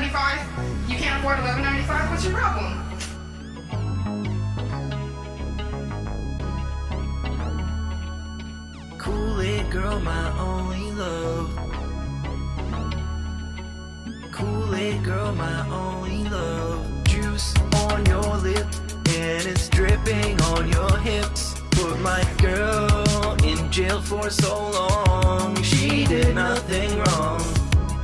$11.95? You can't afford $11.95? What's your problem? Kool-Aid girl, my only love. Kool-Aid girl, my only love. Juice on your lip and it's dripping on your hips. Put my girl in jail for so long. She did nothing wrong.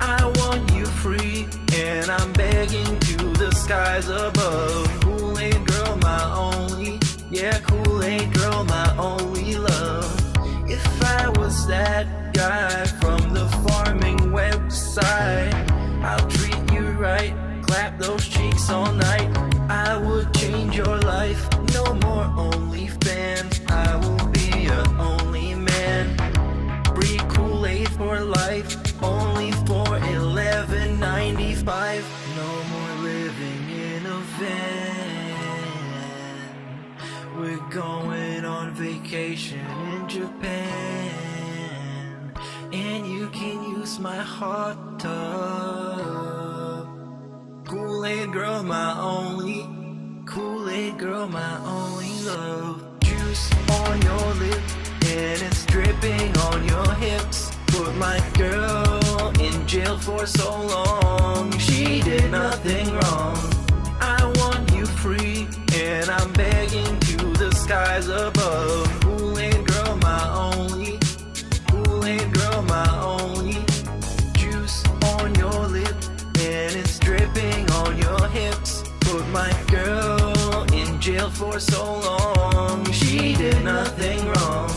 I want you free and I'm begging to the skies above. Kool-Aid girl, my only, yeah, Kool-Aid girl, my only love. If I was that guy from the farming website, I'll treat you right, clap those cheeks all night. I would change your life, no more OnlyFans. I will be your only man. Free Kool-Aid for life, only for $11.95. No more living in a van. We're going on vacation in Japan, and you can use my hot tub. Kool-Aid girl, my only, Kool-Aid girl, my only love. Juice on your lip and it's dripping on your hips. Put my girl in jail for so long. She did nothing wrong. I want you free and I'm begging to the skies above. Kool-Aid girl, my only, Kool-Aid girl, my only. Juice on your lip and it's dripping on your hips. Put my girl in jail for so long. She did nothing wrong.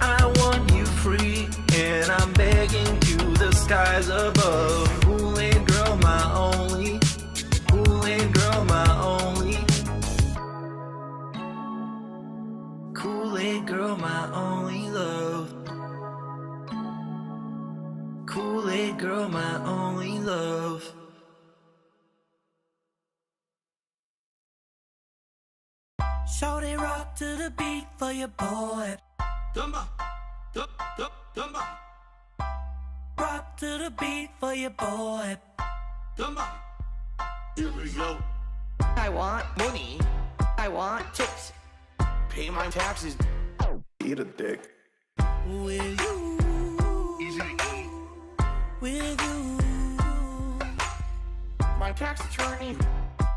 I want you free and I'm begging to the skies above. Kool-Aid girl, my only, Kool-Aid girl, my only. Kool-Aid girl, my only love. Kool-Aid girl, my only love. So they rock to the beat for your boy. Dumba, dumba, Rock to the beat for your boy. dumba. Here we go. I want money. I want tips. Pay my taxes. Eat a dick. With you. With you. My tax attorney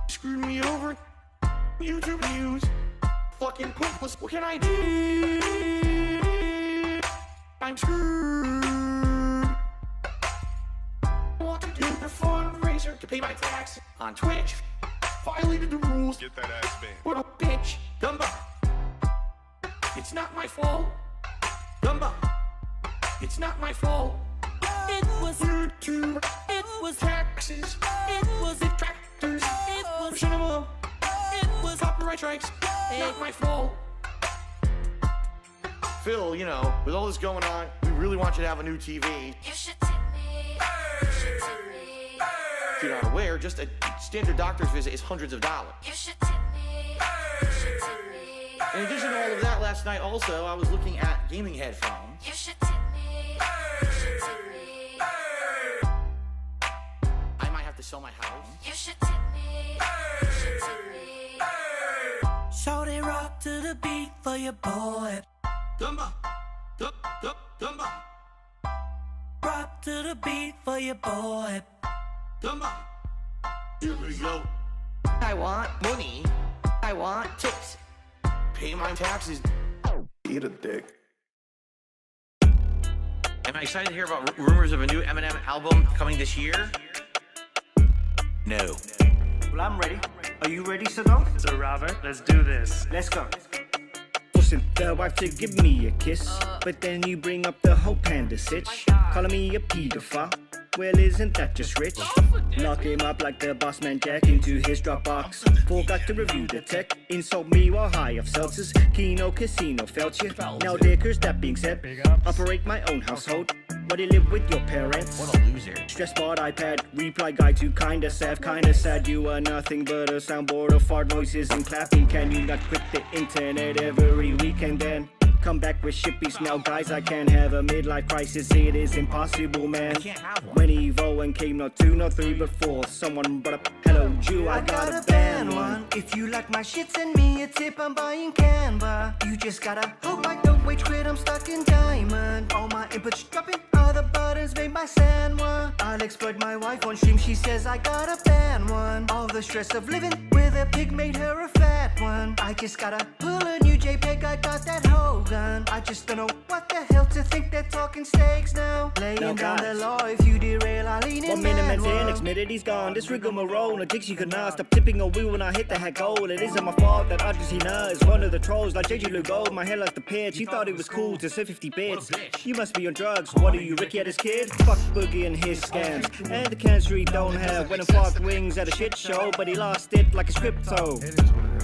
screwed me over. YouTube views. Fucking pointless. What can I do? I'm screwed. I want to do a fundraiser to pay my tax on Twitch. Violated the rules. Get that ass banned. What a bitch. Dumba. It's not my fault. Dumba. It's not my fault. It was YouTube. It was Taxes. It was Detractors. It was Cinema. It was Copyright strikes. Not my fault. Phil, you know, with all this going on, we really want you to have a new TV. You should tip me. You should tip me. If you're not aware, just a standard doctor's visit is hundreds of dollars. You should tip me. You should tip me. In addition to all of that, last night also, I was looking at gaming headphones. You should tip me. You should tip me. I might have to sell my house. You should tip me. You should tip me. So they rock to the beat for your boy. Dumba, dumba, Rock to the beat for your boy. dumba. Here we go. I want money. I want tips. Pay my taxes. Eat a dick. Am I excited to hear about rumors of a new Eminem album coming this year? No. Well, I'm ready. Are you ready, Sado? So Robert, let's do this. Let's go. Forcing the wife to give me a kiss, but then you bring up the whole panda sitch, calling me a pedophile. Well, isn't that just rich? Lock him up like the boss man Jack into his Dropbox. Forgot to review the tech. Insult me while high off seltzers. Keno Casino felt you. Now dickers, that being said, operate my own household. What do you live with your parents? What a loser. Stressbot iPad, reply guide to kinda sad. You are nothing but a soundboard of fart noises and clapping. Can you not quit the internet every weekend then? Come back with shippies now, guys. I can't have a midlife crisis. It is impossible, man. When Evo and came not 2, not 3, but 4. Someone brought up, hello, Jew. I got a band one. If you like my shit, send me a tip. I'm buying Canva. You just gotta hope I don't wage quit. I'm stuck in diamond. All my inputs dropping. All the buttons made by Sanwa. I'll exploit my wife on stream. She says I got a band one. All the stress of living with a pig made her a fat one. I just gotta pull a new JPEG. I got that Hogan. I just don't know what the hell to think. They're talking stakes now. Laying down the law. If you derail, I'll lean in. 1 minute man's in, next minute he's gone. This rigmarole, no jigs you can stop tipping a wheel when I hit the heck goal. It isn't my fault that Argentina is one of the trolls like JJ Lugo. My hair like the pitch. He thought it was cool to say 50 bits. You must be on drugs. What are you, Ricky at his kid? Fuck Boogie and his scams. And the cancer he don't have. Went and fucked wings at a shit show, but he lost it like a crypto.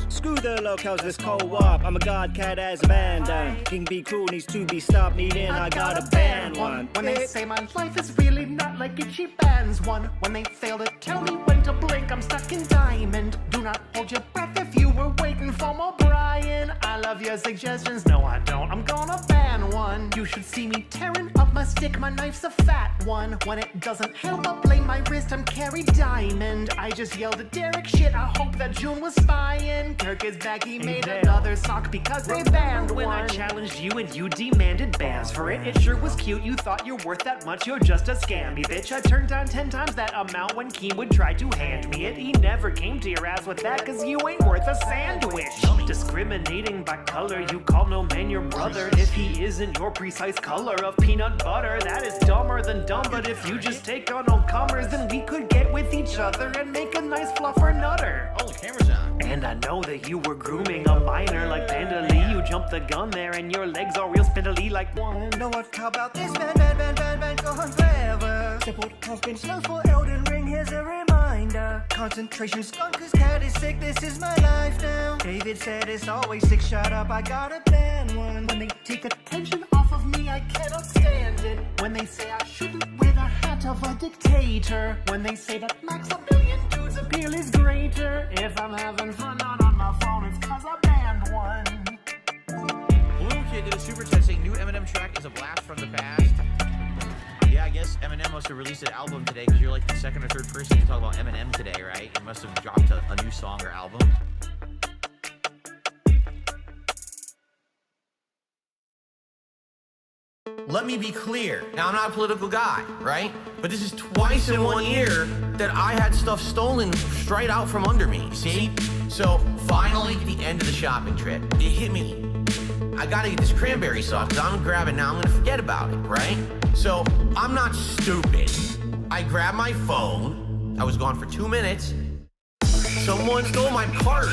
Screw the locals, let's co-op. I'm a god cat as a band. King be cruel needs to be stopped. Needing, I got a band one. When they say my life is really not like a cheap band's one. When they fail to tell me when to blink, I'm stuck in diamond. Do not hold your breath if you were waiting for more Brian. I love your suggestions, no I don't. I'm gonna ban one. You should see me tearing up my stick, my knife's a fat one. When it doesn't help, I'll blame my wrist, I'm Carrie Diamond. I just yelled at Derek, shit, I hope that June was spying. Kirk is back, he made another sock because they banned When I one. challenged you and you demanded bans for it, it sure was cute. You thought you're worth that much, you're just a scammy bitch. I turned down 10 times that amount when Keem would try to hand me it. He never came to your ass with that, cause you ain't worth a sandwich. Discriminating by color, you call no man your brother if he isn't your precise color of peanut butter. That is dumber than dumb, but if you just take on all comers, then we could get with each other and make a nice fluffer nutter. Oh, the camera's on. And I know that you were grooming a minor like Panda Lee. You jumped the gun there and your legs are real spindly like one. Know what? How about this? Ban, go on forever. Support has been slow for Elden Ring. Here's a reminder. Concentration's gone cause cat is sick. This is my life now. David said it's always sick. Shut up, I got a ban one. When they take attention off of me, I cannot stand it. When they say I shouldn't wear the hat of a dictator. When they say that Maximilian Dude's appeal is greater. If I'm having fun not on my phone, it's cause I banned one. Blue Kid did a super chat saying new Eminem track is a blast from the past. Yeah, I guess Eminem must have released an album today because you're like the second or third person to talk about Eminem today, right? He must have dropped a new song or album. Let me be clear. Now, I'm not a political guy, right? But this is twice in 1 year that I had stuff stolen straight out from under me, see? So, finally, at the end of the shopping trip, it hit me. I gotta get this cranberry sauce, because I'm grabbing now, I'm gonna forget about it, right? So, I'm not stupid. I grabbed my phone. I was gone for 2 minutes. Someone stole my card.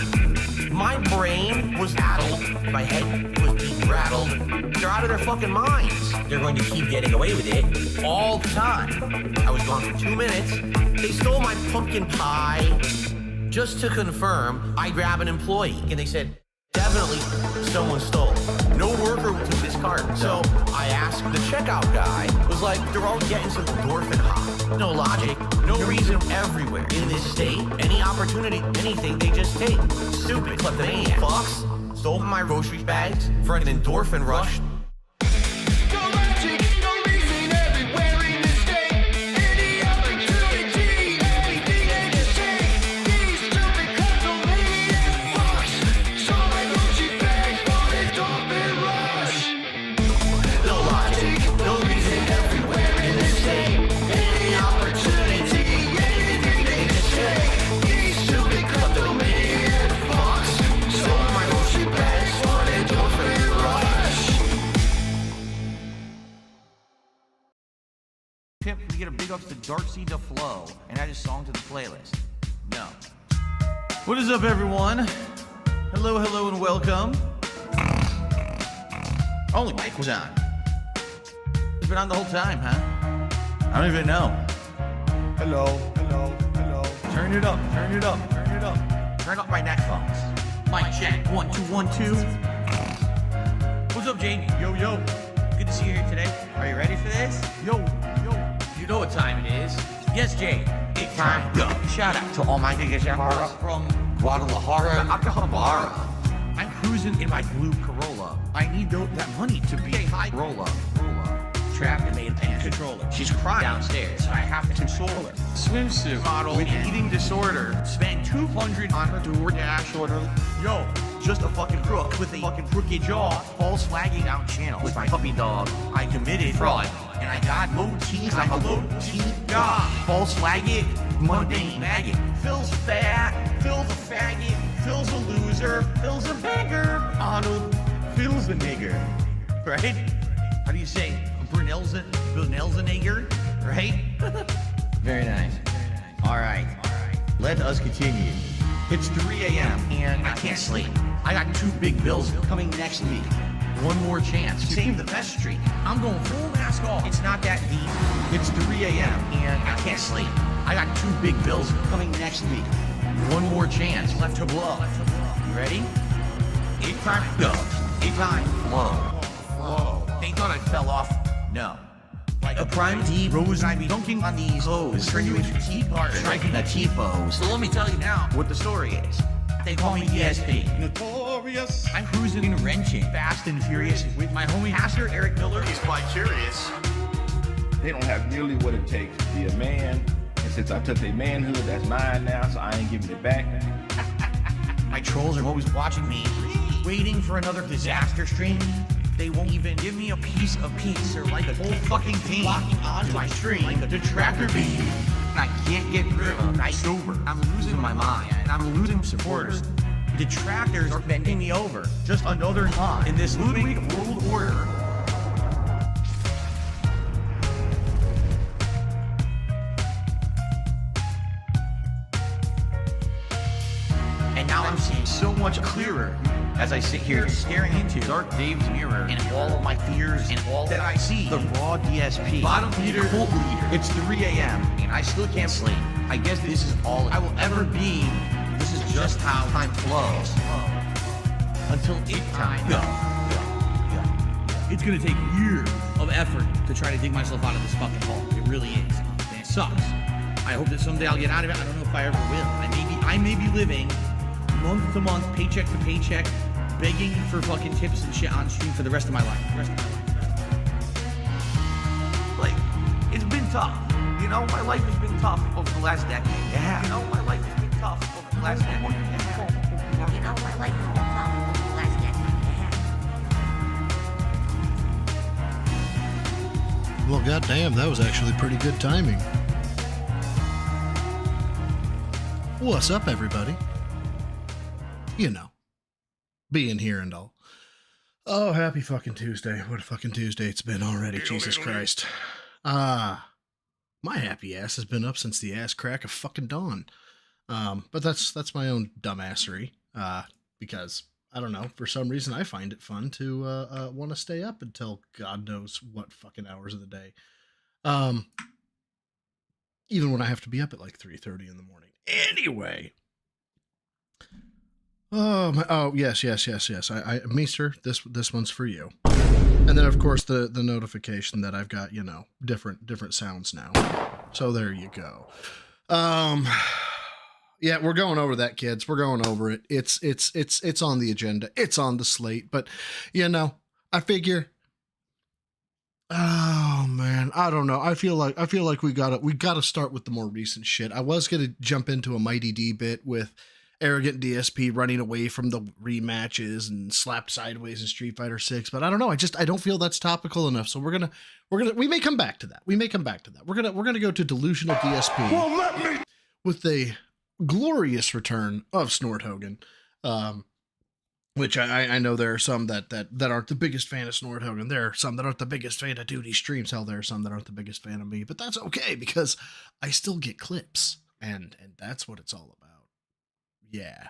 My brain was addled. My head was being rattled. They're out of their fucking minds. They're going to keep getting away with it all the time. I was gone for 2 minutes. They stole my pumpkin pie. Just to confirm, I grabbed an employee and they said, definitely someone stole. No worker took this card. So I asked the checkout guy, was like, they're all getting some endorphin high. No logic, no reason everywhere. In this state, any opportunity, anything, they just take. Stupid kleptomaniac fucks stole my grocery bags for an endorphin rush. We get a big ups to Darcy DeFlo and add his song to the playlist. No. What is up, everyone? Hello, hello, and welcome. Only mic was on. It's been on the whole time, huh? I don't even know. Hello, hello, hello. Turn it up, turn it up, turn it up. Turn up my neck phones. Mic check, 1, 2, 1, 2. What's up, Jamie? Yo, yo. Good to see you here today. Are you ready for this? Yo, yo. You know what time it is. Yes, Jay. It's time. Go. Shout out to all my niggas from Guadalajara, Acapulco. I'm cruising in my blue Corolla. I need that money to be a high roller. Trapped and made a pan controller. She's crying downstairs. I have to console her. Swimsuit model with eating disorder. Spent $200 on a DoorDash order. Yo, just a fucking crook with a fucking crooked jaw. False flagging down channel with my puppy dog. I committed fraud and I got low teeth. I'm a low teeth god. False flagging, mundane maggot. Phil's fat. Phil's a faggot. Phil's a loser. Phil's a beggar. Arnold. Phil's a nigger. Right? How do you say? Brunel's a nigger, right? Very nice. All right. Let us continue. It's 3 a.m. and I can't sleep. I got 2 big bills coming next week. One more chance to save the best streak. I'm going full mask off. It's not that deep. It's 3 a.m. and I can't sleep. I got 2 big bills coming next week. One more chance left to blow. You ready? 8 time go. 8 time flow. They thought I fell off. No. Like a prime D rose, I be dunking on these hoes. Turn you into T-part, striking a T-pose. So let me tell you now what the story is. They call me DSP. Notorious. I'm cruising and wrenching, fast and furious, with my homie Pastor Eric Miller. He's quite curious. They don't have nearly what it takes to be a man. And since I took their manhood, that's mine now, so I ain't giving it back. My trolls are always watching me, waiting for another disaster stream. They won't even give me a piece of peace. They're like a whole fucking team locking onto my stream like a detractor beam. And I can't get rid of them. I'm sober. I'm losing my mind. And I'm losing supporters. Detractors are bending me over. Just another pawn in this Ludwig world order. And now I'm seeing so much clearer as I sit here staring into Dark Dave's mirror and all of my fears and all that I see. The raw DSP, bottom feeder, cult leader. It's 3 a.m. and I still can't sleep. I guess this is all I will ever be. This is just how time flows. Until it time goes. It's gonna take years of effort to try to dig myself out of this fucking hole. It really is. And it sucks. I hope that someday I'll get out of it. I don't know if I ever will. I may be living month to month, paycheck to paycheck, begging for fucking tips and shit on stream for the rest of my life. Like, it's been tough. You know, my life has been tough over the last decade. Yeah. You know, my life has been tough over the last decade. Yeah. You know, my life has been tough over the last decade. Well, goddamn, that was actually pretty good timing. What's up, everybody? You know, being here and all. Oh, happy fucking Tuesday. What a fucking Tuesday it's been already, Jesus Christ. My happy ass has been up since the ass crack of fucking dawn. But that's my own dumbassery. Because, I don't know, for some reason I find it fun to want to stay up until God knows what fucking hours of the day. Even when I have to be up at like 3:30 in the morning. Anyway. Yes. Meester, this one's for you. And then, of course, the notification that I've got, you know, different sounds now. So there you go. Yeah, we're going over that, kids. We're going over it. It's on the agenda. It's on the slate. But, you know, I figure, oh man, I don't know. I feel like we gotta start with the more recent shit. I was gonna jump into a Mighty D bit with arrogant DSP running away from the rematches and slapped sideways in Street Fighter 6, but I don't know. I don't feel that's topical enough. So we may come back to that. We're gonna go to delusional DSP with the glorious return of Snort Hogan. Which I know there are some that aren't the biggest fan of Snort Hogan. There are some that aren't the biggest fan of Duty Streams. Hell, there are some that aren't the biggest fan of me, but that's okay because I still get clips, and that's what it's all about. Yeah,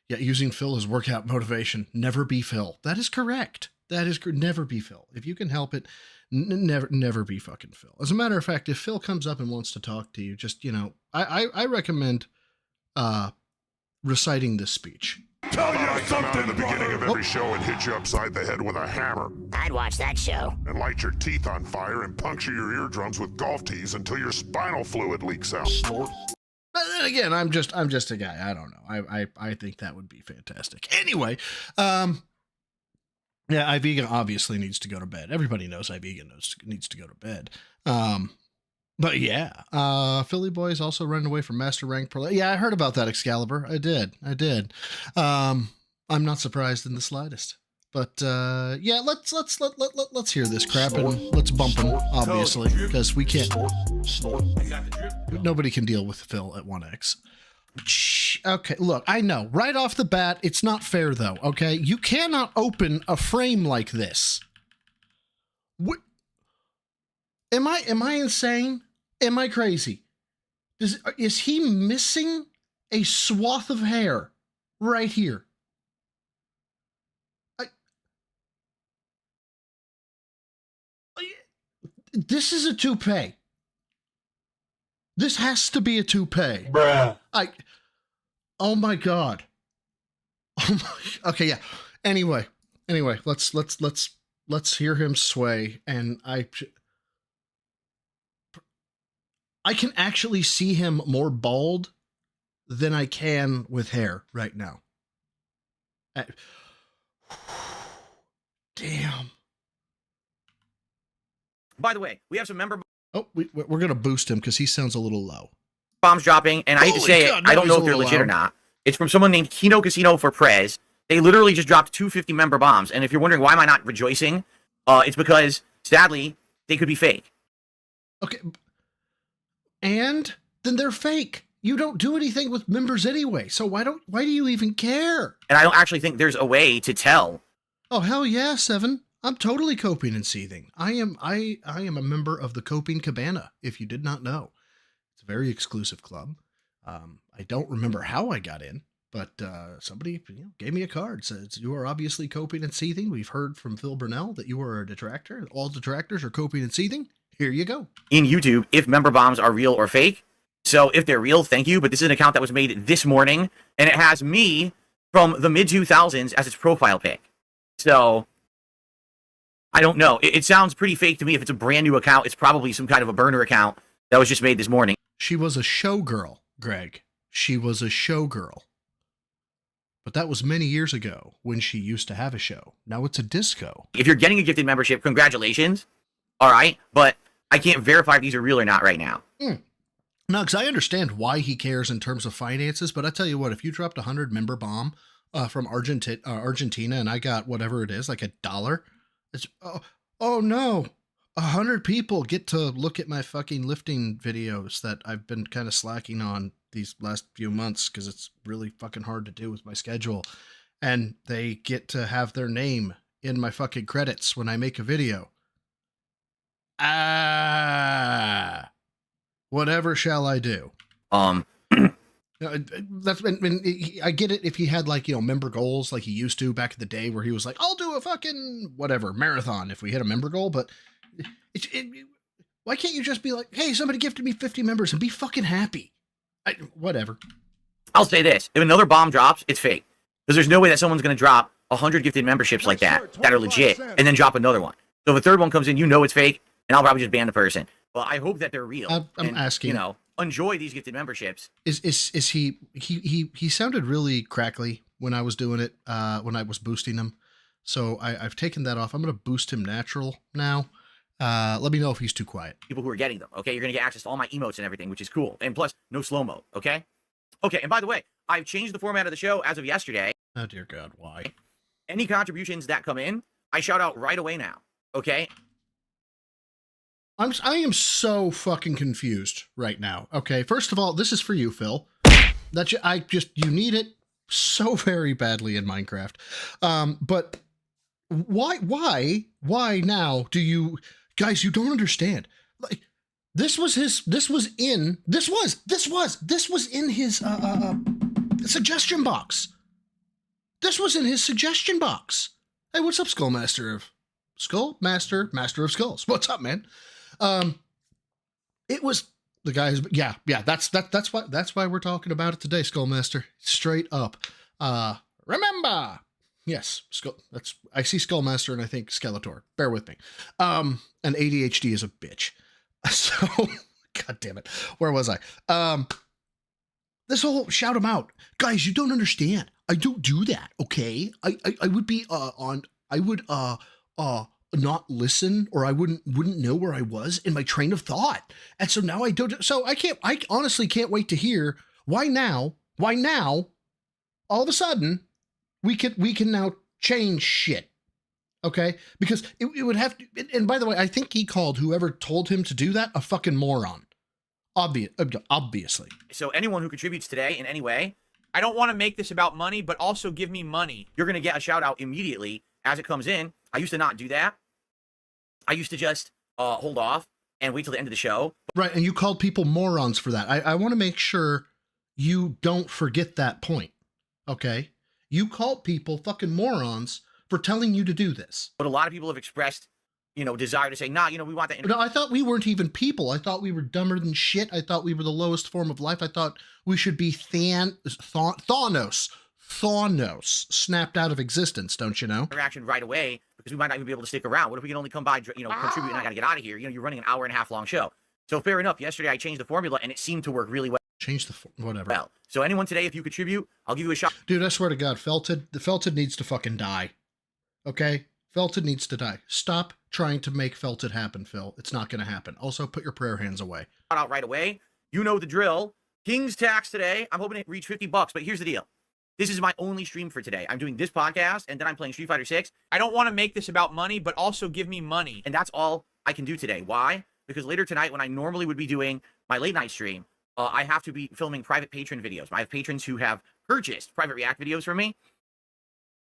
using Phil as workout motivation. Never be Phil. That is correct. Never be Phil. If you can help it, never be fucking Phil. As a matter of fact, if Phil comes up and wants to talk to you, just, you know, I recommend reciting this speech. Tell you something at the beginning of every show and hit you upside the head with a hammer. I'd watch that show. And light your teeth on fire and puncture your eardrums with golf tees until your spinal fluid leaks out. But then again, I'm just a guy. I don't know. I think that would be fantastic. Anyway, yeah, Iviga obviously needs to go to bed. Everybody knows Iviga needs to go to bed. But yeah, Philly Boy is also running away from Master Rank Pro. Yeah, I heard about that, Excalibur. I did. I'm not surprised in the slightest. But yeah, let's hear this crap and let's bump him, obviously, because we can't. Nobody can deal with Phil at 1X. Okay, look, I know right off the bat, it's not fair though. Okay, you cannot open a frame like this. What? Am I insane? Am I crazy? Is he missing a swath of hair right here? This is a toupee. This has to be a toupee. Bruh. Oh my God. Okay, yeah. Anyway, let's hear him sway, and I can actually see him more bald than I can with hair right now. Damn. By the way, we have some member Oh, we're going to boost him because he sounds a little low. bombs dropping, and I hate to say God, it, no, I don't he's know a if they're little legit or loud. not. It's from someone named Kino Casino for Prez. They literally just dropped 250 member bombs, and if you're wondering why am I not rejoicing, it's because, sadly, they could be fake. Okay. And then they're fake. You don't do anything with members anyway, so why do you even care? And I don't actually think there's a way to tell. Oh, hell yeah, Seven. I'm totally coping and seething. I am a member of the Coping Cabana, if you did not know. It's a very exclusive club. I don't remember how I got in, but somebody gave me a card. Says, you are obviously coping and seething. We've heard from Phil Burnell that you are a detractor. All detractors are coping and seething. Here you go. In YouTube, if member bombs are real or fake. So if they're real, thank you, but this is an account that was made this morning, and it has me from the mid-2000s as its profile pic. So I don't know. It sounds pretty fake to me. If it's a brand new account, it's probably some kind of a burner account that was just made this morning. She was a showgirl, Greg. She was a showgirl. But that was many years ago when she used to have a show. Now it's a disco. If you're getting a gifted membership, congratulations. All right, but I can't verify if these are real or not right now. No, because I understand why he cares in terms of finances, but I tell you what, if you dropped 100 member bomb from Argentina and I got whatever it is, like $1, it's, oh no, 100 people get to look at my fucking lifting videos that I've been kind of slacking on these last few months because it's really fucking hard to do with my schedule. And they get to have their name in my fucking credits when I make a video. Whatever shall I do? That's I get it if he had like, member goals like he used to back in the day where he was like, I'll do a fucking whatever marathon if we hit a member goal. But why can't you just be like, hey, somebody gifted me 50 members and be fucking happy? Whatever. I'll say this. If another bomb drops, it's fake. Because there's no way that someone's going to drop 100 gifted memberships like that are legit and then drop another one. So if a third one comes in, it's fake, and I'll probably just ban the person. But I hope that they're real. I'm asking. Enjoy these gifted memberships. Is he sounded really crackly when I was doing it, when I was boosting him. So I've taken that off. I'm going to boost him natural now. Let me know if he's too quiet. People who are getting them, okay? You're going to get access to all my emotes and everything, which is cool. And plus, no slow-mo, okay? Okay, and by the way, I've changed the format of the show as of yesterday. Oh, dear God, why? Any contributions that come in, I shout out right away now, okay? I am so fucking confused right now. Okay, first of all, this is for you, Phil. You need it so very badly in Minecraft. But why now do you guys? You don't understand. Like this was in his suggestion box. This was in his suggestion box. Hey, what's up, Master of Skulls? What's up, man? It was the guy who's, that's why we're talking about it today, Skullmaster. Straight up. Remember. Yes, I see Skullmaster and I think Skeletor. Bear with me. And ADHD is a bitch. So, God damn it. Where was I? This whole shout them out. Guys, you don't understand. I don't do that, okay? I would be I would not listen, or I wouldn't know where I was in my train of thought. And so now I don't, so I honestly can't wait to hear why now all of a sudden we can now change shit. Okay? Because it would have to, and by the way, I think he called whoever told him to do that a fucking moron. Obviously. So anyone who contributes today in any way, I don't want to make this about money, but also give me money. You're going to get a shout out immediately as it comes in. I used to not do that. I used to just hold off and wait till the end of the show. Right, and you called people morons for that. I want to make sure you don't forget that point, okay? You called people fucking morons for telling you to do this. But a lot of people have expressed, desire to say, nah, we want that. No, I thought we weren't even people. I thought we were dumber than shit. I thought we were the lowest form of life. I thought we should be Thanos, snapped out of existence, don't you know? Interaction right away, because we might not even be able to stick around. What if we can only come by, contribute, and I got to get out of here? You're running an hour and a half long show. So fair enough. Yesterday I changed the formula and it seemed to work really well. Change the whatever. Well, so anyone today, if you contribute, I'll give you a shot. Dude, I swear to God, Felted needs to fucking die. Okay? Felted needs to die. Stop trying to make Felted happen, Phil. It's not going to happen. Also, put your prayer hands away. Out right away. You know the drill. King's Tax today. I'm hoping to reach $50, but here's the deal. This is my only stream for today. I'm doing this podcast, and then I'm playing Street Fighter 6. I don't want to make this about money, but also give me money. And that's all I can do today. Why? Because later tonight, when I normally would be doing my late night stream, I have to be filming private patron videos. I have patrons who have purchased private react videos from me.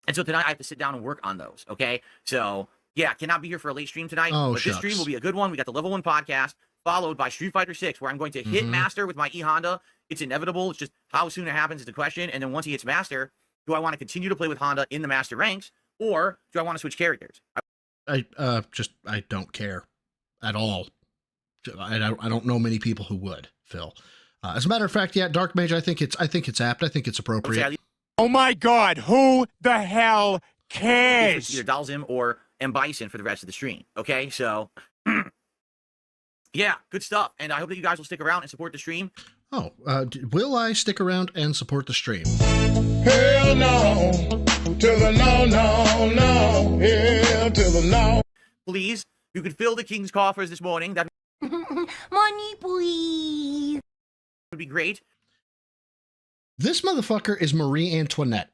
And so tonight I have to sit down and work on those, okay? So, yeah, cannot be here for a late stream tonight. Oh, but shucks. This stream will be a good one. We got the level 1 podcast, followed by Street Fighter 6, where I'm going to hit Master with my E-Honda. It's inevitable. It's just how soon it happens is the question. And then once he hits Master, do I want to continue to play with Honda in the Master ranks, or do I want to switch characters? I don't care at all. I don't know many people who would, Phil. As a matter of fact, yeah, Dark Mage, I think it's apt. I think it's appropriate. Oh my God, who the hell cares? Either Dalzim or M. Bison for the rest of the stream. Okay, so yeah, good stuff. And I hope that you guys will stick around and support the stream. Oh, will I stick around and support the stream? Hell no, to the no, no, no, hell to the no. Please, you could fill the King's coffers this morning. That Money, please. would be great. This motherfucker is Marie Antoinette.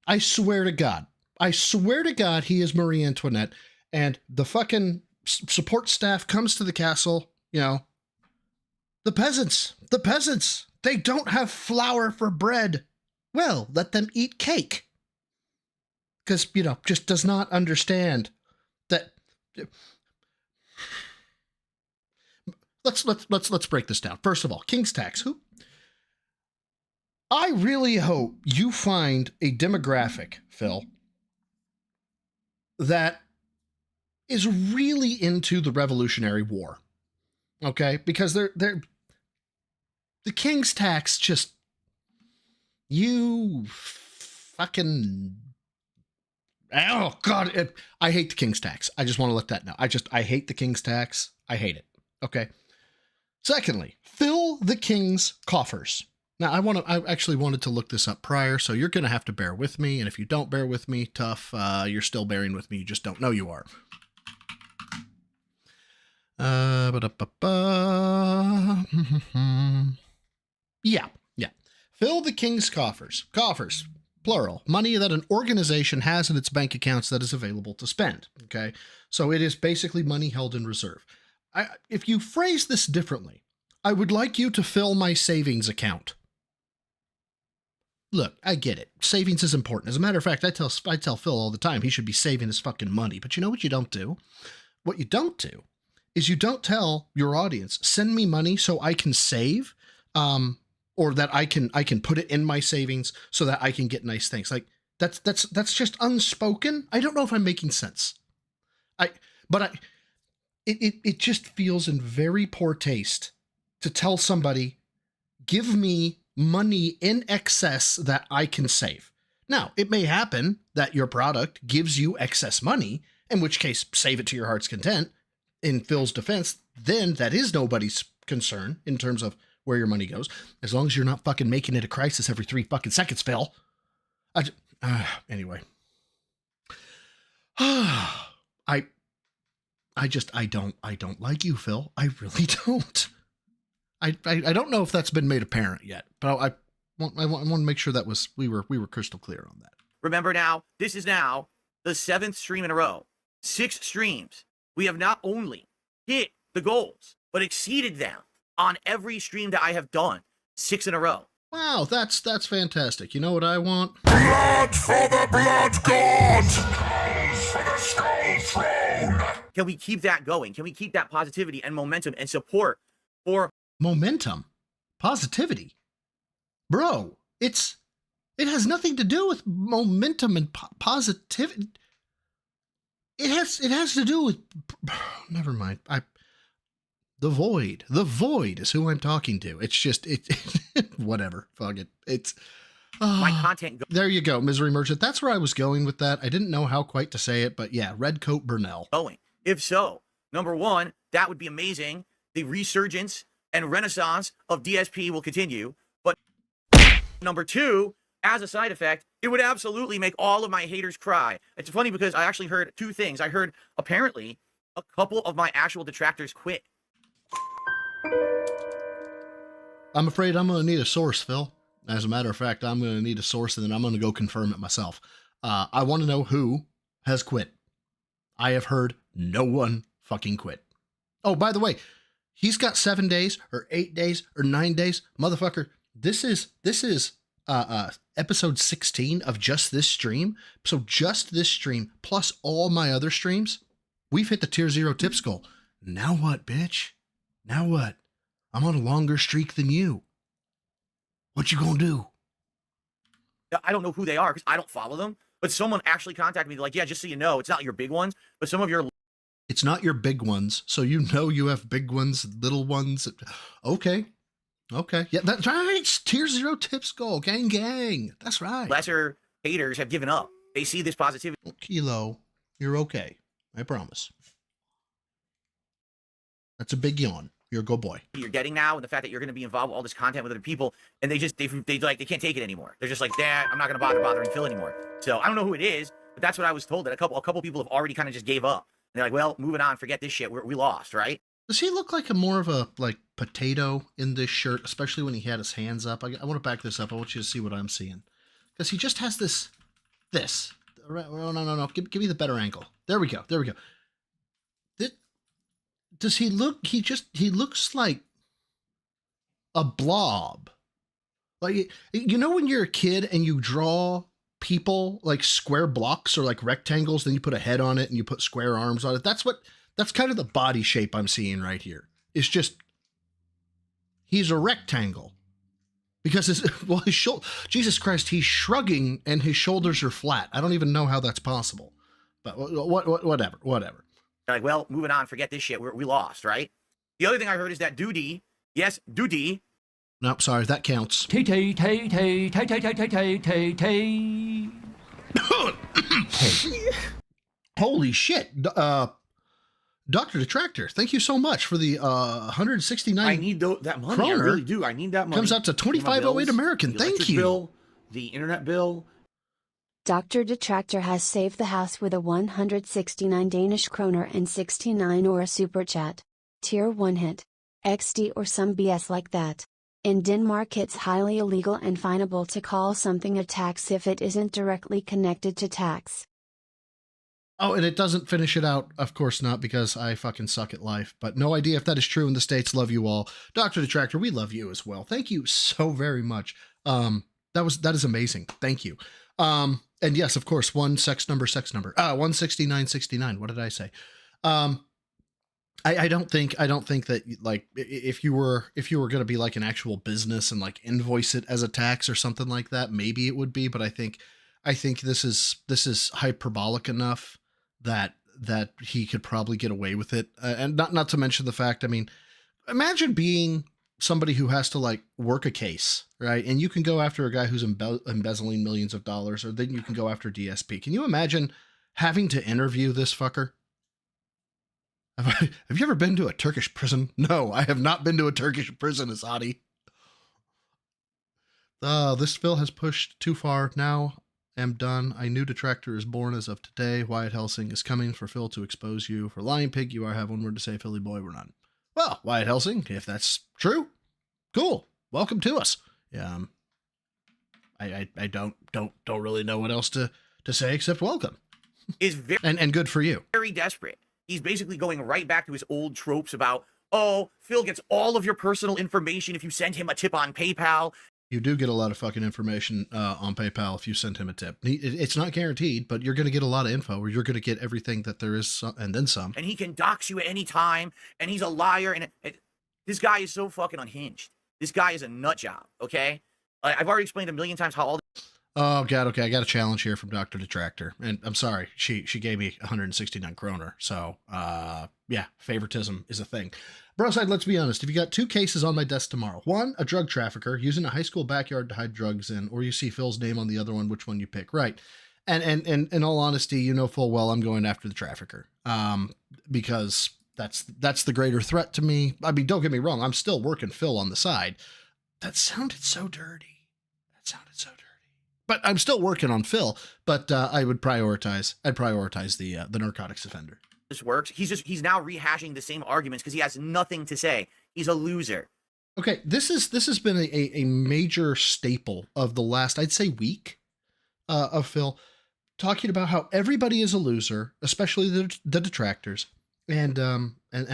I swear to God. I swear to God he is Marie Antoinette. And the fucking support staff comes to the castle, The peasants, they don't have flour for bread. Well, let them eat cake. Because, just does not understand that. Let's break this down. First of all, King's Tax. Who? I really hope you find a demographic, Phil, that is really into the Revolutionary War. Okay? Because they're the King's Tax just, you fucking, oh God, I hate the King's Tax. I just want to let that know. I hate the King's Tax. I hate it. Okay? Secondly, fill the King's coffers. Now, I actually wanted to look this up prior, so you're going to have to bear with me, and if you don't bear with me, tough, you're still bearing with me, you just don't know you are. Yeah. Fill the King's coffers. Coffers, plural. Money that an organization has in its bank accounts that is available to spend, okay? So it is basically money held in reserve. If you phrase this differently, I would like you to fill my savings account. Look, I get it. Savings is important. As a matter of fact, I tell Phil all the time he should be saving his fucking money. But you know what you don't do? What you don't do is you don't tell your audience, send me money so I can save, or that I can put it in my savings so that I can get nice things. Like that's just unspoken. I don't know if I'm making sense. It just feels in very poor taste to tell somebody, give me money in excess that I can save. Now, it may happen that your product gives you excess money, in which case, save it to your heart's content. In Phil's defense, then that is nobody's concern in terms of where your money goes, as long as you're not fucking making it a crisis every 3 fucking seconds, Phil. Anyway. I don't like you, Phil. I really don't. I don't know if that's been made apparent yet, but I want to make sure that we were crystal clear on that. Remember now, this is now the 7th stream in a row. 6 streams. We have not only hit the goals, but exceeded them on every stream that I have done. 6 in a row. Wow, that's fantastic. You know what I want? Blood for the blood god! Skulls for the skull throne! Can we keep that going? Can we keep that positivity and momentum and support for momentum? Positivity? Bro, it has nothing to do with momentum and positivity. It has to do with never mind. The void is who I'm talking to. It's just whatever. Fuck it. It's my content. There you go, Misery Merchant. That's where I was going with that. I didn't know how quite to say it, but yeah, Redcoat Burnell. Going. If so, number one, that would be amazing. The resurgence and renaissance of DSP will continue. But number two, as a side effect, it would absolutely make all of my haters cry. It's funny because I actually heard 2 things. I heard apparently a couple of my actual detractors quit. I'm afraid I'm going to need a source, Phil. As a matter of fact, I'm going to need a source, and then I'm going to go confirm it myself. I want to know who has quit. I have heard no one fucking quit. Oh, by the way, he's got 7 days or 8 days or 9 days. Motherfucker, this is episode 16 of just this stream. So just this stream plus all my other streams, we've hit the tier 0 tips goal. Now what, bitch? Now what? I'm on a longer streak than you. What you gonna do? I don't know who they are because I don't follow them, but someone actually contacted me like, yeah, just so you know, it's not your big ones, but some of your... It's not your big ones, so you know you have big ones, little ones. Okay. Yeah, that's right. It's tier 0 tips goal. Gang, gang. That's right. Lesser haters have given up. They see this positivity. Kilo, you're okay. I promise. That's a big yawn. You're a good boy. You're getting now, and the fact that you're going to be involved with all this content with other people, and they can't take it anymore. They're just like, Dad, I'm not going to bothering Phil anymore. So I don't know who it is, but that's what I was told. That a couple people have already kind of just gave up. And they're like, well, moving on, forget this shit. We lost, right? Does he look like more of a potato in this shirt, especially when he had his hands up? I want to back this up. I want you to see what I'm seeing, because he just has this. No. Give me the better angle. There we go. Does he look? He looks like a blob. Like, you know when you're a kid and you draw people like square blocks or like rectangles, then you put a head on it and you put square arms on it. That's kind of the body shape I'm seeing right here. It's just, he's a rectangle because his shoulder, Jesus Christ, he's shrugging and his shoulders are flat. I don't even know how that's possible, but whatever. Like, well, moving on, forget this shit. We lost, right? The other thing I heard is that Duty, yes, Duty. No, sorry, that counts. Holy shit. Dr. Detractor, thank you so much for the 169. I need that money. Kroner. I really do. I need that money. Comes out to 2508 American. Thank you. Bill, the internet bill. Dr. Detractor has saved the house with a 169 Danish kroner and 69 or a super chat. Tier 1 hit. XD or some BS like that. In Denmark it's highly illegal and finable to call something a tax if it isn't directly connected to tax. Oh, and it doesn't finish it out. Of course not, because I fucking suck at life. But no idea if that is true in the States. Love you all. Dr. Detractor, we love you as well. Thank you so very much. That is amazing. Thank you. And yes, of course, sex number. 16969. What did I say? I don't think that, like, if you were going to be like an actual business and like invoice it as a tax or something like that, maybe it would be, but I think this is hyperbolic enough that he could probably get away with it. And not to mention the fact, I mean, imagine being somebody who has to like work a case, right? And you can go after a guy who's embezzling millions of dollars, or then you can go after DSP. Can you imagine having to interview this fucker? Have you ever been to a Turkish prison? No, I have not been to a Turkish prison, Asadi. This Phil has pushed too far. Now am done. I knew Detractor is born as of today. Wyatt Helsing is coming for Phil to expose you. For Lion Pig, you are have one word to say, Philly boy, we're none. Well, Wyatt Helsing, if that's true, cool. Welcome to us. Yeah. I don't really know what else to say except welcome. Is very and good for you. Very desperate. He's basically going right back to his old tropes about, oh, Phil gets all of your personal information if you send him a tip on PayPal. You do get a lot of fucking information on PayPal if you send him a tip. It's not guaranteed, but you're going to get a lot of info, or you're going to get everything that there is and then some. And he can dox you at any time, and he's a liar. And this guy is so fucking unhinged. This guy is a nut job, okay? I've already explained a million times how all... Oh, God, okay, I got a challenge here from Dr. Detractor. And I'm sorry, she gave me 169 kroner. So, yeah, favoritism is a thing. Broside, let's be honest. If you got two cases on my desk tomorrow, one, a drug trafficker using a high school backyard to hide drugs in, or you see Phil's name on the other one, which one you pick, right? And in all honesty, you know full well I'm going after the trafficker, because that's the greater threat to me. I mean, don't get me wrong, I'm still working Phil on the side. That sounded so dirty. But I'm still working on Phil, but I'd prioritize the narcotics offender. This works. He's now rehashing the same arguments because he has nothing to say. He's a loser. Okay, this has been a major staple of the last, I'd say, week of Phil, talking about how everybody is a loser, especially the detractors, and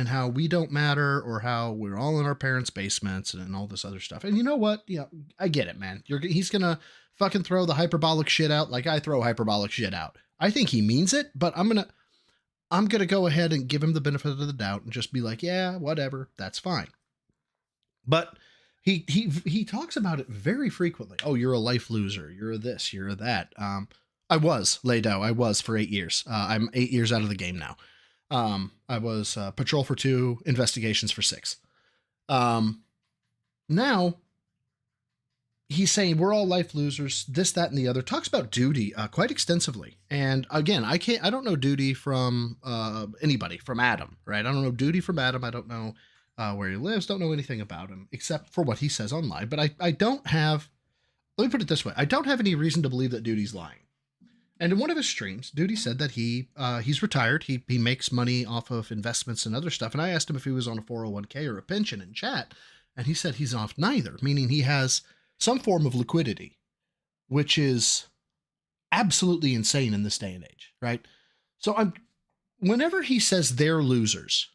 how we don't matter, or how we're all in our parents' basements and all this other stuff. And you know what? Yeah, I get it, man. He's gonna fucking throw the hyperbolic shit out like I throw hyperbolic shit out. I think he means it, but I'm gonna go ahead and give him the benefit of the doubt and just be like, yeah, whatever, that's fine. But he talks about it very frequently. Oh, you're a life loser. You're a this, you're a that. I was Lado. I was for 8 years. I'm 8 years out of the game now. I was patrol for 2, investigations for 6. Now he's saying we're all life losers, this, that, and the other. Talks about duty quite extensively. And again, I don't know duty from anybody, from Adam, right? I don't know duty from Adam. I don't know where he lives. Don't know anything about him except for what he says online. But I don't have, let me put it this way. I don't have any reason to believe that Duty's lying. And in one of his streams, Duty said that he's retired. He makes money off of investments and other stuff. And I asked him if he was on a 401k or a pension in chat. And he said he's off neither, meaning he has some form of liquidity, which is absolutely insane in this day and age, right? So whenever he says they're losers,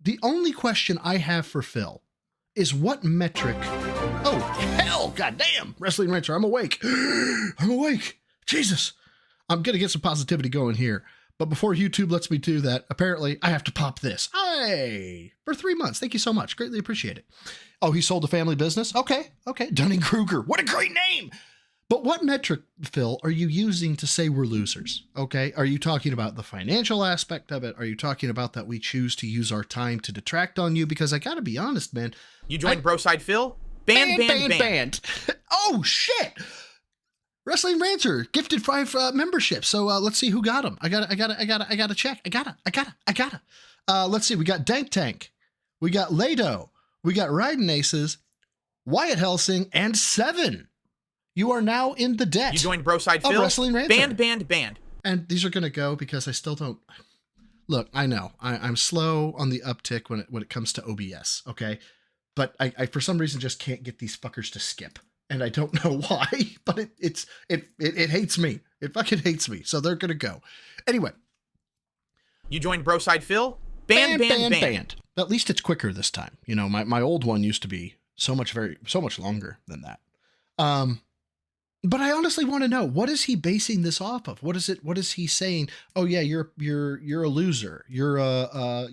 the only question I have for Phil is what metric... Oh, hell, goddamn, Wrestling Rancher, I'm awake. I'm awake. Jesus, I'm going to get some positivity going here. But before YouTube lets me do that, apparently I have to pop this. Hey, for 3 months. Thank you so much. Greatly appreciate it. Oh, he sold a family business? Okay. Dunning-Kruger. What a great name. But what metric, Phil, are you using to say we're losers? Okay. Are you talking about the financial aspect of it? Are you talking about that we choose to use our time to detract on you? Because I got to be honest, man. You joined Broside Phil? Banned. Oh, shit. Wrestling Rancher gifted 5 memberships. So let's see who got them. I gotta check. I gotta. Let's see. We got Dank Tank. We got Lado. We got Riding Aces, Wyatt Helsing, and 7. You are now in the debt. You joined Broside Phil? Wrestling Rancher. Banned. And these are going to go because I still don't... Look, I know. I'm slow on the uptick when it comes to OBS, okay? But I for some reason just can't get these fuckers to skip. And I don't know why, but it hates me. It fucking hates me. So they're going to go. Anyway. You joined Broside Phil? Banned. At least it's quicker this time. You know, my old one used to be so much longer than that. But I honestly want to know, what is he basing this off of? What is he saying? Oh yeah, you're a loser. You're a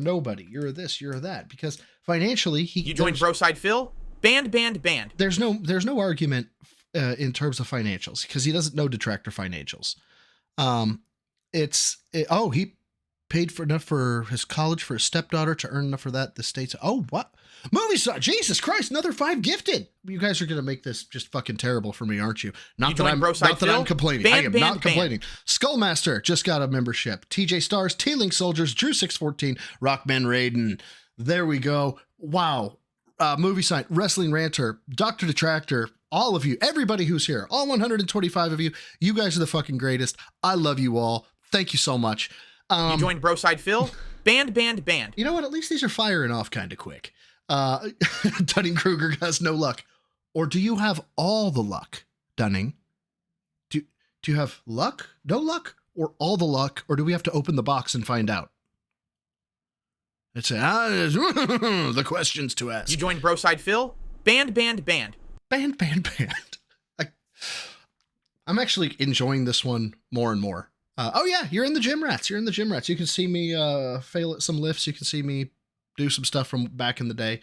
nobody. You're a this, you're a that. Because financially You joined Broside Phil? Banned. There's no argument in terms of financials, because he doesn't know detractor financials. He paid for enough for his college for his stepdaughter to earn enough for that. The state's, oh, what? Movie star, Jesus Christ, another 5 gifted. You guys are going to make this just fucking terrible for me, aren't you? Not that I'm complaining. I am not complaining. Skullmaster just got a membership. TJ Stars, T-Link Soldiers, Drew614, Rockman Raiden. There we go. Wow. Movie Sign, Wrestling Ranter, Dr. Detractor, all of you, everybody who's here, all 125 of you, you guys are the fucking greatest. I love you all. Thank you so much. You joined Broside Phil? Banned. You know what? At least these are firing off kind of quick. Dunning-Kruger has no luck. Or do you have all the luck, Dunning? Do you have luck? No luck? Or all the luck? Or do we have to open the box and find out? It's the questions to ask. You joined Broside Phil? Banned. Banned. I'm actually enjoying this one more and more. Oh yeah, you're in the gym rats. You can see me fail at some lifts. You can see me do some stuff from back in the day.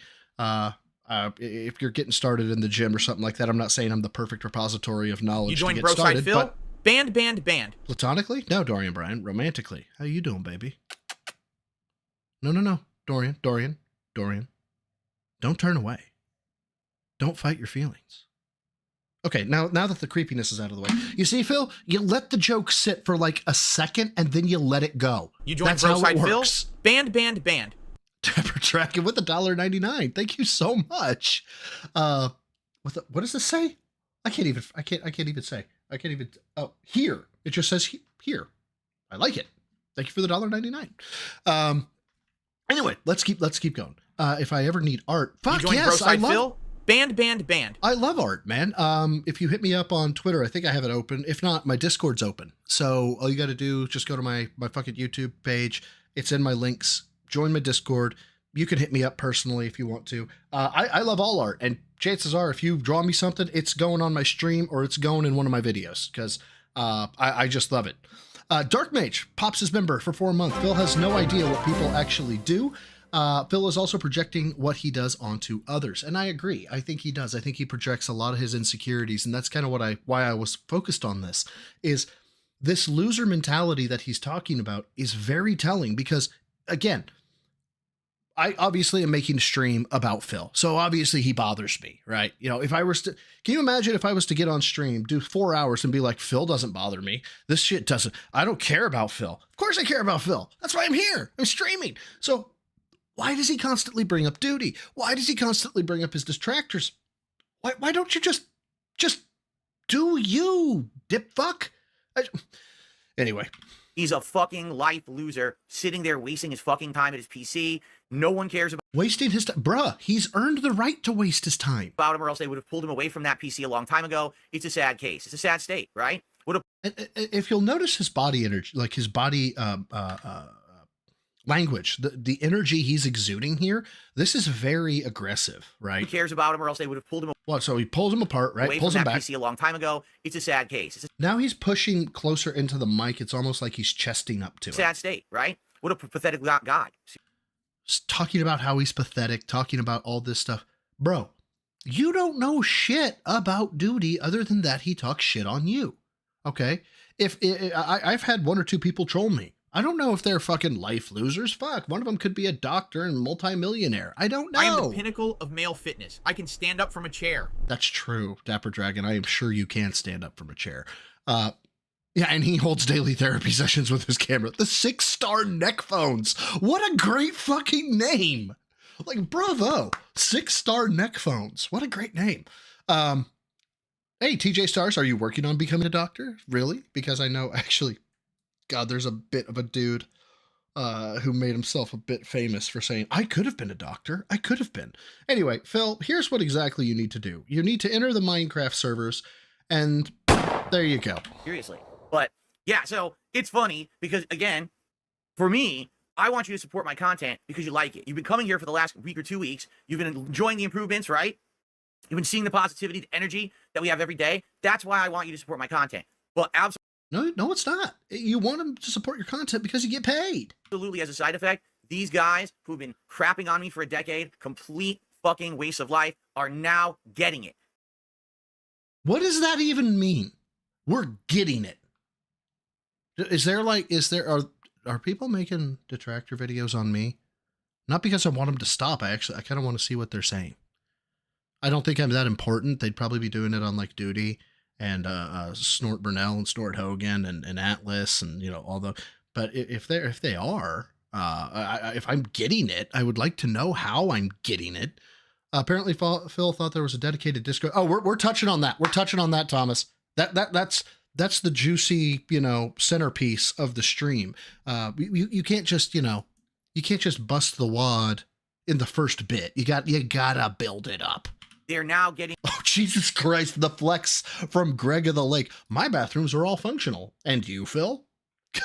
If you're getting started in the gym or something like that, I'm not saying I'm the perfect repository of knowledge. You joined to get started, Broside Phil? Banned. Platonically? No, Dorian Bryan. Romantically. How you doing, baby? No. Dorian. Don't turn away. Don't fight your feelings. Okay, now that the creepiness is out of the way. You see, Phil, you let the joke sit for like a second and then you let it go. You joined That's how it Broside Phil? works. Banned. Tapper tracking with $1.99. Thank you so much. What does this say? I can't even say. Oh, here. It just says here. I like it. Thank you for the $1.99. Anyway, let's keep going. If I ever need art, fuck you joined yes, Broside I love. Phil? Banned. I love art, man. If you hit me up on Twitter, I think I have it open. If not, my Discord's open. So all you got to do, just go to my fucking YouTube page. It's in my links. Join my Discord. You can hit me up personally if you want to. I love all art, and chances are, if you draw me something, it's going on my stream or it's going in one of my videos because I just love it. Dark Mage pops his member for 4 months. Phil has no idea what people actually do. Phil is also projecting what he does onto others. And I agree. I think he does. I think he projects a lot of his insecurities. And that's kind of why I was focused on this is this loser mentality that he's talking about is very telling because again, I obviously am making a stream about Phil. So obviously he bothers me, right? You know, can you imagine if I was to get on stream, do 4 hours and be like, Phil doesn't bother me. This shit doesn't, I don't care about Phil. Of course I care about Phil. That's why I'm here. I'm streaming. So why does he constantly bring up duty? Why does he constantly bring up his distractors? Why don't you just do you, dip fuck? Anyway. He's a fucking life loser, sitting there wasting his fucking time at his PC. No one cares about wasting his time. Bruh, he's earned the right to waste his time. About him, or else they would have pulled him away from that PC a long time ago. It's a sad case. It's a sad state, right? If you'll notice his body energy, like his body language, the energy he's exuding here, this is very aggressive, right? Who cares about him, or else they would have pulled him well, so he pulls him apart, right? Away Pulls from him that back. PC a long time ago. It's a sad case. Now he's pushing closer into the mic. It's almost like he's chesting up to it. Sad state, right? What a pathetic guy. Talking about how he's pathetic, talking about all this stuff. Bro, you don't know shit about duty other than that he talks shit on you. Okay? I've had 1 or 2 people troll me. I don't know if they're fucking life losers. Fuck, one of them could be a doctor and multimillionaire. I don't know. I am the pinnacle of male fitness. I can stand up from a chair. That's true, Dapper Dragon. I am sure you can stand up from a chair. Yeah, and he holds daily therapy sessions with his camera. The 6-star neck phones. What a great fucking name. Like, bravo. 6-star neck phones. What a great name. Hey, TJ Stars, are you working on becoming a doctor? Really? Because I know, actually, God, there's a bit of a dude who made himself a bit famous for saying, I could have been a doctor. I could have been. Anyway, Phil, here's what exactly you need to do. You need to enter the Minecraft servers, and there you go. Seriously. But, yeah, so it's funny because, again, for me, I want you to support my content because you like it. You've been coming here for the last week or 2 weeks. You've been enjoying the improvements, right? You've been seeing the positivity, the energy that we have every day. That's why I want you to support my content. But absolutely. No, it's not. You want them to support your content because you get paid. Absolutely, as a side effect, these guys who've been crapping on me for a decade, complete fucking waste of life, are now getting it. What does that even mean? We're getting it. Are people making detractor videos on me? Not because I want them to stop. I kind of want to see what they're saying. I don't think I'm that important. They'd probably be doing it on like Duty and Snort Burnell and Snort Hogan and Atlas and all the. But if I'm getting it, I would like to know how I'm getting it. Apparently, Phil thought there was a dedicated Discord. Oh, we're touching on that. We're touching on that, Thomas. That's the juicy, centerpiece of the stream. You can't just, you can't just bust the wad in the first bit. You gotta build it up. They're now getting. Oh, Jesus Christ! The flex from Greg of the Lake. My bathrooms are all functional, and you, Phil?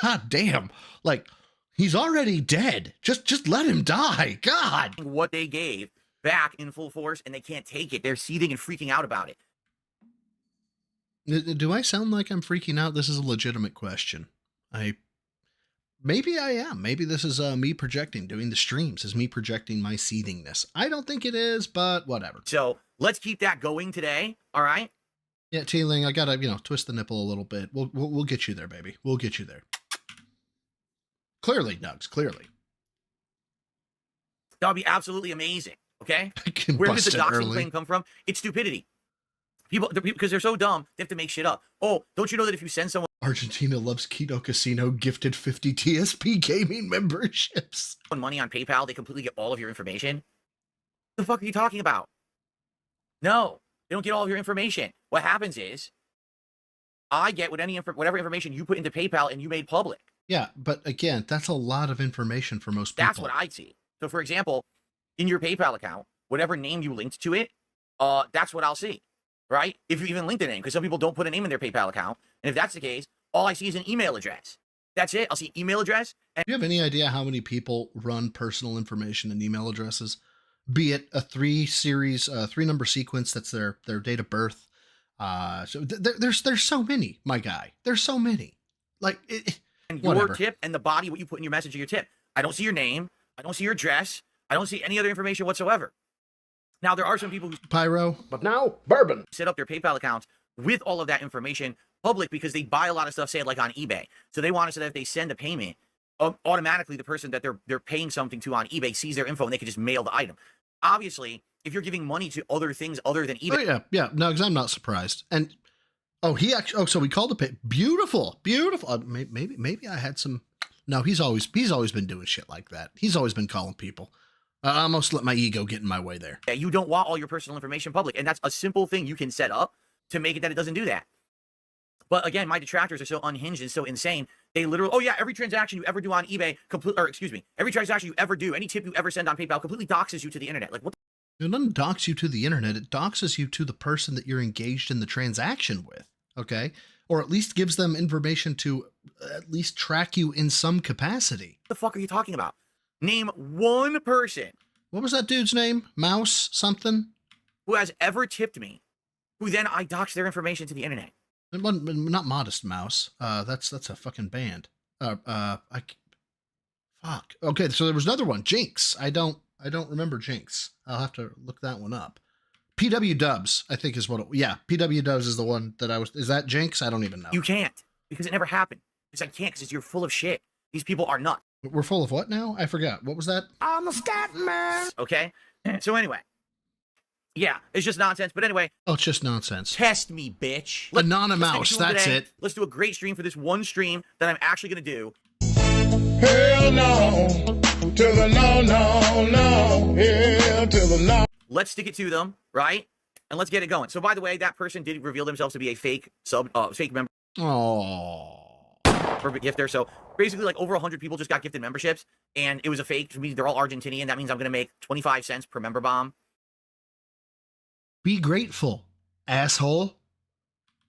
God damn! Like he's already dead. Just let him die. God. What they gave back in full force, and they can't take it. They're seething and freaking out about it. Do I sound like I'm freaking out? This is a legitimate question. Maybe I am. Maybe this is me projecting. Doing the streams is me projecting my seethingness. I don't think it is, but whatever. So let's keep that going today. All right. Yeah, T-Ling, I gotta twist the nipple a little bit. We'll get you there, baby. We'll get you there. Clearly, Nugs. Clearly. That would be absolutely amazing. Okay. I can Where does bust the it doxing early. claim come from? It's stupidity. People, because they're so dumb, they have to make shit up. Oh, don't you know that if you send someone Argentina loves Keto Casino, gifted 50 TSP gaming memberships. money on PayPal, they completely get all of your information? What the fuck are you talking about? No, they don't get all of your information. What happens is, I get whatever information you put into PayPal and you made public. Yeah, but again, that's a lot of information for most people. That's what I see. So, for example, in your PayPal account, whatever name you linked to it, that's what I'll see, right? If you even linked a name, because some people don't put a name in their PayPal account. And if that's the case, all I see is an email address. That's it. I'll see email address. And Do you have any idea how many people run personal information and email addresses? Be it a three number sequence that's their date of birth. So there's so many, my guy. There's so many. Like your whatever. tip and the body, what you put in your message of your tip. I don't see your name. I don't see your address. I don't see any other information whatsoever. Now, there are some people who Pyro. But now, bourbon. set up their PayPal accounts with all of that information public because they buy a lot of stuff, say like on eBay. So they want it so that if they send a payment, automatically the person that they're paying something to on eBay sees their info and they can just mail the item. Obviously, if you're giving money to other things other than eBay. Oh yeah. No, because I'm not surprised. And he actually. Oh, so we called the pay. Beautiful. Maybe I had some. No, he's always been doing shit like that. He's always been calling people. I almost let my ego get in my way there. You don't want all your personal information public, and that's a simple thing you can set up to make it that it doesn't do that. But again, my detractors are so unhinged and so insane. They literally, oh yeah, every transaction you ever do on eBay, every transaction you ever do, any tip you ever send on PayPal completely doxes you to the internet. Like what? It doesn't dox you to the internet. It doxes you to the person that you're engaged in the transaction with. Okay. Or at least gives them information to at least track you in some capacity. What the fuck are you talking about? Name one person. What was that dude's name? Mouse something? Who has ever tipped me, who then I dox their information to the internet. It wasn't, not Modest Mouse. That's a fucking band. Fuck. Okay, so there was another one. Jinx. I don't remember Jinx. I'll have to look that one up. PW Dubs, I think is what PW Dubs is the one that is that Jinx? I don't even know. You can't, because it never happened. Because I can't, because you're full of shit. These people are nuts. We're full of what now? I forgot. What was that? I'm a scat man. Okay? So anyway. Yeah, it's just nonsense. But anyway. Oh, it's just nonsense. Test me, bitch. Anonymous, that's it. Let's do a great stream for this one stream that I'm actually going to do. Hell no. To the no. Hell to the no. Let's stick it to them, right? And let's get it going. So by the way, that person did reveal themselves to be a fake member. Oh. Gifter. So basically like over 100 people just got gifted memberships and it was a fake. They're all Argentinian. That means I'm going to make 25 cents per member bomb. Be grateful, asshole.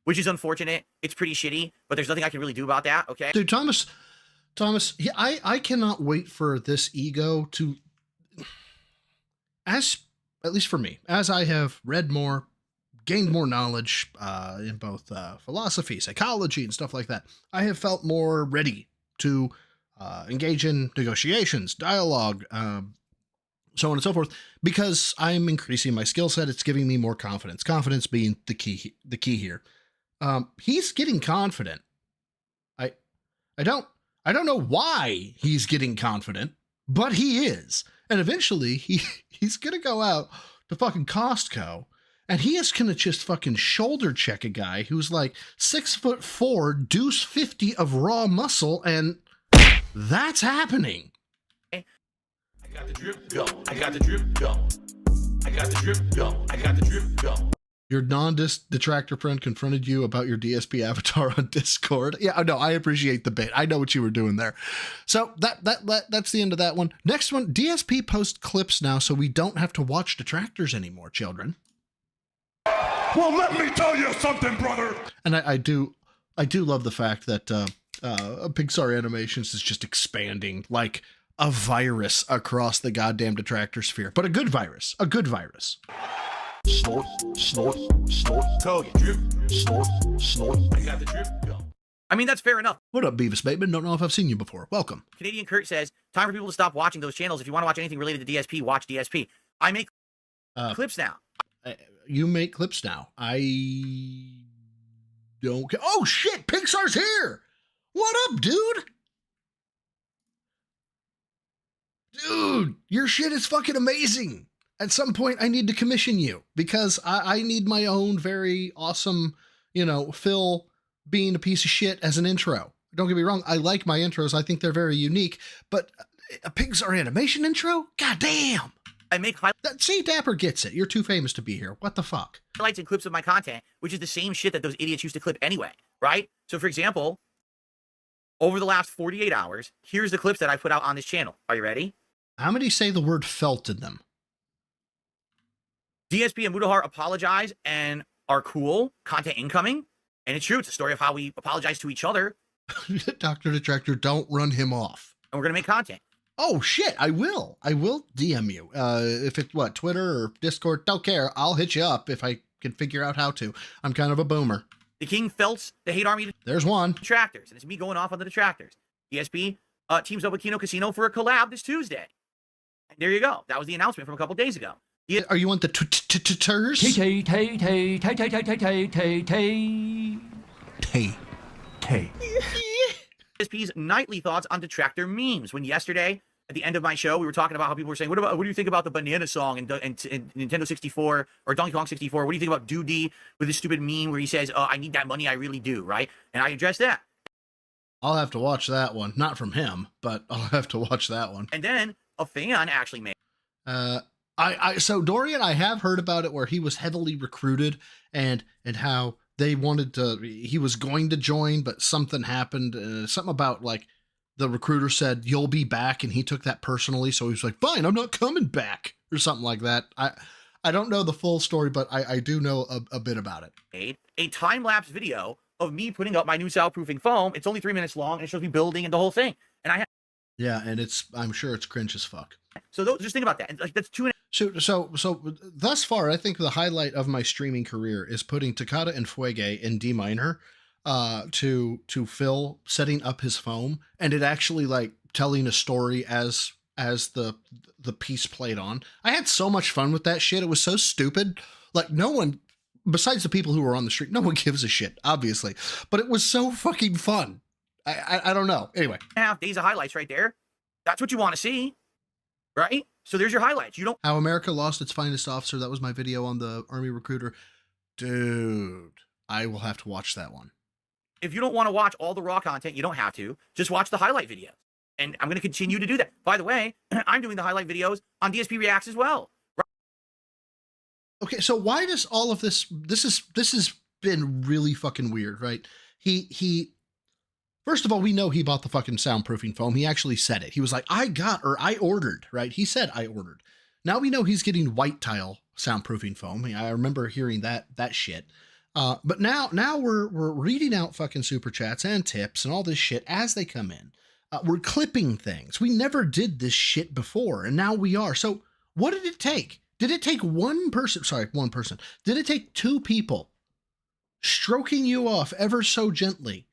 Which is unfortunate. It's pretty shitty, but there's nothing I can really do about that. Okay. Dude, Thomas, yeah, I cannot wait for this ego to, at least for me, as I have read more, gained more knowledge in both philosophy, psychology, and stuff like that, I have felt more ready to engage in negotiations, dialogue, so on and so forth, because I'm increasing my skill set. It's giving me more confidence. Confidence being the key here. He's getting confident. I don't know why he's getting confident, but he is. And eventually he's going to go out to fucking Costco and he is going to just fucking shoulder check a guy who's like 6'4", deuce 50 of raw muscle. And that's happening. I got the drip go. I got the drip go. I got the drip go. I got the drip go. Your non-detractor friend confronted you about your DSP avatar on Discord. Yeah, no, I appreciate the bit. I know what you were doing there. So that's the end of that one. Next one, DSP posts clips now, so we don't have to watch detractors anymore, children. Well, let me tell you something, brother. And I do love the fact that Pixar Animations is just expanding like a virus across the goddamn detractor sphere, but a good virus, Snort, snort, snort. Toga. Drip, snort, snort. I got the drip go. I mean, that's fair enough. What up, Beavis Bateman? Don't know if I've seen you before. Welcome. Canadian Kurt says, time for people to stop watching those channels. If you want to watch anything related to DSP, watch DSP. I make clips now. You make clips now. I don't care. Oh, shit. Pixar's here. What up, dude? Dude, your shit is fucking amazing. At some point, I need to commission you because I need my own very awesome, Phil being a piece of shit as an intro. Don't get me wrong. I like my intros. I think they're very unique, but a Pixar Animation intro? God damn. I make See, Dapper gets it. You're too famous to be here. What the fuck? highlights and clips of my content, which is the same shit that those idiots used to clip anyway, right? So, for example, over the last 48 hours, here's the clips that I put out on this channel. Are you ready? How many say the word felt in them? DSP and Mudahar apologize and are cool. Content incoming. And it's true. It's a story of how we apologize to each other. Dr. Detractor, don't run him off. And we're going to make content. Oh, shit. I will DM you. If it's Twitter or Discord, don't care. I'll hit you up if I can figure out how to. I'm kind of a boomer. The King Felts, the Hate Army. There's one. Detractors. And it's me going off on the detractors. DSP teams up with Kino Casino for a collab this Tuesday. And there you go. That was the announcement from a couple days ago. Are you on the Ters? DSP's nightly thoughts on detractor memes. When yesterday, at the end of my show, we were talking about how people were saying, what do you think about the banana song in Nintendo 64 or Donkey Kong 64? What do you think about Doody with this stupid meme where he says, I need that money, I really do, right? And I addressed that. I'll have to watch that one. Not from him, but I'll have to watch that one. And then a fan actually made. So Dorian, I have heard about it where he was heavily recruited and how they he was going to join, but something happened, something about like the recruiter said, you'll be back. And he took that personally. So he was like, fine, I'm not coming back or something like that. I don't know the full story, but I do know a bit about it. A time-lapse video of me putting up my new soundproofing foam. It's only 3 minutes long and it shows me building and the whole thing. And yeah, and I'm sure it's cringe as fuck. So just think about that. Like that's 2.5. So thus far, I think the highlight of my streaming career is putting Toccata and Fuege in D minor, to Phil setting up his foam, and it actually like telling a story as the piece played on. I had so much fun with that shit. It was so stupid. Like no one, besides the people who were on the street, no one gives a shit, obviously. But it was so fucking fun. I don't know. Anyway, 2.5 days of highlights right there. That's what you want to see, right? So there's your highlights. You don't. How America Lost Its Finest Officer. That was my video on the Army Recruiter. Dude, I will have to watch that one. If you don't want to watch all the raw content, you don't have to. Just watch the highlight videos. And I'm going to continue to do that. By the way, I'm doing the highlight videos on DSP Reacts as well. Okay, so why does all of this has been really fucking weird, right? He First of all, we know he bought the fucking soundproofing foam. He actually said it. He was like, I ordered, right? He said I ordered. Now we know he's getting white tile soundproofing foam. I remember hearing that shit. But now we're reading out fucking super chats and tips and all this shit as they come in. We're clipping things. We never did this shit before, and now we are. So what did it take? Did it take one person? Did it take two people stroking you off ever so gently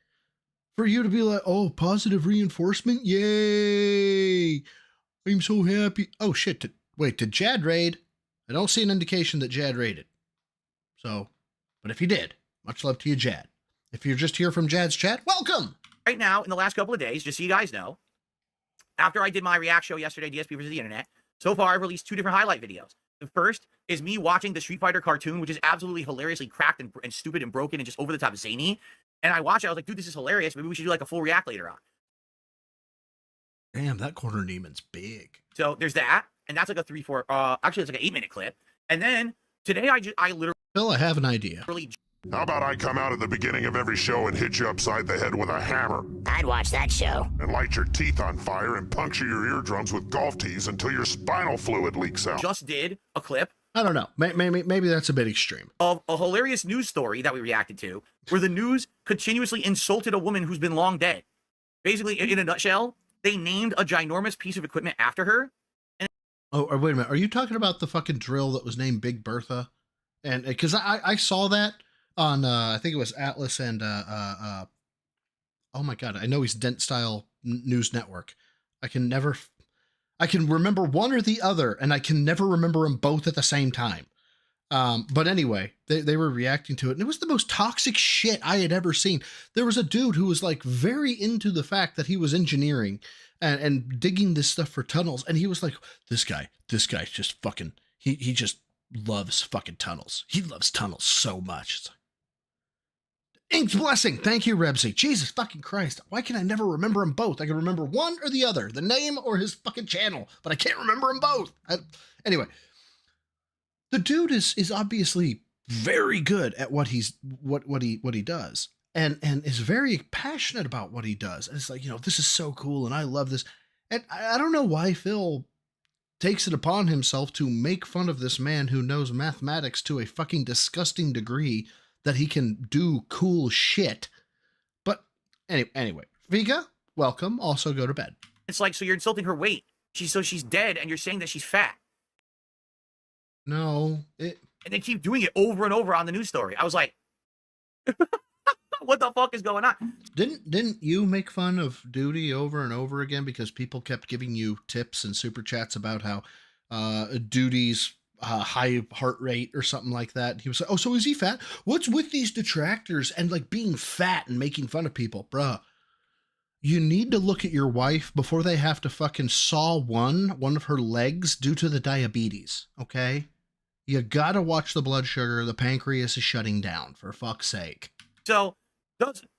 for you to be like, oh, positive reinforcement? Yay. I'm so happy. Oh, shit. Did Jad raid? I don't see an indication that Jad raided. So, but if you did, much love to you, Jad. If you're just here from Jad's chat, welcome. Right now, in the last couple of days, just so you guys know, after I did my react show yesterday, DSP versus the internet, so far I've released 2 different highlight videos. The first is me watching the Street Fighter cartoon, which is absolutely hilariously cracked and stupid and broken and just over the top zany. And I watched it, I was like, dude, this is hilarious. Maybe we should do like a full react later on. Damn, that corner Neiman's big. So there's that. And that's like a 3-4, actually it's like an 8-minute clip. And then today I literally Phil, I have an idea. How about I come out at the beginning of every show and hit you upside the head with a hammer? I'd watch that show. And light your teeth on fire and puncture your eardrums with golf tees until your spinal fluid leaks out. just did a clip I don't know. Maybe that's a bit extreme. of a hilarious news story that we reacted to, where the news continuously insulted a woman who's been long dead. Basically, in a nutshell, they named a ginormous piece of equipment after her. Oh, wait a minute. Are you talking about the fucking drill that was named Big Bertha? And because I saw that on I think it was Atlas and oh my god, I know he's Dent Style News Network. I can remember one or the other, and I can never remember them both at the same time. But anyway, they were reacting to it, and it was the most toxic shit I had ever seen. There was a dude who was like very into the fact that he was engineering and digging this stuff for tunnels, and he was like, this guy's just fucking, he just loves fucking tunnels. He loves tunnels so much. It's like, Ink's blessing. Thank you, Rebsy. Jesus fucking Christ. Why can I never remember them both? I can remember one or the other, the name or his fucking channel, but I can't remember them both. Anyway, the dude is obviously very good at what he does, and is very passionate about what he does. And it's like, this is so cool, and I love this. And I don't know why Phil takes it upon himself to make fun of this man who knows mathematics to a fucking disgusting degree that he can do cool shit. But anyway, Vika, welcome. Also go to bed. It's like, so you're insulting her weight. She's dead, and you're saying that she's fat. No. And they keep doing it over and over on the news story. I was like, what the fuck is going on? Didn't you make fun of Duty over and over again because people kept giving you tips and super chats about how Duty's high heart rate or something like that? He was like, oh, so is he fat? What's with these detractors and like being fat and making fun of people? Bruh, you need to look at your wife before they have to fucking saw one of her legs due to the diabetes, okay? You gotta watch the blood sugar. The pancreas is shutting down, for fuck's sake. So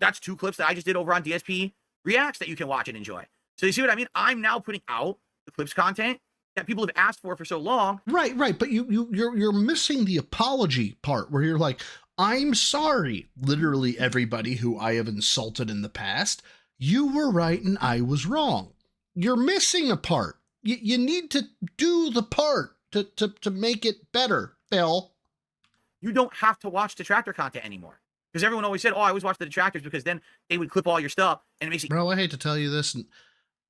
that's two clips that I just did over on DSP Reacts that you can watch and enjoy. So you see what I mean? I'm now putting out the clips content that people have asked for so long. Right. But you're missing the apology part where you're like, I'm sorry, literally everybody who I have insulted in the past. You were right and I was wrong. You're missing a part. You need to do the part to make it better, Phil. You don't have to watch detractor content anymore. Because everyone always said, oh, I always watch the detractors because then they would clip all your stuff and it makes it... Bro, I hate to tell you this, and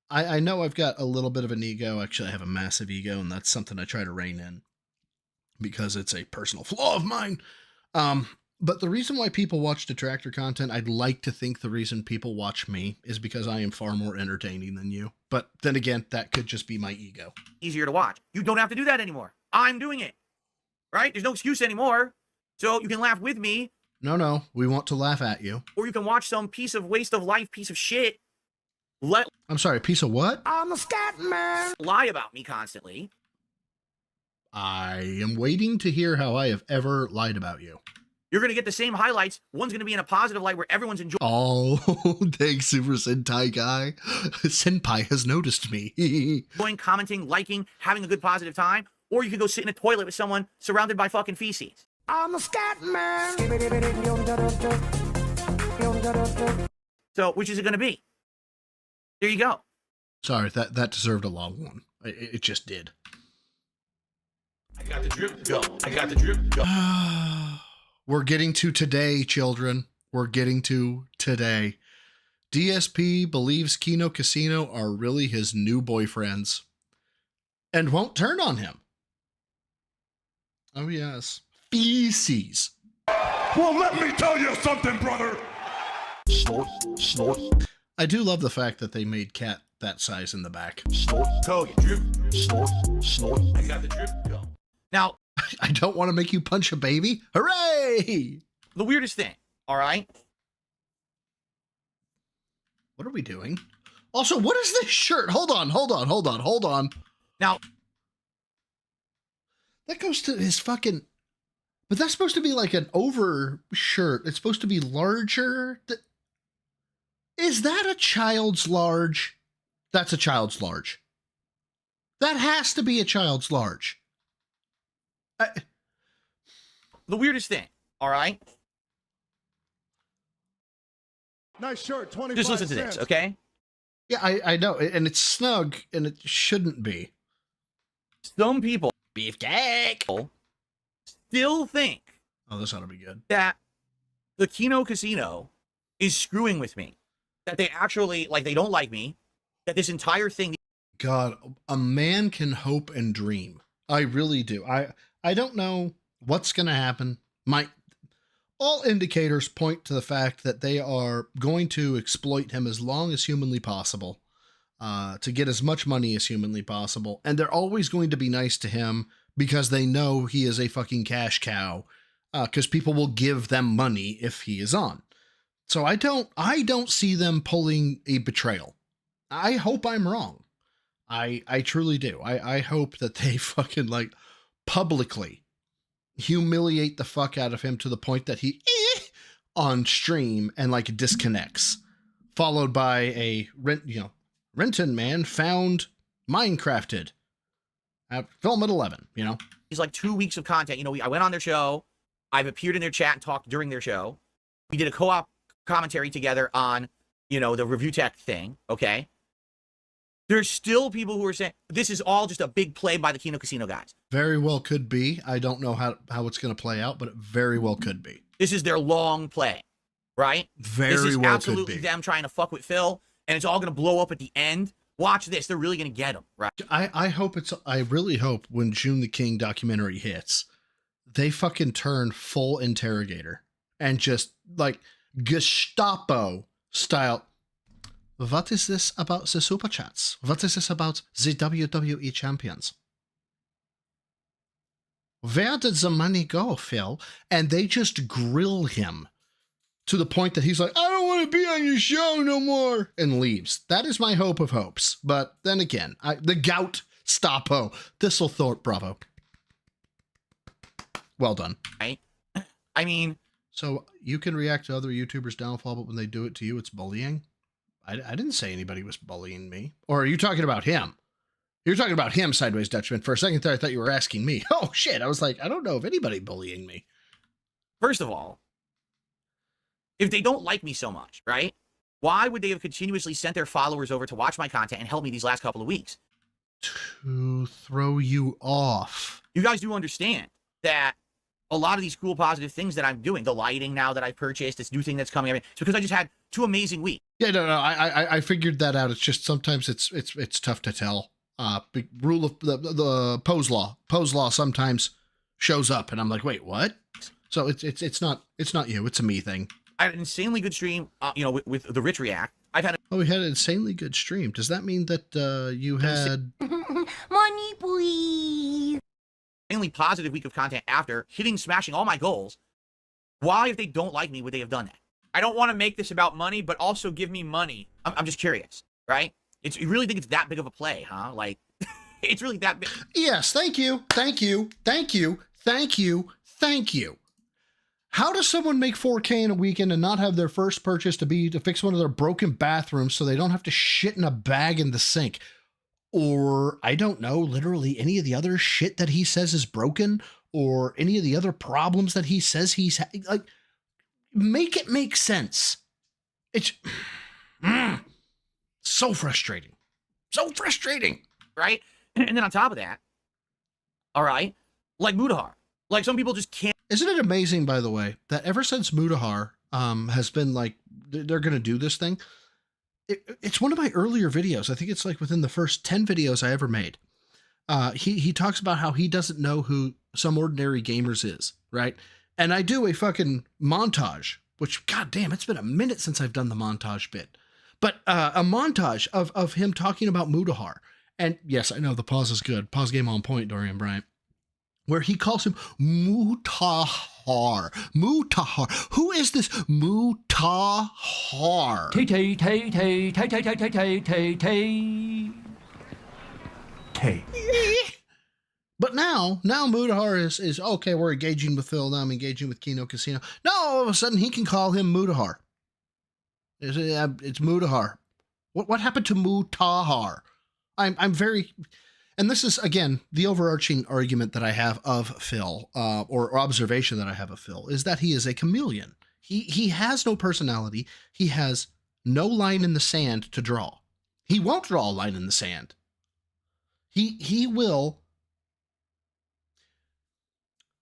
I know I've got a little bit of an ego. Actually, I have a massive ego, and that's something I try to rein in because it's a personal flaw of mine. But the reason why people watch detractor content, I'd like to think the reason people watch me is because I am far more entertaining than you. But then again, that could just be my ego. Easier to watch. You don't have to do that anymore. I'm doing it. Right? There's no excuse anymore. So you can laugh with me. No, we want to laugh at you. Or you can watch some piece of waste of life, piece of shit. I'm sorry, piece of what? I'm a scat man. Lie about me constantly. I am waiting to hear how I have ever lied about you. You're going to get the same highlights. One's going to be in a positive light where everyone's enjoying. Oh, thanks, Super Sentai guy. Senpai has noticed me. Enjoying, commenting, liking, having a good positive time. Or you can go sit in a toilet with someone surrounded by fucking feces. I'm a scat man. So, which is it going to be? There you go. Sorry, that deserved a long one. It just did. I got the drip, go. I got the drip, go. We're getting to today, children. We're getting to today. DSP believes Kino Casino are really his new boyfriends and won't turn on him. Oh, yes. Feces. Well, let me tell you something, brother. Snort, snort. I do love the fact that they made Cat that size in the back. Snort, go. Drip, snort, snort. I got the drip, go. Now, I don't want to make you punch a baby. Hooray! The weirdest thing, all right? What are we doing? Also, what is this shirt? Hold on. Now, that goes to his fucking... But that's supposed to be like an over shirt. It's supposed to be larger. Is that a child's large? That's a child's large. That has to be a child's large. the weirdest thing, all right? Nice shirt, 25 Just listen to this, cents. okay? Yeah, I know, and it's snug, and it shouldn't be. Some people, beefcake, still think Oh, this ought to be good. that the Kino Casino is screwing with me. That they actually, like, they don't like me. That this entire thing... God, a man can hope and dream. I really do. I don't know what's going to happen. All indicators point to the fact that they are going to exploit him as long as humanly possible, to get as much money as humanly possible. And they're always going to be nice to him because they know he is a fucking cash cow, because people will give them money if he is on. So I don't see them pulling a betrayal. I hope I'm wrong. I truly do. I hope that they fucking, like, publicly humiliate the fuck out of him to the point that he on stream and, like, disconnects, followed by a Renton man found Minecrafted at film at 11. He's like 2 weeks of content. I went on their show. I've appeared in their chat and talked during their show. We did a co-op commentary together on, the review tech thing. Okay. There's still people who are saying this is all just a big play by the Kino Casino guys. Very well could be. I don't know how it's going to play out, but it very well could be. This is their long play, right? Very this is well absolutely could be. them trying to fuck with Phil, and it's all going to blow up at the end. Watch this. They're really going to get him, right? I really hope when June the King documentary hits, they fucking turn full interrogator and just, like, Gestapo style. What is this about the super chats? What is this about the WWE champions? Where did the money go, Phil? And they just grill him to the point that he's like, I don't want to be on your show no more, and leaves. That is my hope of hopes. But then again, the gout Stapo. Thistlethorpe, bravo. Well done. Right? I mean... So you can react to other YouTubers' downfall, but when they do it to you, it's bullying? I didn't say anybody was bullying me. Or are you talking about him? You're talking about him, Sideways Dutchman. For a second there, I thought you were asking me. Oh, shit. I was like, I don't know of anybody bullying me. First of all, if they don't like me so much, right? Why would they have continuously sent their followers over to watch my content and help me these last couple of weeks? To throw you off. You guys do understand that a lot of these cool, positive things that I'm doing, the lighting now that I've purchased, this new thing that's coming, it's because I just had 2 amazing weeks. Yeah, no, I figured that out. It's just sometimes it's tough to tell. Big rule of the Poe's law sometimes shows up, and I'm like, wait, what? So it's not you. It's a me thing. I had an insanely good stream, with the Rich React. We had an insanely good stream. Does that mean that you had Money, please. Insanely positive week of content after smashing all my goals? Why, if they don't like me, would they have done that? I don't want to make this about money, but also give me money. I'm just curious, right? You really think it's that big of a play, huh? Like, it's really that big. Yes, thank you. How does someone make 4K in a weekend and not have their first purchase to fix one of their broken bathrooms so they don't have to shit in a bag in the sink? Or, I don't know, literally any of the other shit that he says is broken, or any of the other problems that he says he's like, make it make sense. It's so frustrating. Right? And then on top of that, all right, like Mudahar. Like, some people just can't. Isn't it amazing, by the way, that ever since Mudahar has been like, they're going to do this thing, it's one of my earlier videos. I think it's like within the first 10 videos I ever made. He talks about how he doesn't know who Some Ordinary Gamers is, right? And I do a fucking montage, which, goddamn, it's been a minute since I've done the montage bit. But a montage of him talking about Mudahar. And yes, I know the pause is good. Pause game on point, Dorian Bryant. Where he calls him Mutahar. Who is this Mutahar? Tay. But now Mudahar is okay, we're engaging with Phil, now I'm engaging with Kino Casino. No, all of a sudden he can call him Mudahar. It's Mudahar. What happened to Mutahar? I'm very... and this is, again, the overarching argument that I have of Phil, or observation that I have of Phil, is that he is a chameleon. He has no personality. He has no line in the sand to draw. He won't draw a line in the sand. He will.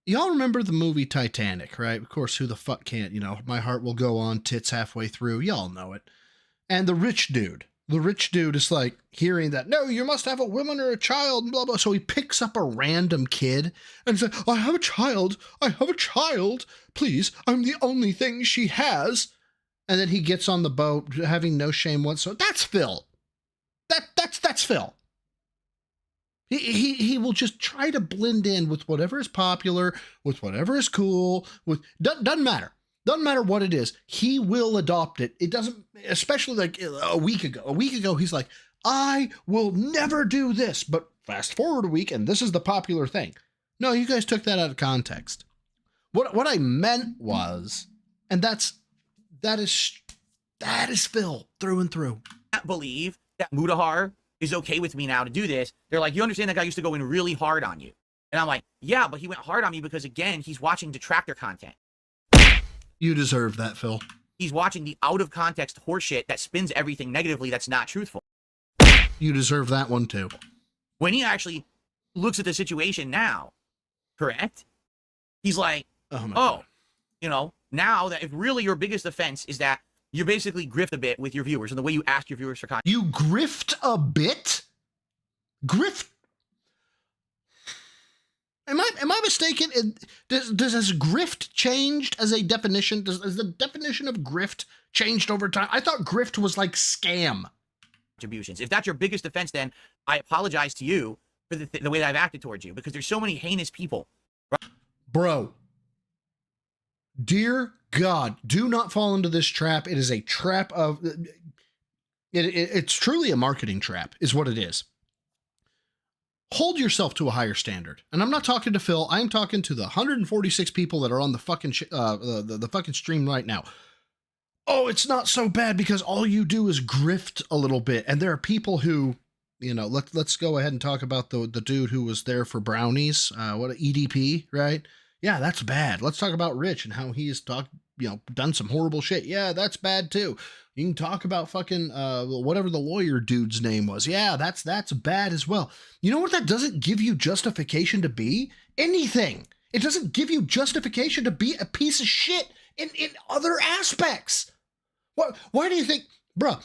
Y'all remember the movie Titanic, right? Of course, who the fuck can't, My Heart Will Go On, tits halfway through. Y'all know it. And the rich dude is like hearing that, no, you must have a woman or a child, and blah, blah. So he picks up a random kid and says, I have a child. Please, I'm the only thing she has. And then he gets on the boat having no shame whatsoever. That's Phil. That's Phil. He will just try to blend in with whatever is popular, with whatever is cool, doesn't matter. Doesn't matter what it is. He will adopt it. It doesn't, especially like a week ago, he's like, I will never do this, but fast forward a week and this is the popular thing. No, you guys took that out of context. What I meant was, and that is Phil through and through. I can't believe that Mudahar is okay with me now to do this. They're like, you understand that guy used to go in really hard on you. And I'm like, yeah, but he went hard on me because, again, he's watching detractor content. You deserve that, Phil. He's watching the out-of-context horseshit that spins everything negatively that's not truthful. You deserve that one, too. When he actually looks at the situation now, correct? He's like, now that if really your biggest offense is that you basically grift a bit with your viewers and the way you ask your viewers for content. You grift a bit? Grift? Am I mistaken? Has grift changed as a definition? Has the definition of grift changed over time? I thought grift was like scam. Contributions. If that's your biggest offense, then I apologize to you for the way that I've acted towards you, because there's so many heinous people. Right? Bro, dear God, do not fall into this trap. It is a trap of... It's truly a marketing trap, is what it is. Hold yourself to a higher standard. And I'm not talking to Phil. I'm talking to the 146 people that are on the fucking the fucking stream right now. Oh, it's not so bad because all you do is grift a little bit. And there are people who, let's go ahead and talk about the dude who was there for brownies. What EDP, right? Yeah, that's bad. Let's talk about Rich and how he's done some horrible shit. Yeah, that's bad too. You can talk about fucking whatever the lawyer dude's name was. Yeah, that's bad as well. You know what that doesn't give you justification to be? Anything. It doesn't give you justification to be a piece of shit in other aspects. Why do you think, bruh,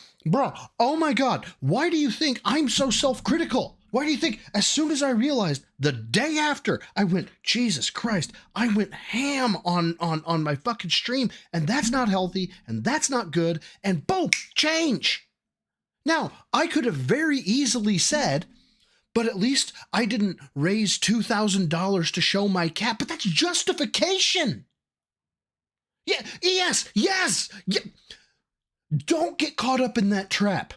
oh my God, why do you think I'm so self-critical? Why do you think as soon as I realized the day after I went, Jesus Christ, I went ham on my fucking stream, and that's not healthy and that's not good, and boom, change. Now, I could have very easily said, but at least I didn't raise $2,000 to show my cat, but that's justification. Yeah, yes. Don't get caught up in that trap.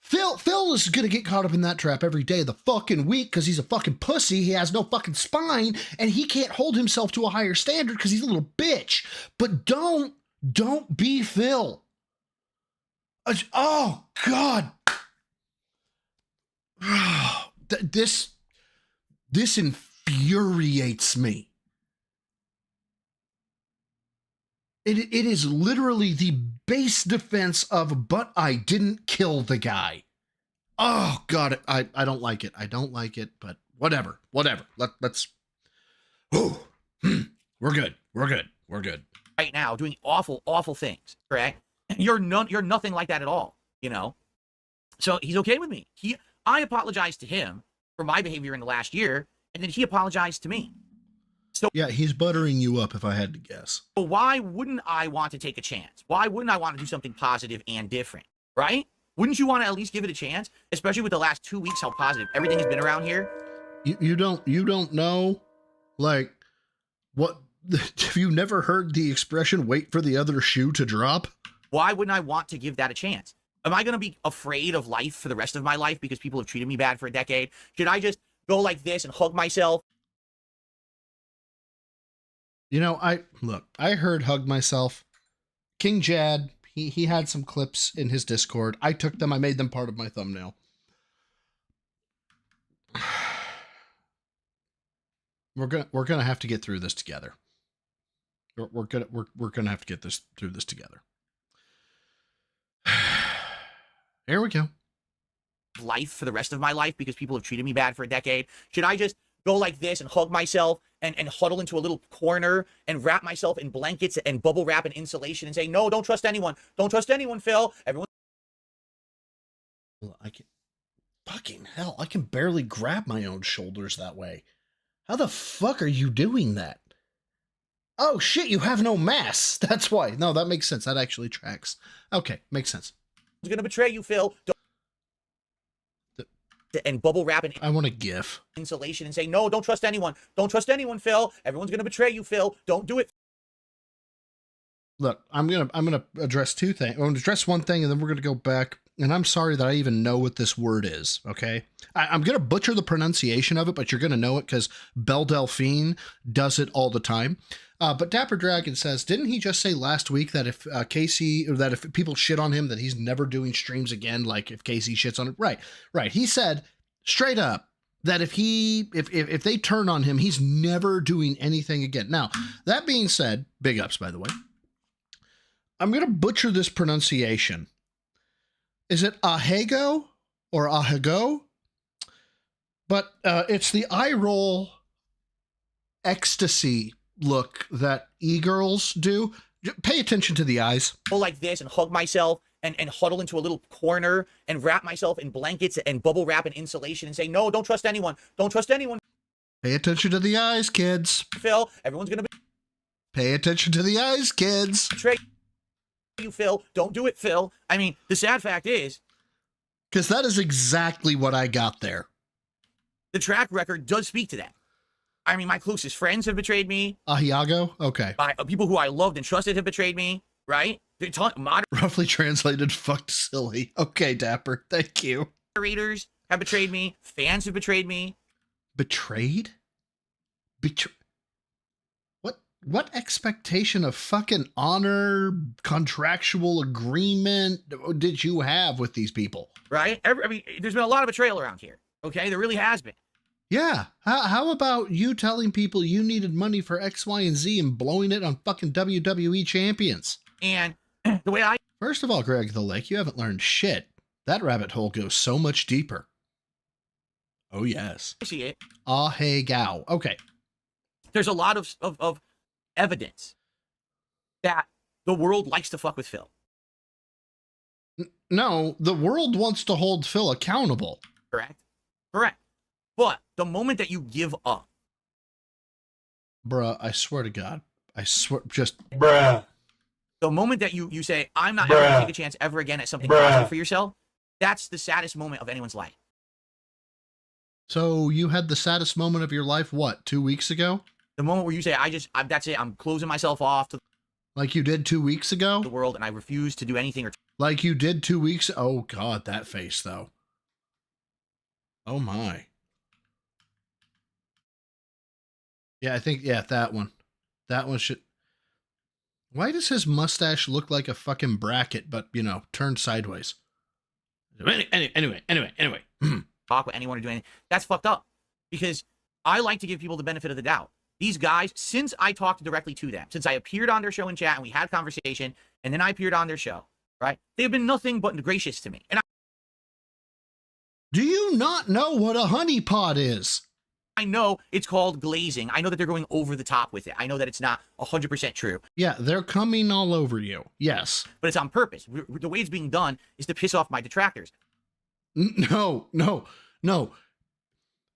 Phil is going to get caught up in that trap every day of the fucking week because he's a fucking pussy. He has no fucking spine and he can't hold himself to a higher standard because he's a little bitch. But don't be Phil. Oh, God. This infuriates me. It is literally the base defense of, but I didn't kill the guy. Oh, God, I don't like it. I don't like it, but whatever. Let's. Oh, we're good. Right now, doing awful things, correct? You're nothing like that at all, So he's okay with me. I apologized to him for my behavior in the last year, and then he apologized to me. So yeah, he's buttering you up if I had to guess. So why wouldn't I want to take a chance? Why wouldn't I want to do something positive and different, right? Wouldn't you want to at least give it a chance? Especially with the last 2 weeks, how positive everything has been around here. You don't know, like, what, have you never heard the expression, wait for the other shoe to drop? Why wouldn't I want to give that a chance? Am I going to be afraid of life for the rest of my life because people have treated me bad for a decade? Should I just go like this and hug myself? I heard hug myself. King Jad, he had some clips in his Discord. I took them, I made them part of my thumbnail. We're gonna have to get through this together. We're gonna have to get through this together. Here we go. Life for the rest of my life because people have treated me bad for a decade? Should I just go like this and hug myself and huddle into a little corner and wrap myself in blankets and bubble wrap and insulation and say, no, don't trust anyone. Don't trust anyone, Phil. Everyone. Well, I can. Fucking hell, I can barely grab my own shoulders that way. How the fuck are you doing that? Oh shit, you have no mass. That's why. No, that makes sense. That actually tracks. Okay, makes sense. Who's gonna betray you, Phil? And bubble wrap and I want a gif. Insulation and say, no, don't trust anyone. Don't trust anyone, Phil. Everyone's gonna betray you, Phil. Don't do it. Look, I'm gonna address two things. I'm gonna address one thing, and then we're gonna go back. And I'm sorry that I even know what this word is. Okay, I'm gonna butcher the pronunciation of it, but you're gonna know it because Belle Delphine does it all the time. But Dapper Dragon says, didn't he just say last week that if Casey, or that if people shit on him, that he's never doing streams again? Like if Casey shits on it, right? He said straight up that if they turn on him, he's never doing anything again. Now that being said, big ups by the way. I'm gonna butcher this pronunciation. Is it Ahego or Ahego? But it's the eye roll ecstasy look that e-girls do. Pay attention to the eyes. Go like this and hug myself and huddle into a little corner and wrap myself in blankets and bubble wrap and insulation and say, no, don't trust anyone. Don't trust anyone. Pay attention to the eyes, kids. Phil, everyone's gonna pay attention to the eyes, kids. Betray you, Phil. Don't do it, Phil. I mean, the sad fact is, because that is exactly what I got there. The track record does speak to that. I mean, my closest friends have betrayed me. Ahiago? Okay. People who I loved and trusted have betrayed me, right? Roughly translated, fucked silly. Okay, Dapper. Thank you. Moderators have betrayed me. Fans have betrayed me. Betrayed? What expectation of fucking honor, contractual agreement did you have with these people? Right? I mean, there's been a lot of betrayal around here. Okay? There really has been. Yeah. How about you telling people you needed money for X, Y, and Z and blowing it on fucking WWE champions? And the way First of all, Greg the Lake, you haven't learned shit. That rabbit hole goes so much deeper. Oh, yes. I see it. Ah, hey, gow. Okay. There's a lot of evidence that the world likes to fuck with Phil. No, the world wants to hold Phil accountable. Correct. But the moment that you give up. Bruh, I swear to God. I swear, just. Bruh. The moment that you say, I'm not ever going to take a chance ever again at something positive for yourself, that's the saddest moment of anyone's life. So you had the saddest moment of your life, what, 2 weeks ago? The moment where you say, that's it, I'm closing myself off to like you did 2 weeks ago? The world, and I refuse to do anything or like you did 2 weeks. Oh God, that face though. Oh my. Yeah, I think, that one. That one should. Why does his mustache look like a fucking bracket, but, turned sideways? Anyway. Talk with anyone or do anything. That's fucked up. Because I like to give people the benefit of the doubt. These guys, since I talked directly to them, since I appeared on their show in chat and we had conversation, and then I appeared on their show, right? They've been nothing but gracious to me. And do you not know what a honeypot is? I know it's called glazing. I know that they're going over the top with it. I know that it's not 100% true. Yeah, they're coming all over you. Yes. But it's on purpose. The way it's being done is to piss off my detractors. No.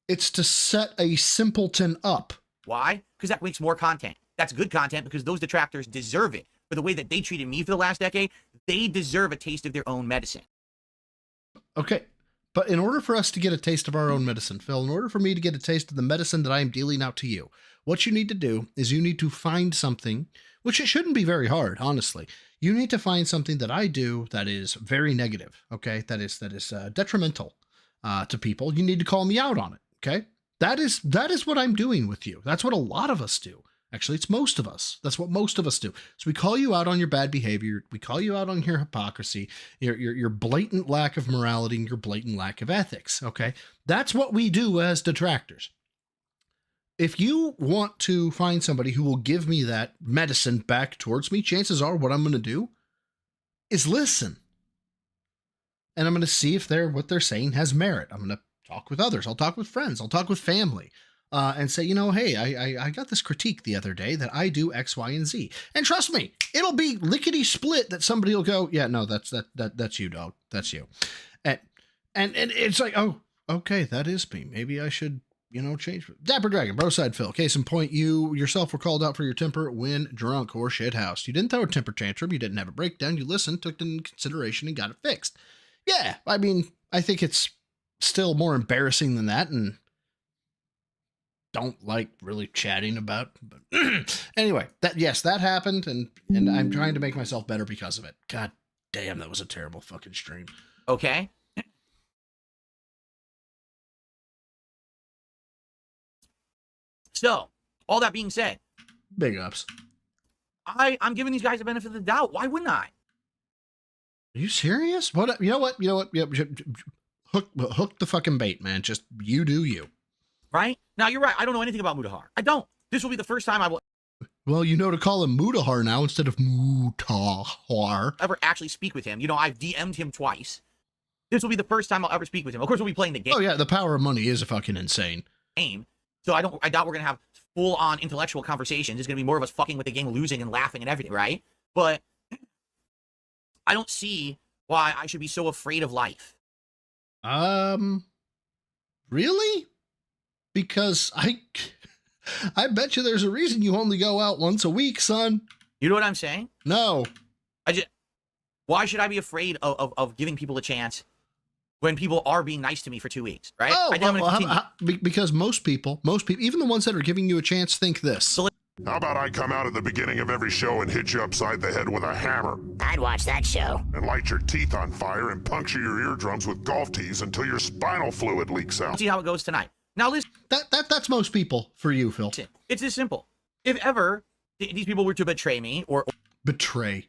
It's to set a simpleton up. Why? Because that makes more content. That's good content because those detractors deserve it. For the way that they treated me for the last decade, they deserve a taste of their own medicine. Okay. But in order for us to get a taste of our own medicine, Phil, in order for me to get a taste of the medicine that I am dealing out to you, what you need to do is you need to find something, which it shouldn't be very hard, honestly. You need to find something that I do that is very negative, okay? That is detrimental to people. You need to call me out on it, okay? That is what I'm doing with you. That's what a lot of us do. Actually, it's most of us. That's what most of us do. So we call you out on your bad behavior. We call you out on your hypocrisy, your blatant lack of morality, and your blatant lack of ethics. Okay. That's what we do as detractors. If you want to find somebody who will give me that medicine back towards me, chances are what I'm going to do is listen. And I'm going to see if what they're saying has merit. I'm going to talk with others. I'll talk with friends. I'll talk with family. And say, hey, I got this critique the other day that I do X, Y, and Z. And trust me, it'll be lickety split that somebody will go, yeah, no, that's you, dog. That's you. And it's like, oh, okay, that is me. Maybe I should, change. Dapper Dragon, Broside Phil. Case in point, you yourself were called out for your temper when drunk or shithoused. You didn't throw a temper tantrum. You didn't have a breakdown. You listened, took it into consideration, and got it fixed. Yeah, I mean, I think it's still more embarrassing than that, and don't like really chatting about, but anyway, that happened, and I'm trying to make myself better because of it. God damn, that was a terrible fucking stream. Okay. So, all that being said, big ups. I'm giving these guys the benefit of the doubt. Why wouldn't I? Are you serious? What? You know what? Yeah, hook the fucking bait, man. Just you do you. Right? Now, you're right. I don't know anything about Mutahar. I don't. This will be the first time I will... Well, you know to call him Mutahar now instead of Mutahar. ...ever actually speak with him. I've DM'd him twice. This will be the first time I'll ever speak with him. Of course, we'll be playing the game. Oh, yeah, the power of money is fucking insane. So I doubt we're going to have full-on intellectual conversations. It's going to be more of us fucking with the game, losing and laughing and everything, right? But I don't see why I should be so afraid of life. Really? Because I bet you there's a reason you only go out once a week, son. You know what I'm saying? No. Why should I be afraid of giving people a chance when people are being nice to me for 2 weeks, right? Because most people, even the ones that are giving you a chance, think this. So how about I come out at the beginning of every show and hit you upside the head with a hammer? I'd watch that show. And light your teeth on fire and puncture your eardrums with golf tees until your spinal fluid leaks out. See how it goes tonight. Now listen. That's most people for you, Phil. It's this simple. If ever these people were to betray me or betray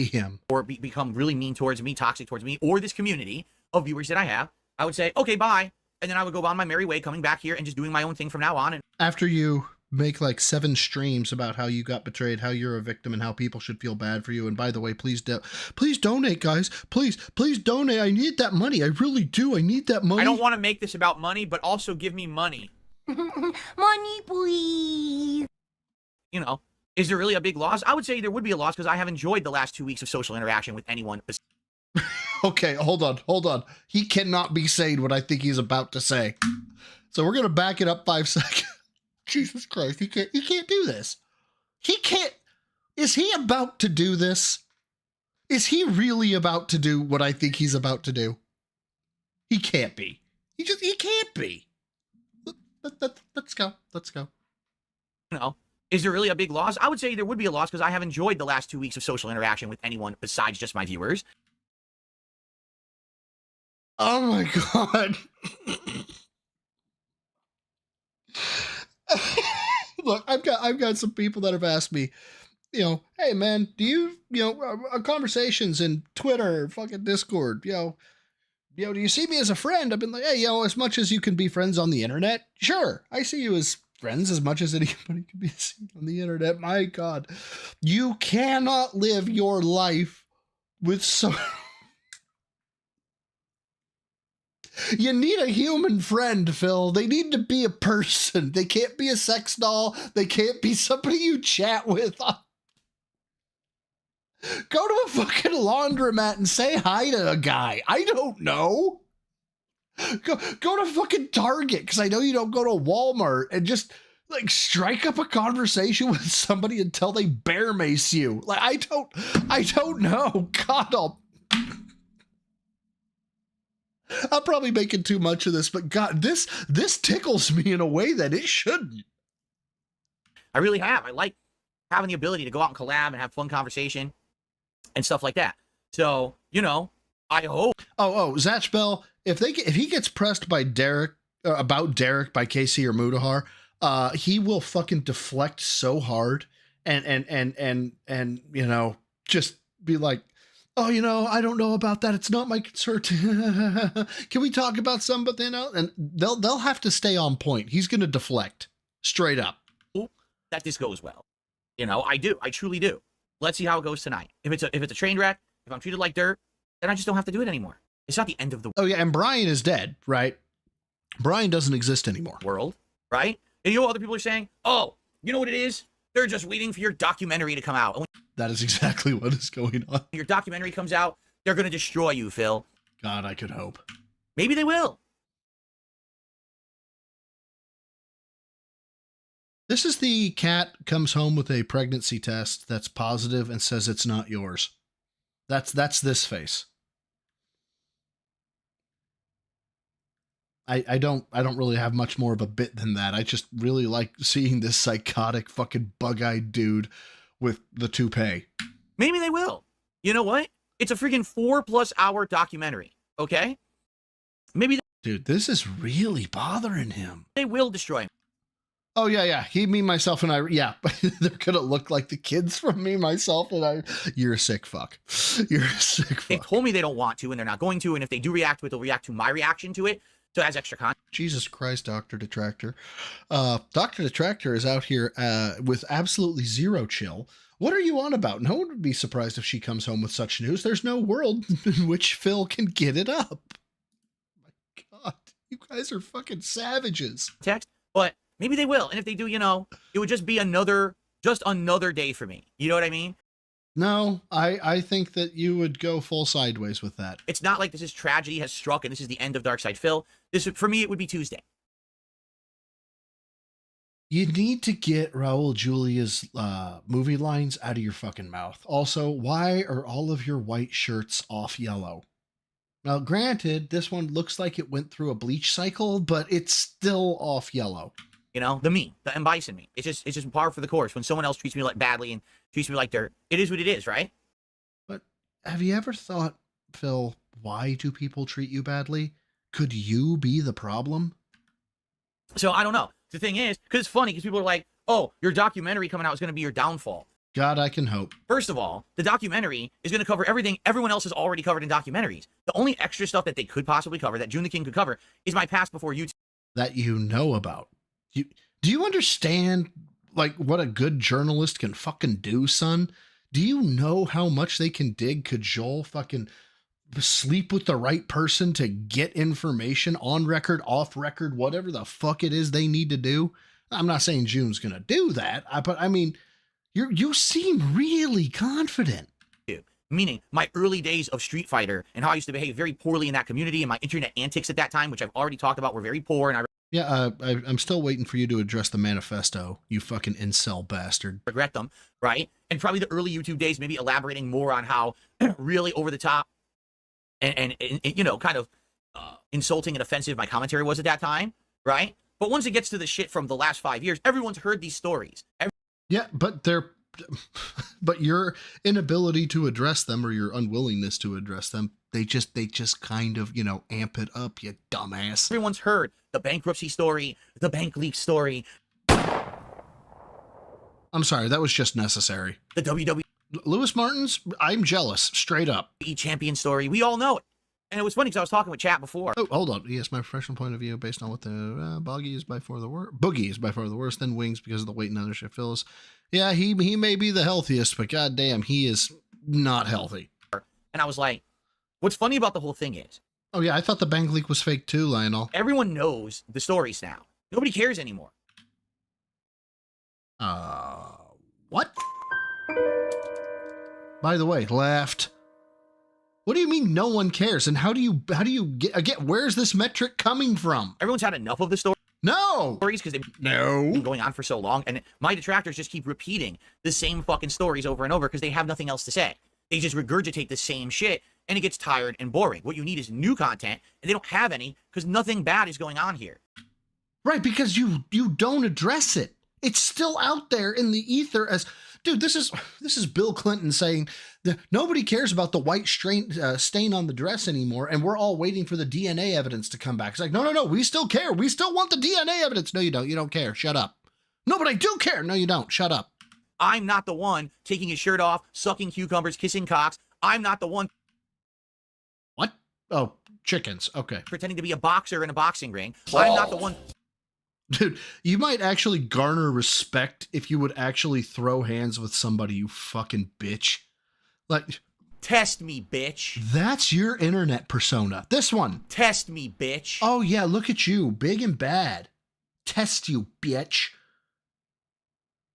him or become really mean towards me, toxic towards me, or this community of viewers that I have, I would say, okay, bye. And then I would go on my merry way, coming back here and just doing my own thing from now on. And after you make like 7 streams about how you got betrayed, how you're a victim, and how people should feel bad for you. And by the way, please donate, guys. Please donate. I need that money. I really do. I need that money. I don't want to make this about money, but also give me money. Money, please. Is there really a big loss? I would say there would be a loss because I have enjoyed the last 2 weeks of social interaction with anyone. Okay, hold on. He cannot be saying what I think he's about to say. So we're going to back it up 5 seconds. Jesus Christ, he can't do this. He can't. Is he about to do this? Is he really about to do what I think he's about to do? He can't be. He can't be. Let's go. Is there really a big loss? I would say there would be a loss because I have enjoyed the last 2 weeks of social interaction with anyone besides just my viewers. Oh my God. Look, I've got some people that have asked me, hey man, do you, conversations in Twitter, fucking Discord, do you see me as a friend? I've been like, hey, as much as you can be friends on the internet, sure, I see you as friends as much as anybody can be seen on the internet. My God, you cannot live your life with so. You need a human friend, Phil. They need to be a person. They can't be a sex doll. They can't be somebody you chat with. Go to a fucking laundromat and say hi to a guy. I don't know. Go to fucking Target, because I know you don't go to Walmart, and just like strike up a conversation with somebody until they bear mace you. Like, I don't know. God, I'm probably making too much of this, but God, this tickles me in a way that it shouldn't. I really have. I like having the ability to go out and collab and have fun conversation and stuff like that. So, I hope. Oh, Zatch Bell, if he gets pressed by Derek, about Derek by KC or Mutahar, he will fucking deflect so hard and you know, just be like, oh, you know, I don't know about that. It's not my concern. Can we talk about something else? And they'll have to stay on point. He's going to deflect straight up. That this goes well. You know, I do. I truly do. Let's see how it goes tonight. If it's a train wreck, if I'm treated like dirt, then I just don't have to do it anymore. It's not the end of the Oh yeah, and Brian is dead, right? Brian doesn't exist anymore. World, right? And you know what other people are saying? Oh, you know what it is? They're just waiting for your documentary to come out. And that is exactly what is going on. when your documentary comes out, they're going to destroy you, Phil. God, I could hope. Maybe they will. This is the cat comes home with a pregnancy test that's positive and says it's not yours. That's this face. I don't really have much more of a bit than that. I just really like seeing this psychotic fucking bug-eyed dude with the toupee. Maybe they will. You know what? It's a freaking 4+ hour documentary. Okay? Maybe dude, this is really bothering him. They will destroy him. Oh yeah. He, me, myself, and I. Yeah, they're gonna look like the kids from Me, Myself, and I. You're a sick fuck. You're a sick fuck. They told me they don't want to, and they're not going to. And if they do react to it, they'll react to my reaction to it. So it has extra content. Jesus Christ, Dr. Detractor. Dr. Detractor is out here with absolutely zero chill. What are you on about? No one would be surprised if she comes home with such news. There's no world in which Phil can get it up. My God, you guys are fucking savages. Text, but maybe they will. And if they do, you know, it would just be another day for me. You know what I mean? No, I think that you would go full sideways with that. It's not like this is tragedy has struck and this is the end of Darkside Phil. For me, it would be Tuesday. You need to get Raul Julia's movie lines out of your fucking mouth. Also, why are all of your white shirts off yellow? Now, granted, this one looks like it went through a bleach cycle, but it's still off yellow. You know, the M. Bison me. It's just par for the course. When someone else treats me like badly and treats me like dirt, it is what it is, right? But have you ever thought, Phil, why do people treat you badly? Could you be the problem? So I don't know. The thing is, because it's funny, because people are like, oh, your documentary coming out is going to be your downfall. God, I can hope. First of all, the documentary is going to cover everything everyone else has already covered in documentaries. The only extra stuff that they could possibly cover, that June the King could cover, is my past before YouTube. That you know about. Do you understand, like, what a good journalist can fucking do, son? Do you know how much they can dig, cajole, fucking sleep with the right person to get information on record, off record, whatever the fuck it is they need to do? I'm not saying June's going to do that, but I mean, you seem really confident. Meaning my early days of Street Fighter and how I used to behave very poorly in that community and my internet antics at that time, which I've already talked about, were very poor. And I'm still waiting for you to address the manifesto, you fucking incel bastard. Regret them, right? And probably the early YouTube days, maybe elaborating more on how really over the top and you know, kind of insulting and offensive my commentary was at that time, right? But once it gets to the shit from the last 5 years, everyone's heard these stories. Yeah, but but your inability to address them, or your unwillingness to address them, they just kind of, you know, amp it up, you dumbass. Everyone's heard the bankruptcy story, the bank leak story. I'm sorry, that was just necessary. The WWE Lewis Martin's, I'm jealous, straight up. Champion story. We all know it. And it was funny because I was talking with chat before. Oh, hold on. Yes, my professional point of view, based on what the Boogie is by far the worst, then Wings because of the weight and other shit. Phyllis, yeah, he may be the healthiest, but goddamn, he is not healthy. And I was like, what's funny about the whole thing is, oh yeah, I thought the bank leak was fake too, Lionel. Everyone knows the stories now. Nobody cares anymore. What? By the way, left. What do you mean no one cares? And how do you get where's this metric coming from? Everyone's had enough of the story. No stories because they've been going on for so long, and my detractors just keep repeating the same fucking stories over and over because they have nothing else to say. They just regurgitate the same shit, and it gets tired and boring. What you need is new content, and they don't have any because nothing bad is going on here. Right, because you don't address it. It's still out there in the ether as, dude, this is Bill Clinton saying Nobody cares about the white stain on the dress anymore, and we're all waiting for the DNA evidence to come back. It's like, no, we still care. We still want the DNA evidence. No, you don't. You don't care. Shut up. No, but I do care. No, you don't. Shut up. I'm not the one taking his shirt off, sucking cucumbers, kissing cocks. I'm not the one. What? Oh, chickens. Okay. Pretending to be a boxer in a boxing ring. I'm not the one. Dude, you might actually garner respect if you would actually throw hands with somebody, you fucking bitch. Like, test me, bitch. That's your internet persona. This one. Test me, bitch. Oh, yeah, look at you. Big and bad. Test you, bitch.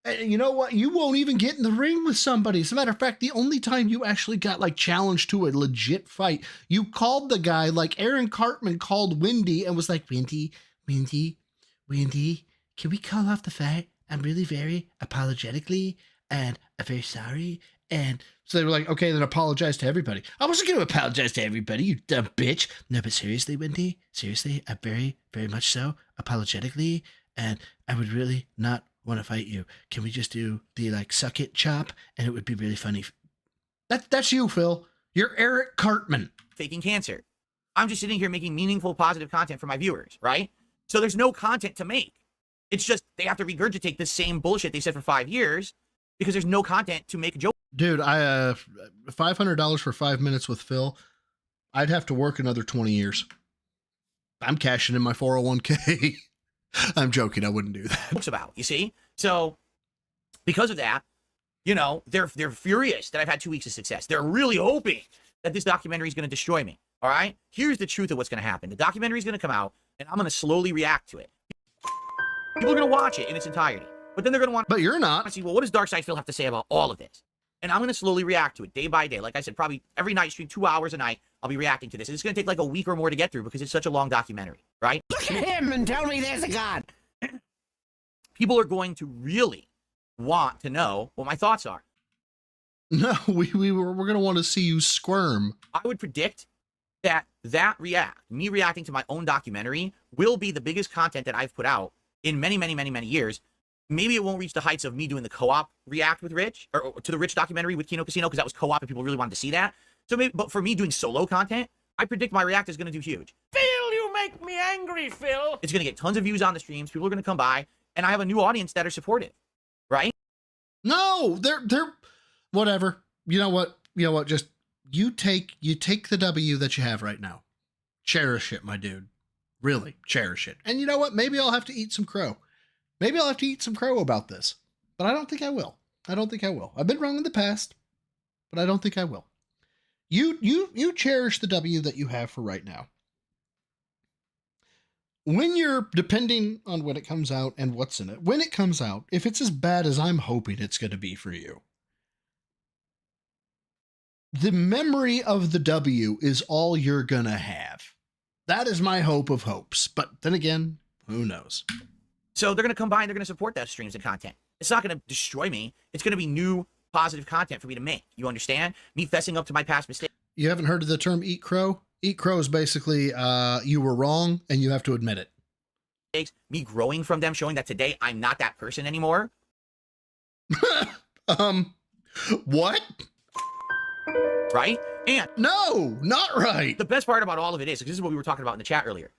And you know what? You won't even get in the ring with somebody. As a matter of fact, the only time you actually got like challenged to a legit fight, you called the guy like Aaron Cartman called Wendy and was like, Wendy, can we call off the fight? I'm really very apologetically and I'm very sorry. And so they were like, okay, then apologize to everybody. I wasn't going to apologize to everybody, you dumb bitch. No, but seriously, Wendy, seriously, I'm very, very much so apologetically. And I would really not want to fight you. Can we just do the like suck it chop? And it would be really funny. That's you, Phil. You're Eric Cartman. Faking cancer. I'm just sitting here making meaningful, positive content for my viewers, right? So there's no content to make. It's just they have to regurgitate the same bullshit they said for 5 years because there's no content to make a joke. Dude, I $500 for 5 minutes with Phil. I'd have to work another 20 years. I'm cashing in my 401k. I'm joking. I wouldn't do that. Jokes about, you see? So because of that, you know, they're furious that I've had 2 weeks of success. They're really hoping that this documentary is going to destroy me. All right? Here's the truth of what's going to happen. The documentary is going to come out, and I'm going to slowly react to it. People are going to watch it in its entirety. But then they're going to want... But you're not. See, well, what does Dark Side Phil have to say about all of this? And I'm going to slowly react to it day by day. Like I said, probably every night, stream 2 hours a night, I'll be reacting to this. And it's going to take like a week or more to get through because it's such a long documentary, right? Look at him and tell me there's a God. People are going to really want to know what my thoughts are. No, we're going to want to see you squirm. I would predict that me reacting to my own documentary will be the biggest content that I've put out in many, many, many, many years. Maybe it won't reach the heights of me doing the co-op react with Rich or to the Rich documentary with Kino Casino because that was co-op and people really wanted to see that. So maybe, but for me doing solo content, I predict my react is going to do huge. Phil, you make me angry, Phil. It's going to get tons of views on the streams. People are going to come by, and I have a new audience that are supportive, right? No, they're whatever. You know what? Just you take the W that you have right now. Cherish it, my dude. Really, cherish it. And you know what? Maybe I'll have to eat some crow. Maybe I'll have to eat some crow about this. But I don't think I will. I've been wrong in the past, but I don't think I will. You cherish the W that you have for right now. When you're, depending on when it comes out and what's in it, when it comes out, if it's as bad as I'm hoping it's going to be for you, the memory of the W is all you're going to have. That is my hope of hopes. But then again, who knows? So they're going to come by and they're going to support those streams and content. It's not going to destroy me. It's going to be new, positive content for me to make. You understand? Me fessing up to my past mistakes. You haven't heard of the term eat crow? Eat crow is basically you were wrong and you have to admit it. Me growing from them, showing that today I'm not that person anymore. What? Right? And no, not right. The best part about all of it is, because this is what we were talking about in the chat earlier,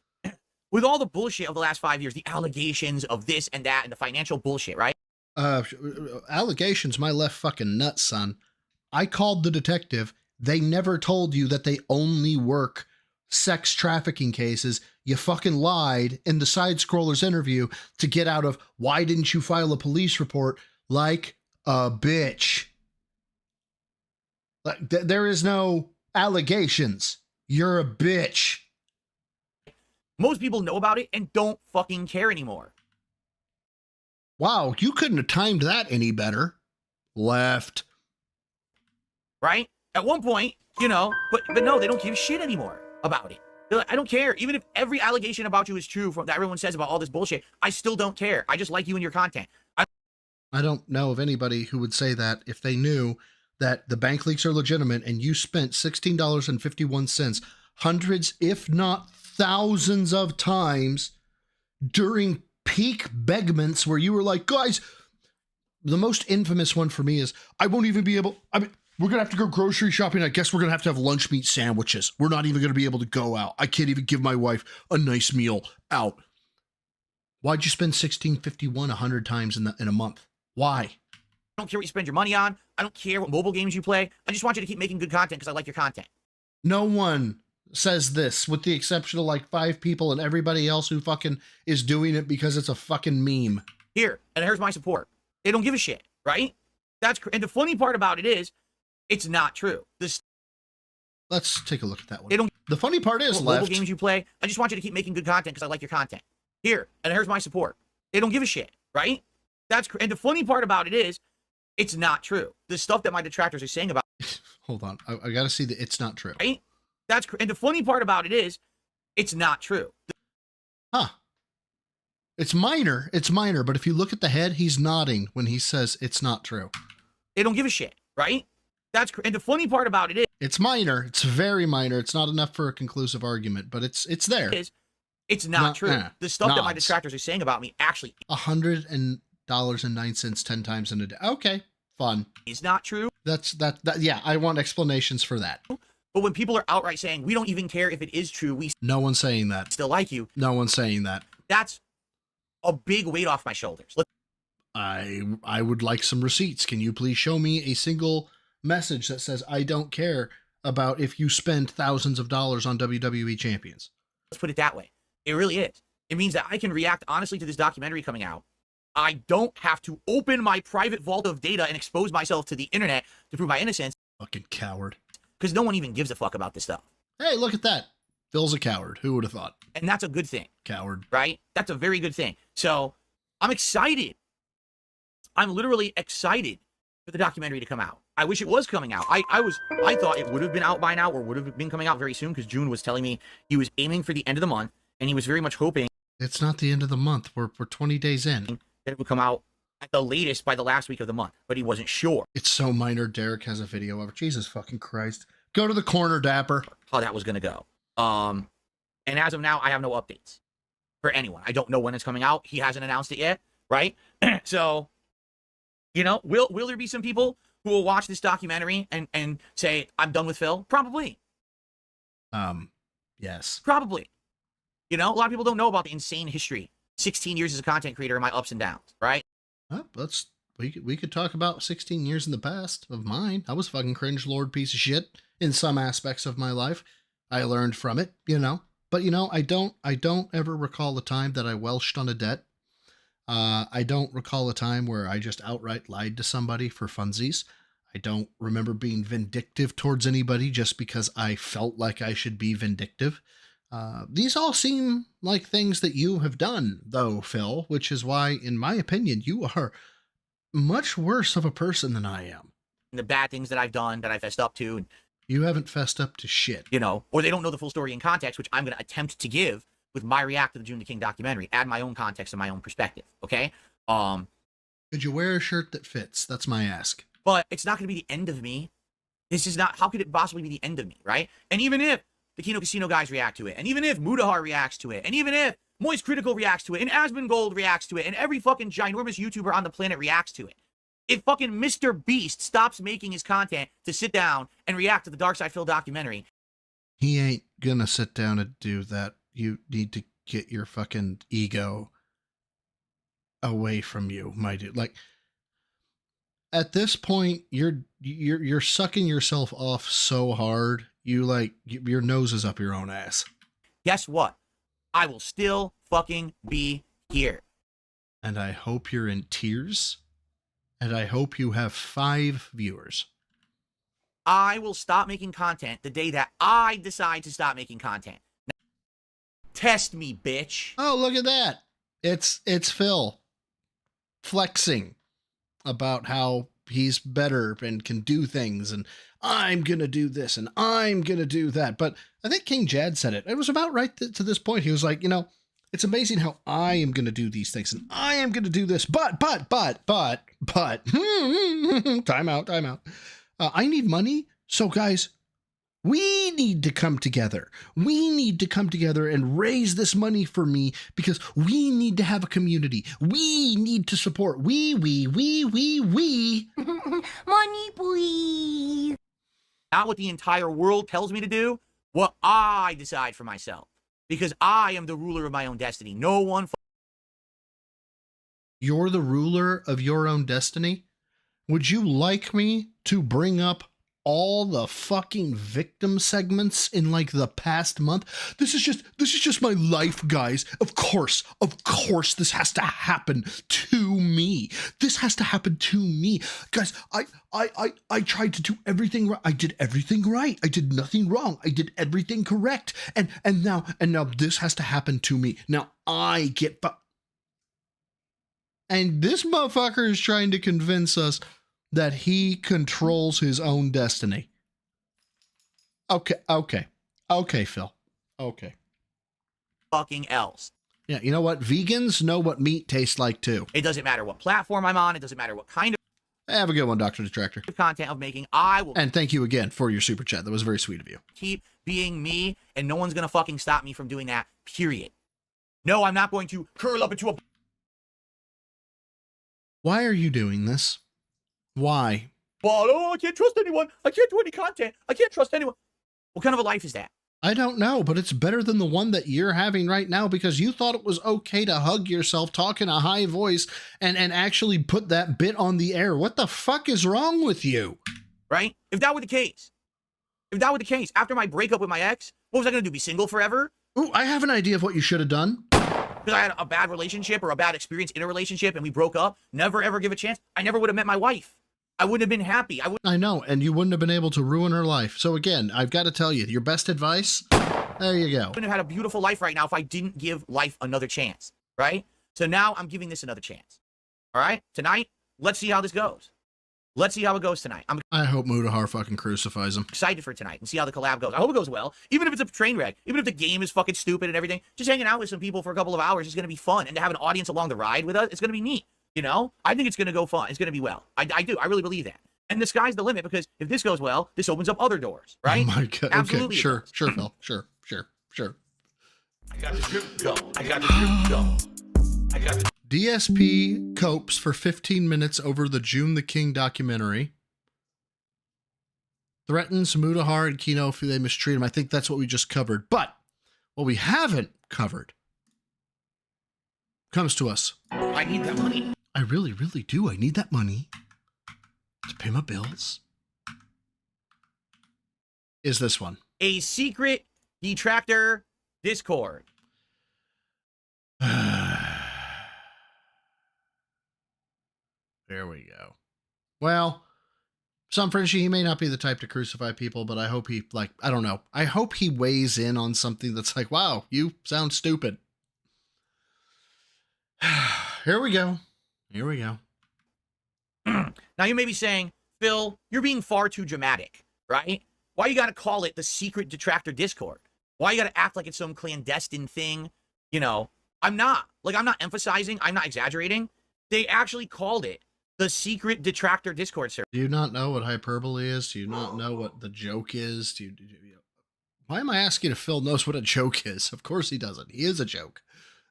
with all the bullshit of the last 5 years, the allegations of this and that and the financial bullshit, right? Allegations, my left fucking nuts, son. I called the detective. They never told you that they only work sex trafficking cases. You fucking lied in the side scrollers interview to get out of why didn't you file a police report like a bitch. Like there is no allegations. You're a bitch. Most people know about it and don't fucking care anymore. Wow, you couldn't have timed that any better. Left. Right? At one point, you know, but no, they don't give a shit anymore about it. They're like, I don't care. Even if every allegation about you is true from that everyone says about all this bullshit, I still don't care. I just like you and your content. I don't know of anybody who would say that if they knew that the bank leaks are legitimate and you spent $16.51 hundreds, if not thousands of times during peak begments where you were like, guys, the most infamous one for me is I won't even be able, we're going to have to go grocery shopping. I guess we're going to have lunch meat sandwiches. We're not even going to be able to go out. I can't even give my wife a nice meal out. Why'd you spend $16.51 100 times in a month? Why? I don't care what you spend your money on. I don't care what mobile games you play. I just want you to keep making good content because I like your content. No one says this, with the exception of like 5 people and everybody else who fucking is doing it because it's a fucking meme. Here, and here's my support. They don't give a shit, right? And the funny part about it is, it's not true. Let's take a look at that one. The funny part is, mobile games you play, I just want you to keep making good content because I like your content. Here, and here's my support. They don't give a shit, right? And the funny part about it is, it's not true. The stuff that my detractors are saying about hold on, I gotta see that it's not true. Right? And the funny part about it is, it's not true. Huh. It's minor, but if you look at the head, he's nodding when he says it's not true. They don't give a shit, right? And the funny part about it is, it's minor. It's very minor. It's not enough for a conclusive argument, but it's there. It's not true. The stuff that my detractors are saying about me actually $100.09 10 times in a day. Okay, fun. Is not true. That yeah, I want explanations for that. But when people are outright saying we don't even care if it is true, we no one's saying that. Still like you. No one's saying that. That's a big weight off my shoulders. I would like some receipts. Can you please show me a single message that says I don't care about if you spend thousands of dollars on WWE champions? Let's put it that way. It really is. It means that I can react honestly to this documentary coming out. I don't have to open my private vault of data and expose myself to the internet to prove my innocence. Fucking coward. Because no one even gives a fuck about this stuff. Hey, look at that. Phil's a coward. Who would have thought? And that's a good thing. Coward. Right? That's a very good thing. So I'm excited. I'm literally excited for the documentary to come out. I wish it was coming out. I thought it would have been out by now or would have been coming out very soon because June was telling me he was aiming for the end of the month and he was very much hoping it's not the end of the month. We're 20 days in. That it would come out at the latest by the last week of the month, but he wasn't sure. It's so minor. Derek has a video of it. Jesus fucking Christ. Go to the corner, Dapper. How that was going to go. And as of now, I have no updates for anyone. I don't know when it's coming out. He hasn't announced it yet, right? So, you know, will there be some people who will watch this documentary and say, I'm done with Phil? Probably. Yes. Probably. You know, a lot of people don't know about the insane history. 16 years as a content creator and my ups and downs, right? We could talk about 16 years in the past of mine. I was fucking cringe lord piece of shit in some aspects of my life. I learned from it, you know. But you know, I don't ever recall a time that I welched on a debt. I don't recall a time where I just outright lied to somebody for funsies. I don't remember being vindictive towards anybody just because I felt like I should be vindictive. These all seem like things that you have done, though, Phil, which is why, in my opinion, you are much worse of a person than I am. The bad things that I've done, that I fessed up to. And, you haven't fessed up to shit. You know, or they don't know the full story in context, which I'm going to attempt to give with my react to the June the King documentary. Add my own context and my own perspective, okay? Could you wear a shirt that fits? That's my ask. But it's not going to be the end of me. This is not, how could it possibly be the end of me, right? And even if the Kino Casino guys react to it, and even if Mudahar reacts to it, and even if Moist Critical reacts to it, and Asmongold reacts to it, and every fucking ginormous YouTuber on the planet reacts to it, if fucking Mr. Beast stops making his content to sit down and react to the Dark Side Phil documentary, he ain't gonna sit down and do that. You need to get your fucking ego away from you, my dude. Like, at this point, you're sucking yourself off so hard. Your nose is up your own ass. Guess what? I will still fucking be here. And I hope you're in tears. And I hope you have 5 viewers. I will stop making content the day that I decide to stop making content. Now, test me, bitch. Oh, look at that. It's Phil flexing about how he's better and can do things, and I'm going to do this, and I'm going to do that. But I think King Jad said it. It was about right to this point. He was like, you know, it's amazing how I am going to do these things, and I am going to do this, but, time out. I need money. So guys, We need to come together. We need to come together and raise this money for me because we need to have a community. We need to support. We. Money, please. Not what the entire world tells me to do, what I decide for myself. Because I am the ruler of my own destiny. No one. You're the ruler of your own destiny? Would you like me to bring up all the fucking victim segments in like the past month? This is just my life, guys. Of course this has to happen to me. This has to happen to me. Guys, I tried to do everything right. I did everything right. I did nothing wrong. I did everything correct. And now this has to happen to me. Now I get and this motherfucker is trying to convince us that he controls his own destiny. Okay, Phil. Okay. Fucking else. Yeah, you know what? Vegans know what meat tastes like too. It doesn't matter what platform I'm on. It doesn't matter what kind Have a good one, Dr. Detractor. of content I'm making. I will And thank you again for your super chat. That was very sweet of you. keep being me, and no one's going to fucking stop me from doing that, period. No, I'm not going to curl up into a... Why are you doing this? Why? But, oh, I can't trust anyone. I can't do any content. I can't trust anyone. What kind of a life is that? I don't know, but it's better than the one that you're having right now because you thought it was okay to hug yourself, talk in a high voice, and actually put that bit on the air. What the fuck is wrong with you? Right? If that were the case, after my breakup with my ex, what was I going to do? Be single forever? Ooh, I have an idea of what you should have done. Because I had a bad relationship or a bad experience in a relationship and we broke up, never ever give a chance. I never would have met my wife. I wouldn't have been happy. I know, and you wouldn't have been able to ruin her life. So again, I've got to tell you, your best advice, there you go. Wouldn't have had a beautiful life right now if I didn't give life another chance, right? So now I'm giving this another chance. All right? Tonight, let's see how this goes. Let's see how it goes tonight. I hope Mudahar fucking crucifies him. Excited for tonight and see how the collab goes. I hope it goes well. Even if it's a train wreck, even if the game is fucking stupid and everything, just hanging out with some people for a couple of hours is going to be fun. And to have an audience along the ride with us, it's going to be neat. You know? I think it's going to go fun. It's going to be well. I do. I really believe that. And the sky's the limit because if this goes well, this opens up other doors, right? Oh my God. Absolutely. Okay. Sure, Phil. Sure. I got the drip go. I got the drip go. I got the... DSP copes for 15 minutes over the June the King documentary. Threatens Mudahar and Kino if they mistreat him. I think that's what we just covered. But what we haven't covered comes to us. I need that money. I really, really do. I need that money to pay my bills. Is this one. A secret detractor Discord. There we go. Well, some Frenchie, he may not be the type to crucify people, but I hope he, I don't know. I hope he weighs in on something that's like, wow, you sound stupid. Here we go. Now you may be saying, Phil, you're being far too dramatic, right? Why you got to call it the secret detractor Discord? Why you got to act like it's some clandestine thing? You know, I'm not emphasizing, I'm not exaggerating. They actually called it the secret detractor Discord server. Do you not know what hyperbole is? Do you not know what the joke is? Why am I asking if Phil knows what a joke is? Of course he doesn't. He is a joke.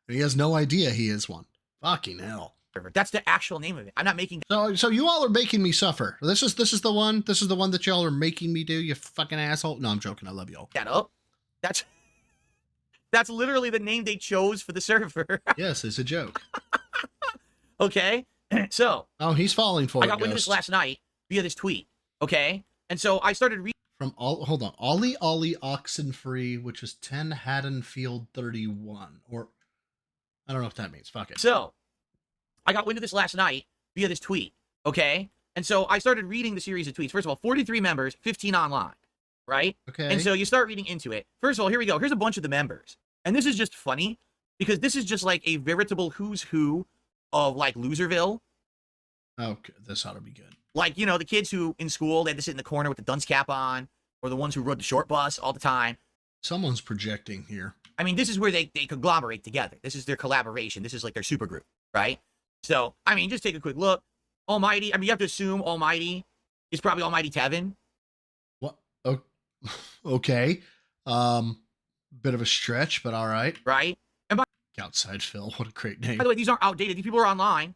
And he has no idea he is one. Fucking hell. That's the actual name of it. I'm not making. So you all are making me suffer. This is the one that y'all are making me do. You fucking asshole. No, I'm joking. I love y'all. That up. That's literally the name they chose for the server. Yes, it's a joke. Okay. So. Oh, he's falling for it. I got wind of this last night via this tweet. Okay. And so I started reading. Hold on. Ollie Oxenfree, which is 10 Haddonfield 31. Or I don't know what that means. Fuck it. So I got wind of this last night via this tweet. Okay. And so I started reading the series of tweets. First of all, 43 members, 15 online. Right? Okay. And so you start reading into it. First of all, here we go. Here's a bunch of the members. And this is just funny because this is just like a veritable who's who of like Loserville. Okay, this ought to be good. Like, you know, the kids who in school, they had to sit in the corner with the dunce cap on, or the ones who rode the short bus all the time. Someone's projecting here. I mean, this is where they conglomerate together. This is their collaboration. This is like their super group, right? So, I mean, just take a quick look. Almighty, I mean, you have to assume Almighty is probably Almighty Tevin. What? Oh, Okay. Bit of a stretch, but all right. Right? And Outside Phil, what a great name. by the way, these aren't outdated. These people are online.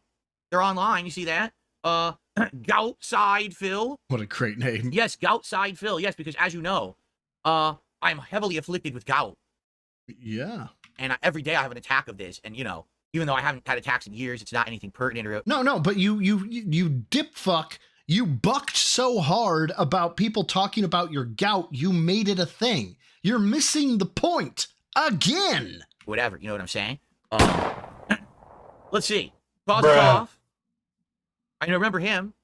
They're online. You see that? Goutside Phil. What a great name. Yes, Goutside Phil. Yes, because as you know, I'm heavily afflicted with gout. Yeah. And every day I have an attack of this. And, you know, even though I haven't had attacks in years, it's not anything pertinent or... No, but you dip fuck. You bucked so hard about people talking about your gout, you made it a thing. You're missing the point. Again. Whatever, you know what I'm saying? Let's see. Cause off. I remember him.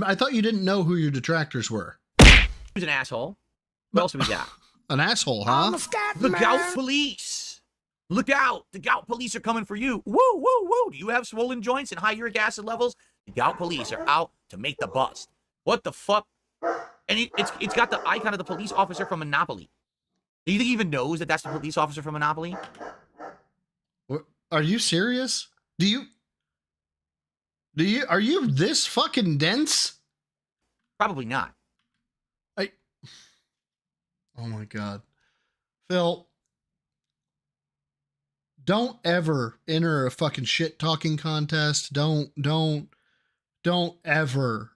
I thought you didn't know who your detractors were. He was an asshole. What else do we got? An asshole, huh? The gout police. Look out. The gout police are coming for you. Woo, woo, woo. Do you have swollen joints and high uric acid levels? The gout police are out to make the bust. What the fuck? And it's got the icon of the police officer from Monopoly. Do you think he even knows that that's the police officer from Monopoly? Are you serious? Are you this fucking dense? Probably not. Oh my God. Phil, don't ever enter a fucking shit talking contest. Don't ever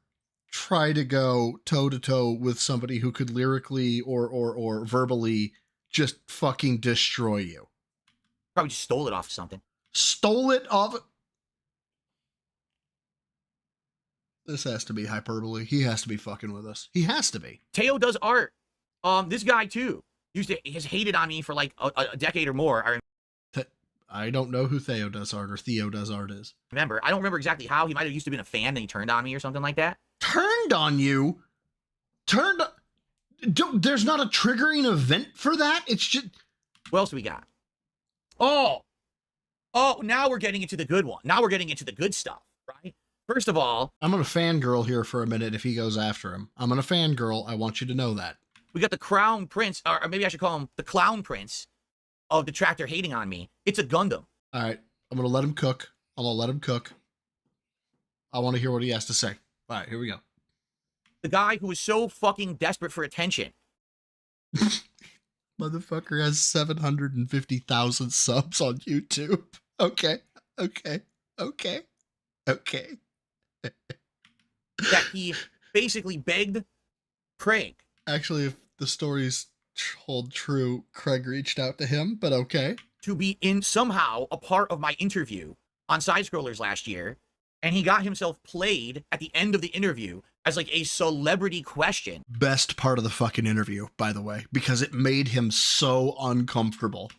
try to go toe to toe with somebody who could lyrically or verbally just fucking destroy you. Probably just stole it off of something. Stole it off. This has to be hyperbole. He has to be fucking with us. He has to be. Teo does art. This guy too has hated on me for like a decade or more. I don't know who Theo does art is. Remember, I don't remember exactly how. He might have used to be a fan, and he turned on me or something like that. Turned on you? There's not a triggering event for that? It's just... What else do we got? Oh, now we're getting into the good one. Now we're getting into the good stuff, right? First of all... I'm going to fangirl here for a minute if he goes after him. I'm going to fangirl. I want you to know that. We got the crown prince, or maybe I should call him the clown prince of Detractor hating on me. It's a Gundam. All right. I'm going to let him cook. I want to hear what he has to say. All right, here we go. The guy who is so fucking desperate for attention. Motherfucker has 750,000 subs on YouTube. Okay. That he basically begged Craig. Actually, if the stories hold true, Craig reached out to him, but okay. To be in somehow a part of my interview on Side Scrollers last year, and he got himself played at the end of the interview as like a celebrity question. Best part of the fucking interview, by the way, because it made him so uncomfortable.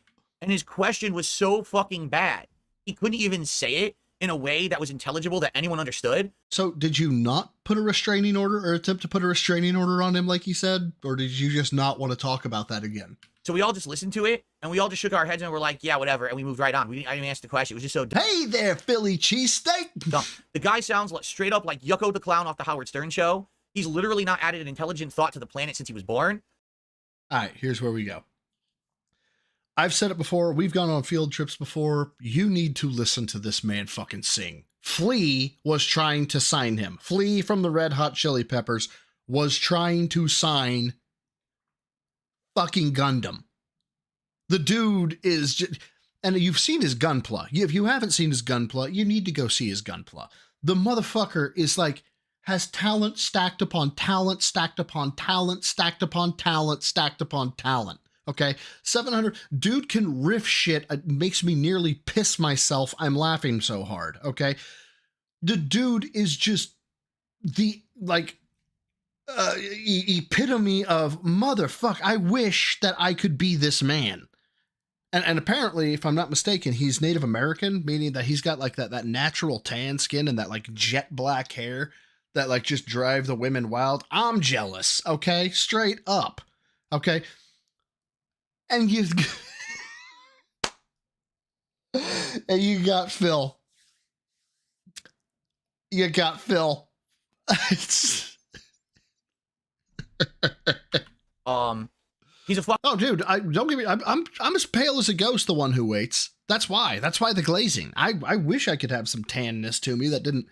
And his question was so fucking bad. He couldn't even say it in a way that was intelligible that anyone understood. So did you not put a restraining order or attempt to put a restraining order on him like he said? Or did you just not want to talk about that again? So we all just listened to it and we all just shook our heads and were like, yeah, whatever. And we moved right on. I didn't even answer the question. It was just so dumb. Hey there, Philly cheesesteak. The guy sounds like, straight up like Yucko the Clown off the Howard Stern show. He's literally not added an intelligent thought to the planet since he was born. All right, here's where we go. I've said it before. We've gone on field trips before. You need to listen to this man fucking sing. Flea was trying to sign him. Flea from the Red Hot Chili Peppers was trying to sign fucking Gundam. The dude is just, and you've seen his Gunpla. If you haven't seen his Gunpla, you need to go see his Gunpla. The motherfucker is like, has talent stacked upon talent, stacked upon talent, stacked upon talent, stacked upon talent. Okay, 700. Dude can riff shit. It makes me nearly piss myself. I'm laughing so hard. Okay, the dude is just the like epitome of motherfuck. I wish that I could be this man. And apparently, if I'm not mistaken, he's Native American, meaning that he's got like that natural tan skin and that like jet black hair that like just drive the women wild. I'm jealous. Okay, straight up. Okay. And you got Phil. You got Phil. He's a fuck. Oh, dude, don't get me. I'm as pale as a ghost. The one who waits. That's why the glazing. I wish I could have some tanness to me that didn't,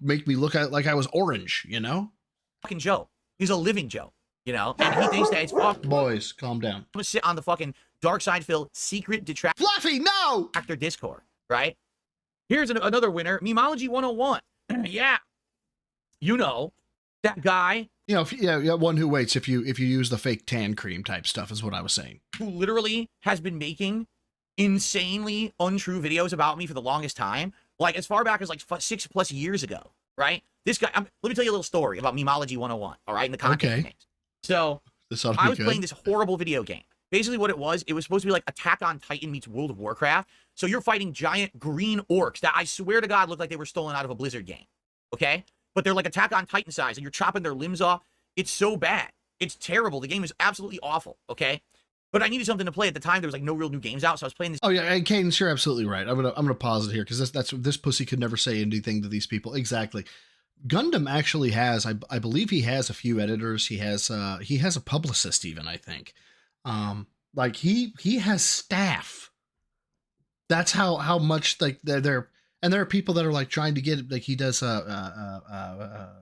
make me look like I was orange. Fucking Joe. He's a living Joe. you know, and he thinks that it's fucking. Boys, calm down. I'm gonna sit on the fucking Dark Side Phil secret detractor. Fluffy, no! Actor Discord, right? Here's another winner, Memology 101. Yeah. You know, that guy. You know, yeah, one who waits if you use the fake tan cream type stuff is what I was saying. Who literally has been making insanely untrue videos about me for the longest time. Like as far back as like 6+ years ago, right? This guy, let me tell you a little story about Memology 101, all right? In the content names. So I was playing this horrible video game. Basically what it was supposed to be like Attack on Titan meets World of Warcraft. So you're fighting giant green orcs that I swear to God look like they were stolen out of a Blizzard game. Okay? But they're like Attack on Titan size and you're chopping their limbs off. It's so bad. It's terrible. The game is absolutely awful. Okay? But I needed something to play at the time. There was like no real new games out, so I was playing this. Oh yeah, and Cadence, you're absolutely right. I'm gonna pause it here because this pussy could never say anything to these people. Exactly. Gundam actually has, I believe he has a few editors. He has a publicist even, I think. Like he has staff. That's how much like they're and there are people that are like trying to get like he does a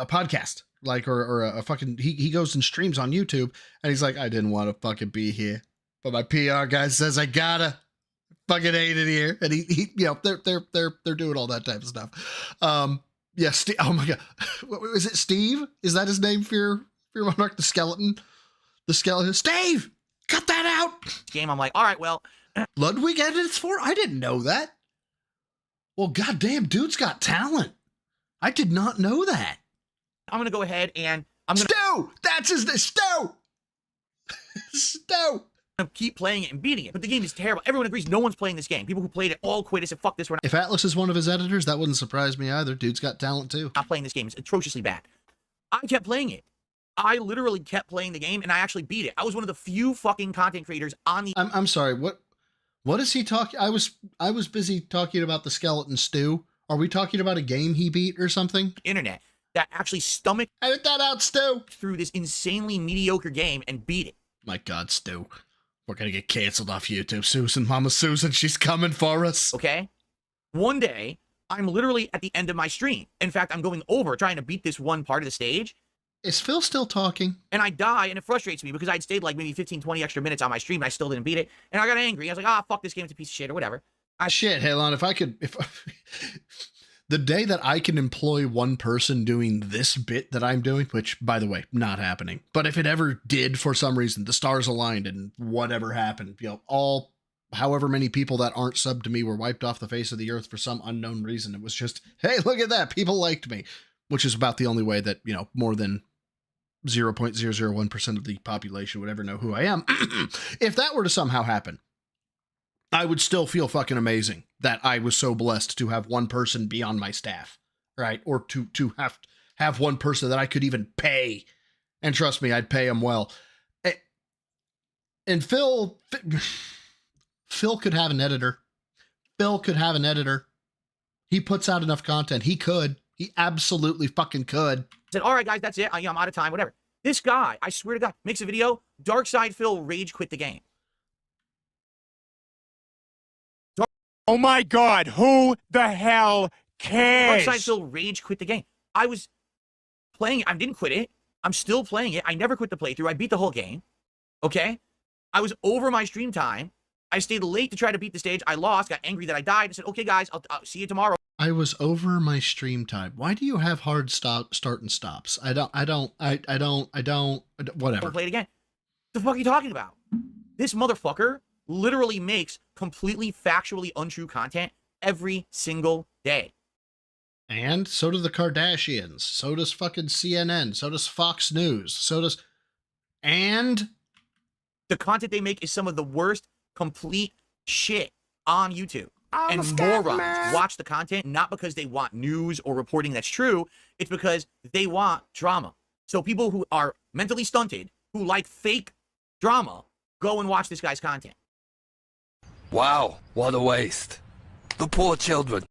podcast like or a fucking he goes and streams on YouTube and he's like, I didn't want to fucking be here, but my PR guy says I gotta fucking hate it here, and he you know they're doing all that type of stuff. Yeah, oh my god, is it Steve? Is that his name? Fear Monarch, the skeleton, Steve. Cut that out. Game. I'm like, all right, well, Ludwig edits for. I didn't know that. Well, goddamn, dude's got talent. I did not know that. I'm gonna go ahead and I'm gonna Stu. That's his name. Stu. Stu. Keep playing it and beating it, but the game is terrible. Everyone agrees no one's playing this game. People who played it all quit. I said, fuck this. We're not. If Atlas is one of his editors, that wouldn't surprise me either. Dude's got talent too. Not playing this game. It's atrociously bad. I kept playing it. I literally kept playing the game and I actually beat it. I was one of the few fucking content creators on the. I'm sorry. What is he talking? I was busy talking about the skeleton stew. Are we talking about a game he beat or something? Internet that actually stomached. Edit that out, Stu. Through this insanely mediocre game and beat it. My God, Stu. We're gonna get canceled off YouTube. Susan, Mama Susan, she's coming for us. Okay? One day, I'm literally at the end of my stream. In fact, I'm going over trying to beat this one part of the stage. Is Phil still talking? And I die, and it frustrates me because I'd stayed like maybe 15, 20 extra minutes on my stream, and I still didn't beat it. And I got angry. I was like, ah, fuck this game, it's a piece of shit, or whatever. Shit, Halon, if the day that I can employ one person doing this bit that I'm doing, which, by the way, not happening, but if it ever did for some reason, the stars aligned and whatever happened, you know, all however many people that aren't subbed to me were wiped off the face of the earth for some unknown reason. It was just, hey, look at that, people liked me, which is about the only way that, you know, more than 0.001% of the population would ever know who I am. If that were to somehow happen, I would still feel fucking amazing that I was so blessed to have one person be on my staff, right? Or to have one person that I could even pay. And trust me, I'd pay him well. And Phil could have an editor. Phil could have an editor. He puts out enough content. He could. He absolutely fucking could. I said, all right, guys, that's it. I'm out of time, whatever. This guy, I swear to God, makes a video. Dark Side Phil rage quit the game. Oh my God, who the hell cares? Dark Side Phil rage quit the game. I was playing it. I didn't quit it. I'm still playing it. I never quit the playthrough. I beat the whole game. Okay? I was over my stream time. I stayed late to try to beat the stage. I lost, got angry that I died. I said, okay, guys, I'll see you tomorrow. I was over my stream time. Why do you have hard start and stops? I don't, whatever. Play it again. The fuck are you talking about? This motherfucker literally makes completely factually untrue content every single day. And so do the Kardashians. So does fucking CNN. So does Fox News. So does, and the content they make is some of the worst complete shit on YouTube. And morons watch the content not because they want news or reporting that's true. It's because they want drama. So people who are mentally stunted, who like fake drama, go and watch this guy's content. Wow, what a waste. The poor children.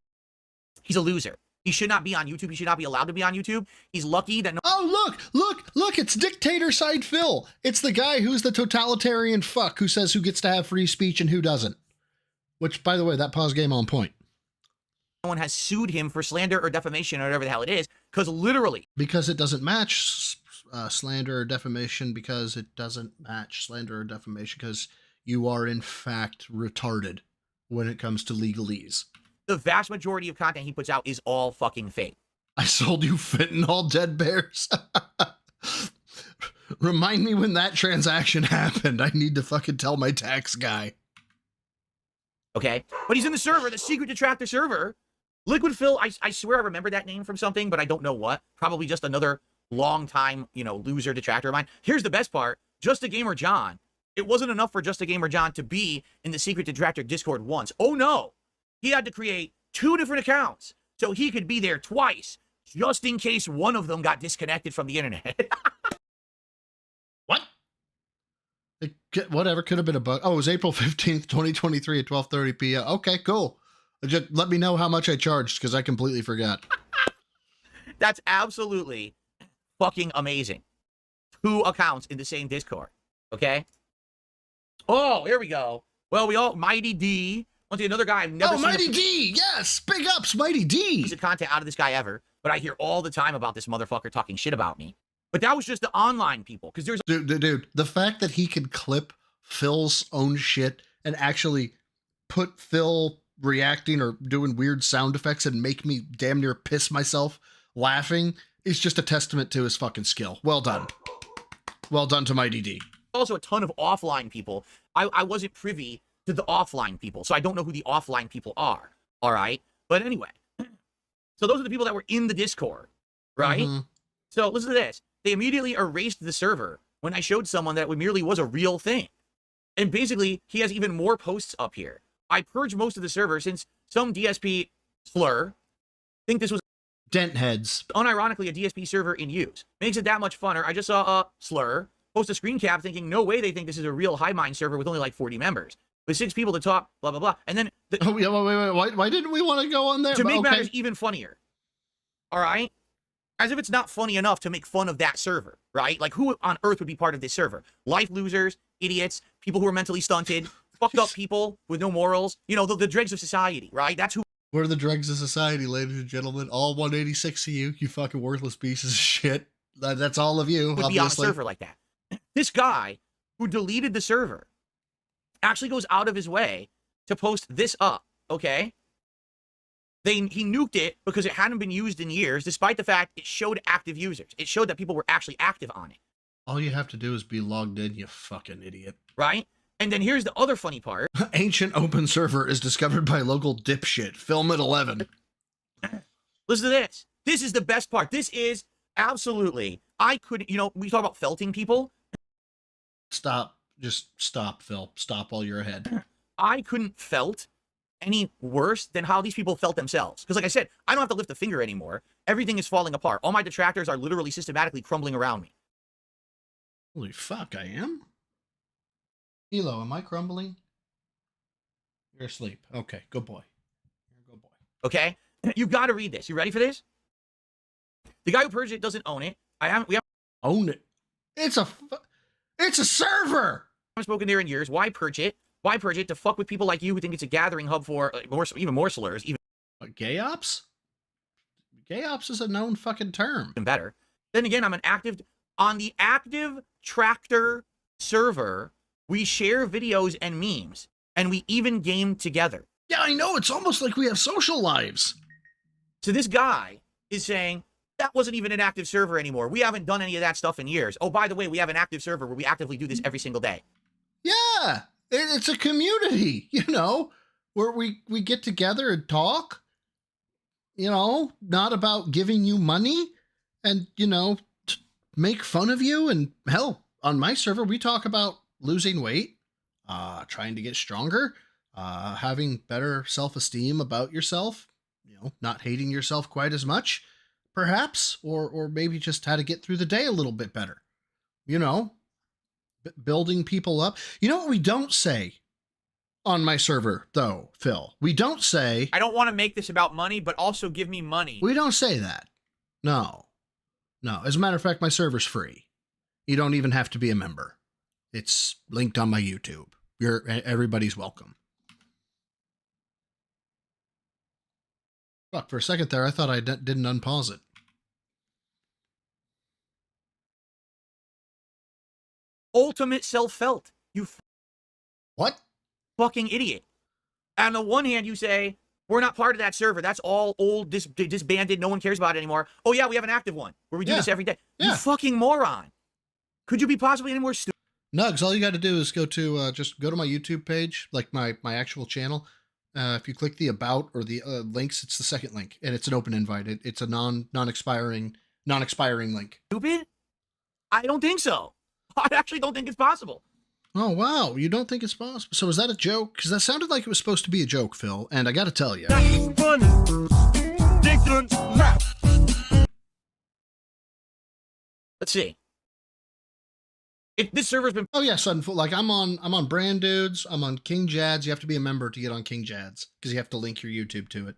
He's a loser. He should not be on YouTube. He should not be allowed to be on YouTube. He's lucky that no— Oh, look, it's Dictator Side Phil. It's the guy who's the totalitarian fuck who says who gets to have free speech and who doesn't. Which, by the way, that pause game on point. No one has sued him for slander or defamation or whatever the hell it is, because literally. Because it doesn't match slander or defamation because it doesn't match slander or defamation because you are in fact retarded when it comes to legalese. The vast majority of content he puts out is all fucking fake. I sold you fentanyl, dead bears. Remind me when that transaction happened. I need to fucking tell my tax guy. Okay? But he's in the server, the secret detractor server. Liquid Phil, I swear I remember that name from something, but I don't know what. Probably just another long time, loser detractor of mine. Here's the best part. Just a Gamer John. It wasn't enough for Just a Gamer John to be in the secret detractor Discord once. Oh no. He had to create 2 different accounts so he could be there twice, just in case one of them got disconnected from the internet. What? Whatever, could have been a bug. Oh, it was April 15th, 2023 at 12:30 p.m. Okay, cool. Just let me know how much I charged because I completely forgot. That's absolutely fucking amazing. 2 accounts in the same Discord. Okay? Oh, here we go. Well, Mighty D. Once another guy I've never seen. Mighty D! Yes! Big ups, Mighty D! Piece of content out of this guy ever, but I hear all the time about this motherfucker talking shit about me. But that was just the online people, because there's dude, the fact that he could clip Phil's own shit and actually put Phil reacting or doing weird sound effects and make me damn near piss myself laughing is just a testament to his fucking skill. Well done. Well done to Mighty D. Also a ton of offline people. I wasn't privy to the offline people, so I don't know who the offline people are. All right? But anyway, so those are the people that were in the Discord, right? Mm-hmm. So listen to this. They immediately erased the server when I showed someone that it merely was a real thing. And basically, he has even more posts up here. I purged most of the server since some DSP slur think this was dent heads. Unironically, a DSP server in use. Makes it that much funner. I just saw a slur post a screen cap thinking, no way they think this is a real Highmind server with only like 40 members. With 6 people to talk, blah, blah, blah. And then... oh, yeah, wait. Why didn't we want to go on there? To make matters even funnier. All right? As if it's not funny enough to make fun of that server, right? Like, who on earth would be part of this server? Life losers, idiots, people who are mentally stunted, fucked up people with no morals. The dregs of society, right? That's who... We're the dregs of society, ladies and gentlemen. All 186 of you fucking worthless pieces of shit. That's all of you, would obviously. Be on a server like that. This guy who deleted the server actually goes out of his way to post this up, okay? He nuked it because it hadn't been used in years, despite the fact it showed active users. It showed that people were actually active on it. All you have to do is be logged in, you fucking idiot. Right? And then here's the other funny part. Ancient open server is discovered by local dipshit. Film at 11. Listen to this. This is the best part. This is absolutely... I couldn't... we talk about felting people. Stop. Just stop, Phil. Stop while you're ahead. I couldn't felt any worse than how these people felt themselves. Because like I said, I don't have to lift a finger anymore. Everything is falling apart. All my detractors are literally systematically crumbling around me. Holy fuck, I am? Elo, am I crumbling? You're asleep. Okay, good boy. You're a good boy. Okay? You got to read this. You ready for this? The guy who purged it doesn't own it. We haven't own it. It's a server. I haven't spoken there in years. Why purge it? Why purge it? To fuck with people like you who think it's a gathering hub for even more slurs. Gay ops? Gay ops is a known fucking term. Even better. Then again, I'm on the active tractor server. We share videos and memes, and we even game together. Yeah, I know. It's almost like we have social lives. So this guy is saying, that wasn't even an active server anymore. We haven't done any of that stuff in years. Oh, by the way, we have an active server where we actively do this every single day. Yeah, it's a community, where we get together and talk, not about giving you money and, make fun of you. And hell, on my server, we talk about losing weight, trying to get stronger, having better self-esteem about yourself, not hating yourself quite as much. Perhaps, or maybe just how to get through the day a little bit better, building people up. You know what we don't say on my server, though, Phil? We don't say... I don't want to make this about money, but also give me money. We don't say that. No. As a matter of fact, my server's free. You don't even have to be a member. It's linked on my YouTube. Everybody's welcome. Fuck, for a second there, I thought I didn't unpause it. ultimate self-felt. You what? Fucking idiot. On the one hand, you say, we're not part of that server. That's all old, disbanded. No one cares about it anymore. Oh, yeah, we have an active one where we do this every day. You fucking moron. Could you be possibly any more stupid? Nugs, all you got to do is go to just go to my YouTube page, like my actual channel. If you click the about or the links, it's the second link, and it's an open invite. It's a non-expiring link. Stupid? I don't think so. I actually don't think it's possible. Oh, wow. You don't think it's possible? So is that a joke? Because that sounded like it was supposed to be a joke, Phil. And I got to tell you. Funny. Ridiculous. Let's see. This server's been... Oh, yeah, sudden. Like, I'm on Brand Dudes. I'm on King Jads. You have to be a member to get on King Jads because you have to link your YouTube to it.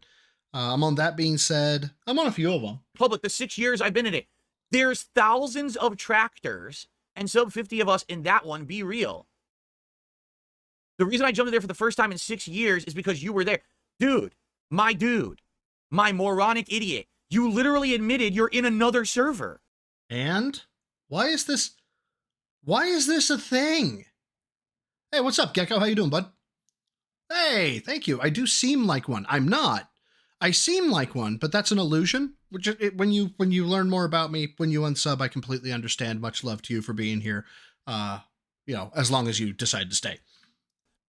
I'm on That Being Said. I'm on a few of them. Public, the 6 years I've been in it. There's thousands of tractors and sub 50 of us in that one. Be real. The reason I jumped in there for the first time in 6 years is because you were there. Dude, my moronic idiot. You literally admitted you're in another server. And? Why is this a thing? Hey, what's up, Gecko? How you doing, bud? Hey, thank you. I do seem like one. I'm not. I seem like one, but that's an illusion. Which when you learn more about me, when you unsub, I completely understand. Much love to you for being here. As long as you decide to stay.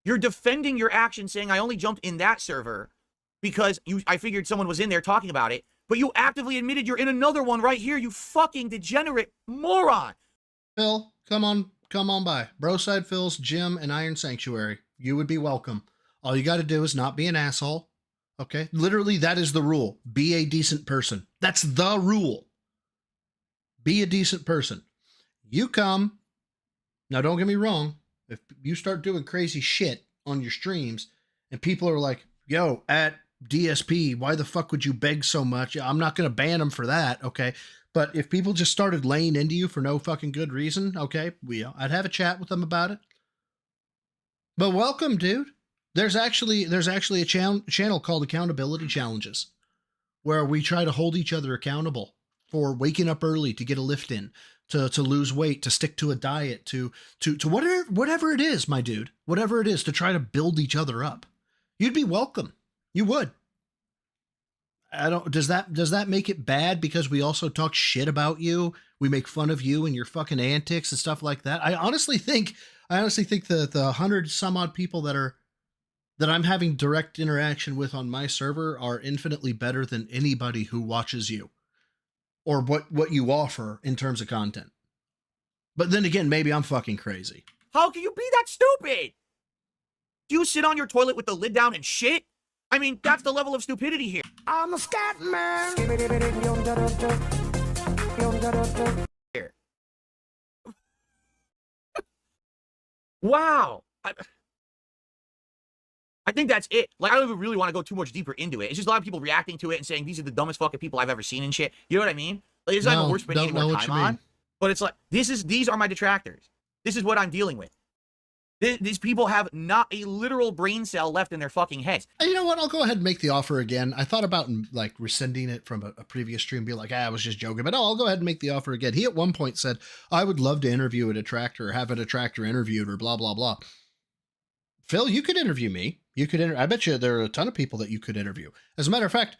You're defending your action, saying I only jumped in that server because I figured someone was in there talking about it, but you actively admitted you're in another one right here, you fucking degenerate moron. Phil, come on by. Broside Phil's Gym and Iron Sanctuary. You would be welcome. All you got to do is not be an asshole. Okay? Literally, that is the rule. Be a decent person. That's the rule. Be a decent person. You come. Now, don't get me wrong. If you start doing crazy shit on your streams and people are like, yo, at DSP, why the fuck would you beg so much? I'm not going to ban them for that. Okay? But if people just started laying into you for no fucking good reason, okay, I'd have a chat with them about it. But welcome, dude. There's actually a channel called Accountability Challenges where we try to hold each other accountable for waking up early to get a lift in, to lose weight, to stick to a diet, to whatever it is, my dude, whatever it is, to try to build each other up. You'd be welcome. You would. Does that make it bad because we also talk shit about you? We make fun of you and your fucking antics and stuff like that. I honestly think the 100 some odd people that I'm having direct interaction with on my server are infinitely better than anybody who watches you or what you offer in terms of content. But then again, maybe I'm fucking crazy. How can you be that stupid? Do you sit on your toilet with the lid down and shit? I mean, that's the level of stupidity here. I'm a scat man. Here. Wow. I think that's it. Like, I don't even really want to go too much deeper into it. It's just a lot of people reacting to it and saying these are the dumbest fucking people I've ever seen and shit. You know what I mean? Like, it's not even worth spending any more time on. But it's like, these are my detractors. This is what I'm dealing with. These people have not a literal brain cell left in their fucking heads. And you know what? I'll go ahead and make the offer again. I thought about like rescinding it from a previous stream, be like, I was just joking, but no, I'll go ahead and make the offer again. He at one point said, I would love to interview a detractor or have a detractor interviewed or blah, blah, blah. Phil, you could interview me. I bet you there are a ton of people that you could interview. As a matter of fact,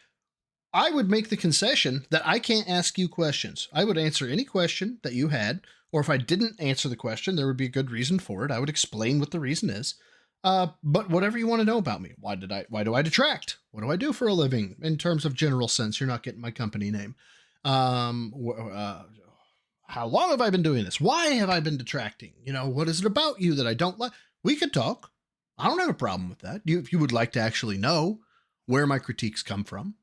I would make the concession that I can't ask you questions. I would answer any question that you had, or if I didn't answer the question, there would be a good reason for it. I would explain what the reason is. But whatever you want to know about me, why do I detract? What do I do for a living in terms of general sense? You're not getting my company name. How long have I been doing this? Why have I been detracting? You know, what is it about you that I don't like? We could talk. I don't have a problem with that. If you would like to actually know where my critiques come from,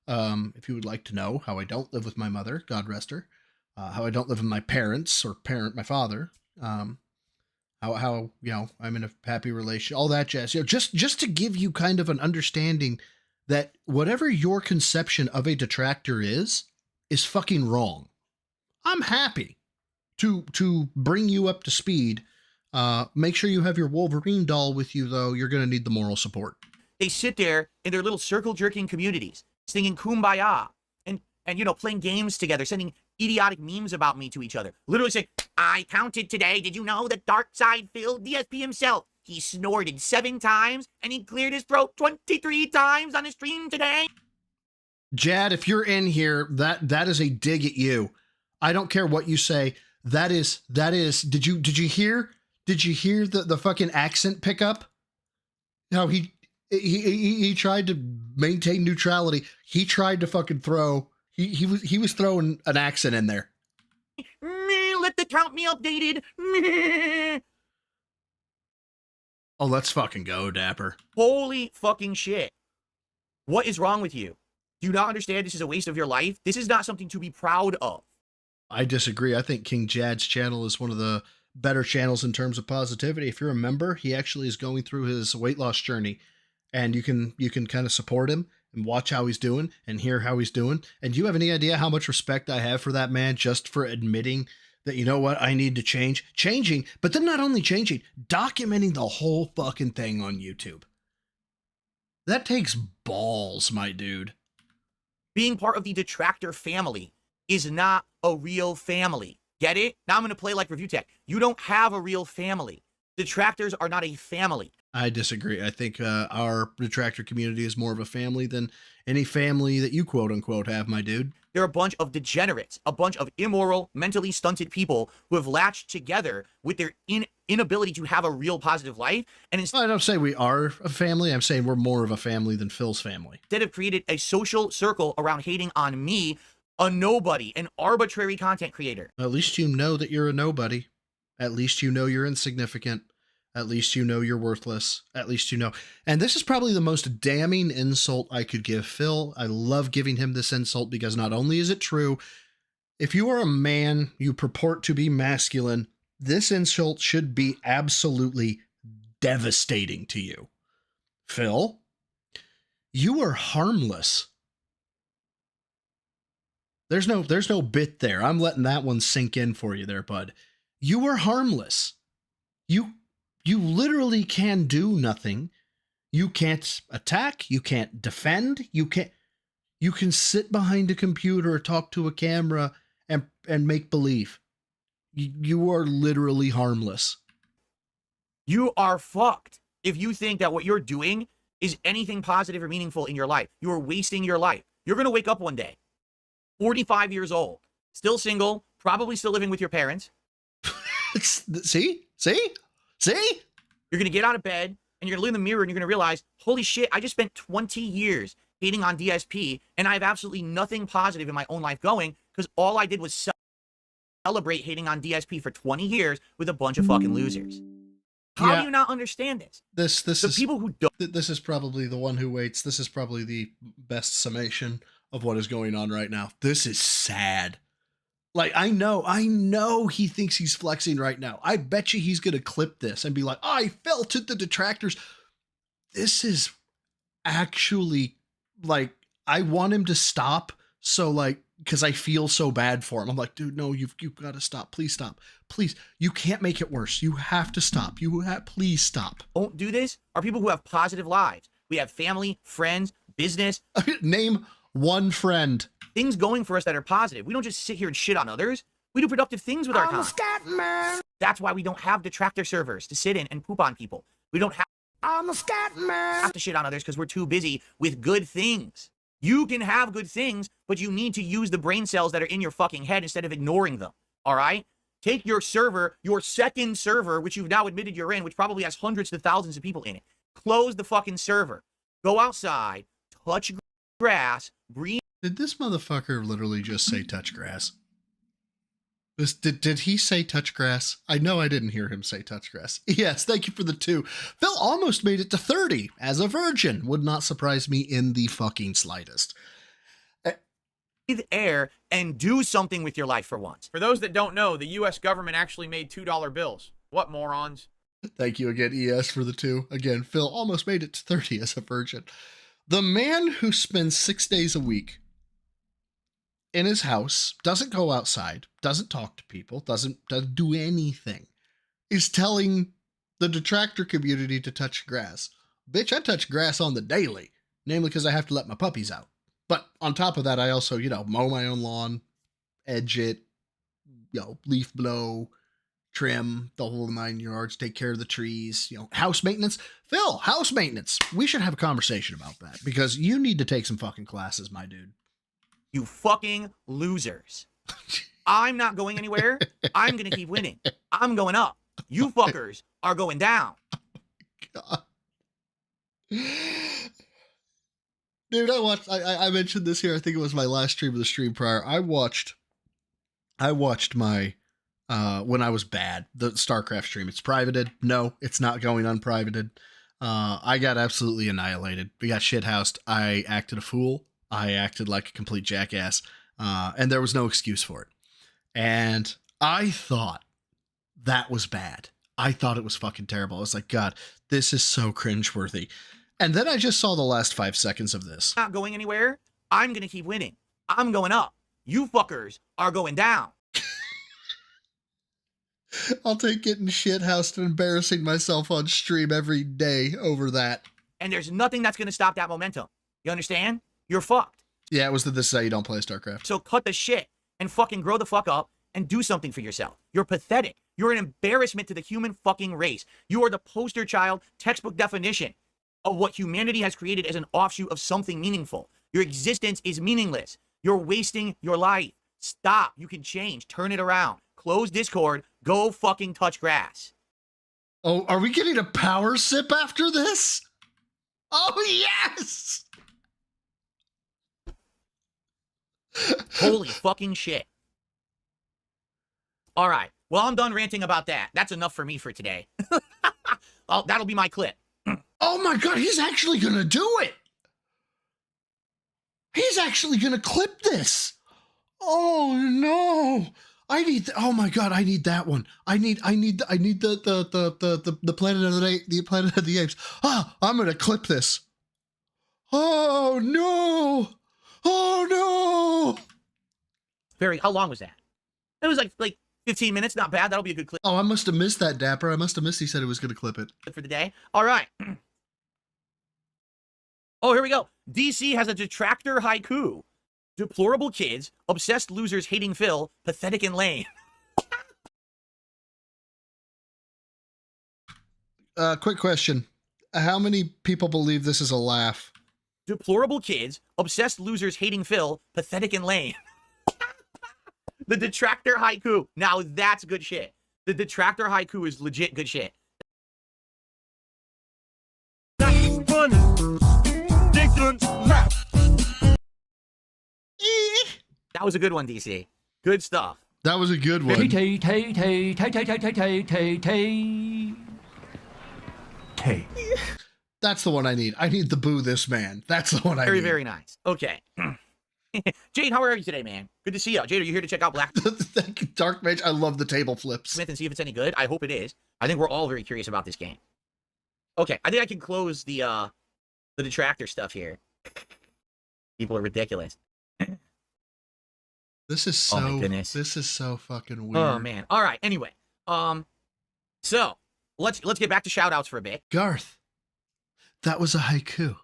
if you would like to know how I don't live with my mother, God rest her, how I don't live with my parents or my father, how you know I'm in a happy relationship, all that jazz. You know, just to give you kind of an understanding that whatever your conception of a detractor is fucking wrong. I'm happy to bring you up to speed. Make sure you have your Wolverine doll with you, though. You're going to need the moral support. They sit there in their little circle jerking communities, singing Kumbaya and you know, playing games together, sending idiotic memes about me to each other. Literally saying, I counted today. Did you know that Dark Side Phil, DSP himself, he snorted 7 times and he cleared his throat 23 times on his stream today? Jad, if you're in here, that is a dig at you. I don't care what you say. That is, did you hear the fucking accent pickup? How he tried to maintain neutrality. He tried to fucking throw, he was throwing an accent in there. Let the count me updated. Oh, let's fucking go, Dapper. Holy fucking shit. What is wrong with you? Do you not understand this is a waste of your life? This is not something to be proud of. I disagree. I think King Jad's channel is one of the better channels in terms of positivity. If you're a member, he actually is going through his weight loss journey, and you can kind of support him and watch how he's doing and hear how he's doing. And do you have any idea how much respect I have for that man just for admitting that, you know what, I need to changing, but then not only changing, documenting the whole fucking thing on YouTube. That takes balls, my dude. Being part of the detractor family is not a real family. Get it? Now I'm going to play like Review Tech. You don't have a real family. Detractors are not a family. I disagree. I think our detractor community is more of a family than any family that you quote unquote have, my dude. They're a bunch of degenerates, a bunch of immoral, mentally stunted people who have latched together with their inability to have a real positive life. And I don't say we are a family. I'm saying we're more of a family than Phil's family. Instead have created a social circle around hating on me, a nobody, an arbitrary content creator. At least you know that you're a nobody. At least you know you're insignificant. At least you know you're worthless. At least you know. And this is probably the most damning insult I could give Phil. I love giving him this insult because not only is it true, if you are a man, you purport to be masculine, this insult should be absolutely devastating to you. Phil, you are harmless. There's no bit there. I'm letting that one sink in for you there, bud. You are harmless. You literally can do nothing. You can't attack. You can't defend. You can sit behind a computer or talk to a camera and make believe. You are literally harmless. You are fucked if you think that what you're doing is anything positive or meaningful in your life. You are wasting your life. You're going to wake up one day, 45 years old, still single, probably still living with your parents. See? You're going to get out of bed and you're going to look in the mirror and you're going to realize, holy shit, I just spent 20 years hating on DSP and I have absolutely nothing positive in my own life going because all I did was celebrate hating on DSP for 20 years with a bunch of fucking losers. How do you not understand this? This is people who don't. This is probably the one who waits. This is probably the best summation of what is going on right now. This is sad. Like, I know he thinks he's flexing right now. I bet you he's going to clip this and be like, I felt it, the detractors. This is actually, like, I want him to stop. So, like, because I feel so bad for him. I'm like, dude, no, you've got to stop. Please stop. Please. You can't make it worse. You have to stop. Please stop. Don't do this are people who have positive lives. We have family, friends, business. Name one friend. Things going for us that are positive. We don't just sit here and shit on others. We do productive things with our time. Man. That's why we don't have detractor servers to sit in and poop on people. We don't I'm a scat man. have to shit on others because we're too busy with good things. You can have good things, but you need to use the brain cells that are in your fucking head instead of ignoring them. All right? Take your server, your second server, which you've now admitted you're in, which probably has hundreds to thousands of people in it. Close the fucking server. Go outside, touch grass, breathe. Did this motherfucker literally just say touch grass? Did he say touch grass? I know I didn't hear him say touch grass. Yes, thank you for the 2. Phil almost made it to 30 as a virgin. Would not surprise me in the fucking slightest. Breathe air and do something with your life for once. For those that don't know, the U.S. government actually made $2 bills. What morons. Thank you again, ES, for the 2. Again, Phil almost made it to 30 as a virgin. The man who spends 6 days a week in his house, doesn't go outside, doesn't talk to people, doesn't do anything, is telling the detractor community to touch grass. Bitch, I touch grass on the daily, namely because I have to let my puppies out. But on top of that, I also, mow my own lawn edge it, leaf blow, trim, the whole 9 yards, take care of the trees, house maintenance. Phil, house maintenance. We should have a conversation about that because you need to take some fucking classes, my dude. You fucking losers. I'm not going anywhere. I'm going to keep winning. I'm going up. You fuckers are going down. God. Dude, I mentioned this here. I think it was my last stream of the stream prior. I watched my, when I was bad, the StarCraft stream. It's privated. No, it's not going unprivated. I got absolutely annihilated. We got shithoused. I acted a fool. I acted like a complete jackass. And there was no excuse for it. And I thought that was bad. I thought it was fucking terrible. I was like, God, this is so cringeworthy. And then I just saw the last 5 seconds of this. Not going anywhere. I'm going to keep winning. I'm going up. You fuckers are going down. I'll take getting shithoused and embarrassing myself on stream every day over that. And there's nothing that's going to stop that momentum. You understand? You're fucked. Yeah, it was this is how you don't play StarCraft. So cut the shit and fucking grow the fuck up and do something for yourself. You're pathetic. You're an embarrassment to the human fucking race. You are the poster child, textbook definition of what humanity has created as an offshoot of something meaningful. Your existence is meaningless. You're wasting your life. Stop. You can change. Turn it around. Close Discord. Go fucking touch grass. Oh, are we getting a power sip after this? Oh, yes! Holy fucking shit. All right. Well, I'm done ranting about that. That's enough for me for today. Oh, that'll be my clip. Oh my God, he's actually going to do it. He's actually going to clip this. Oh no. Oh my God, I need that one. I need the Planet of the Apes. I'm going to clip this. Oh no. Oh no. How long was that? It was like 15 minutes. Not bad. That'll be a good clip. Oh, I must have missed that, Dapper. I must have missed he said he was going to clip it. For the day. All right. Oh, here we go. DC has a detractor haiku. Deplorable kids, obsessed losers hating Phil, pathetic and lame. Quick question. How many people believe this is a laugh? Deplorable kids, obsessed losers hating Phil, pathetic and lame. The detractor haiku. Now that's good shit. The detractor haiku is legit good shit. That was a good one, DC. Good stuff. That was a good one. That's the one I need. I need the boo this man. That's the one I need. Very, very nice. Okay. Jade, how are you today, man? Good to see you. Jade, are you here to check out Black Thank you, Dark Mage. I love the table flips. Smith and see if it's any good? I hope it is. I think we're all very curious about this game. Okay, I think I can close the detractor stuff here. People are ridiculous. This is so. Oh my goodness. This is so fucking weird. Oh man. All right. Anyway, so let's get back to shout outs for a bit. Garth, that was a haiku.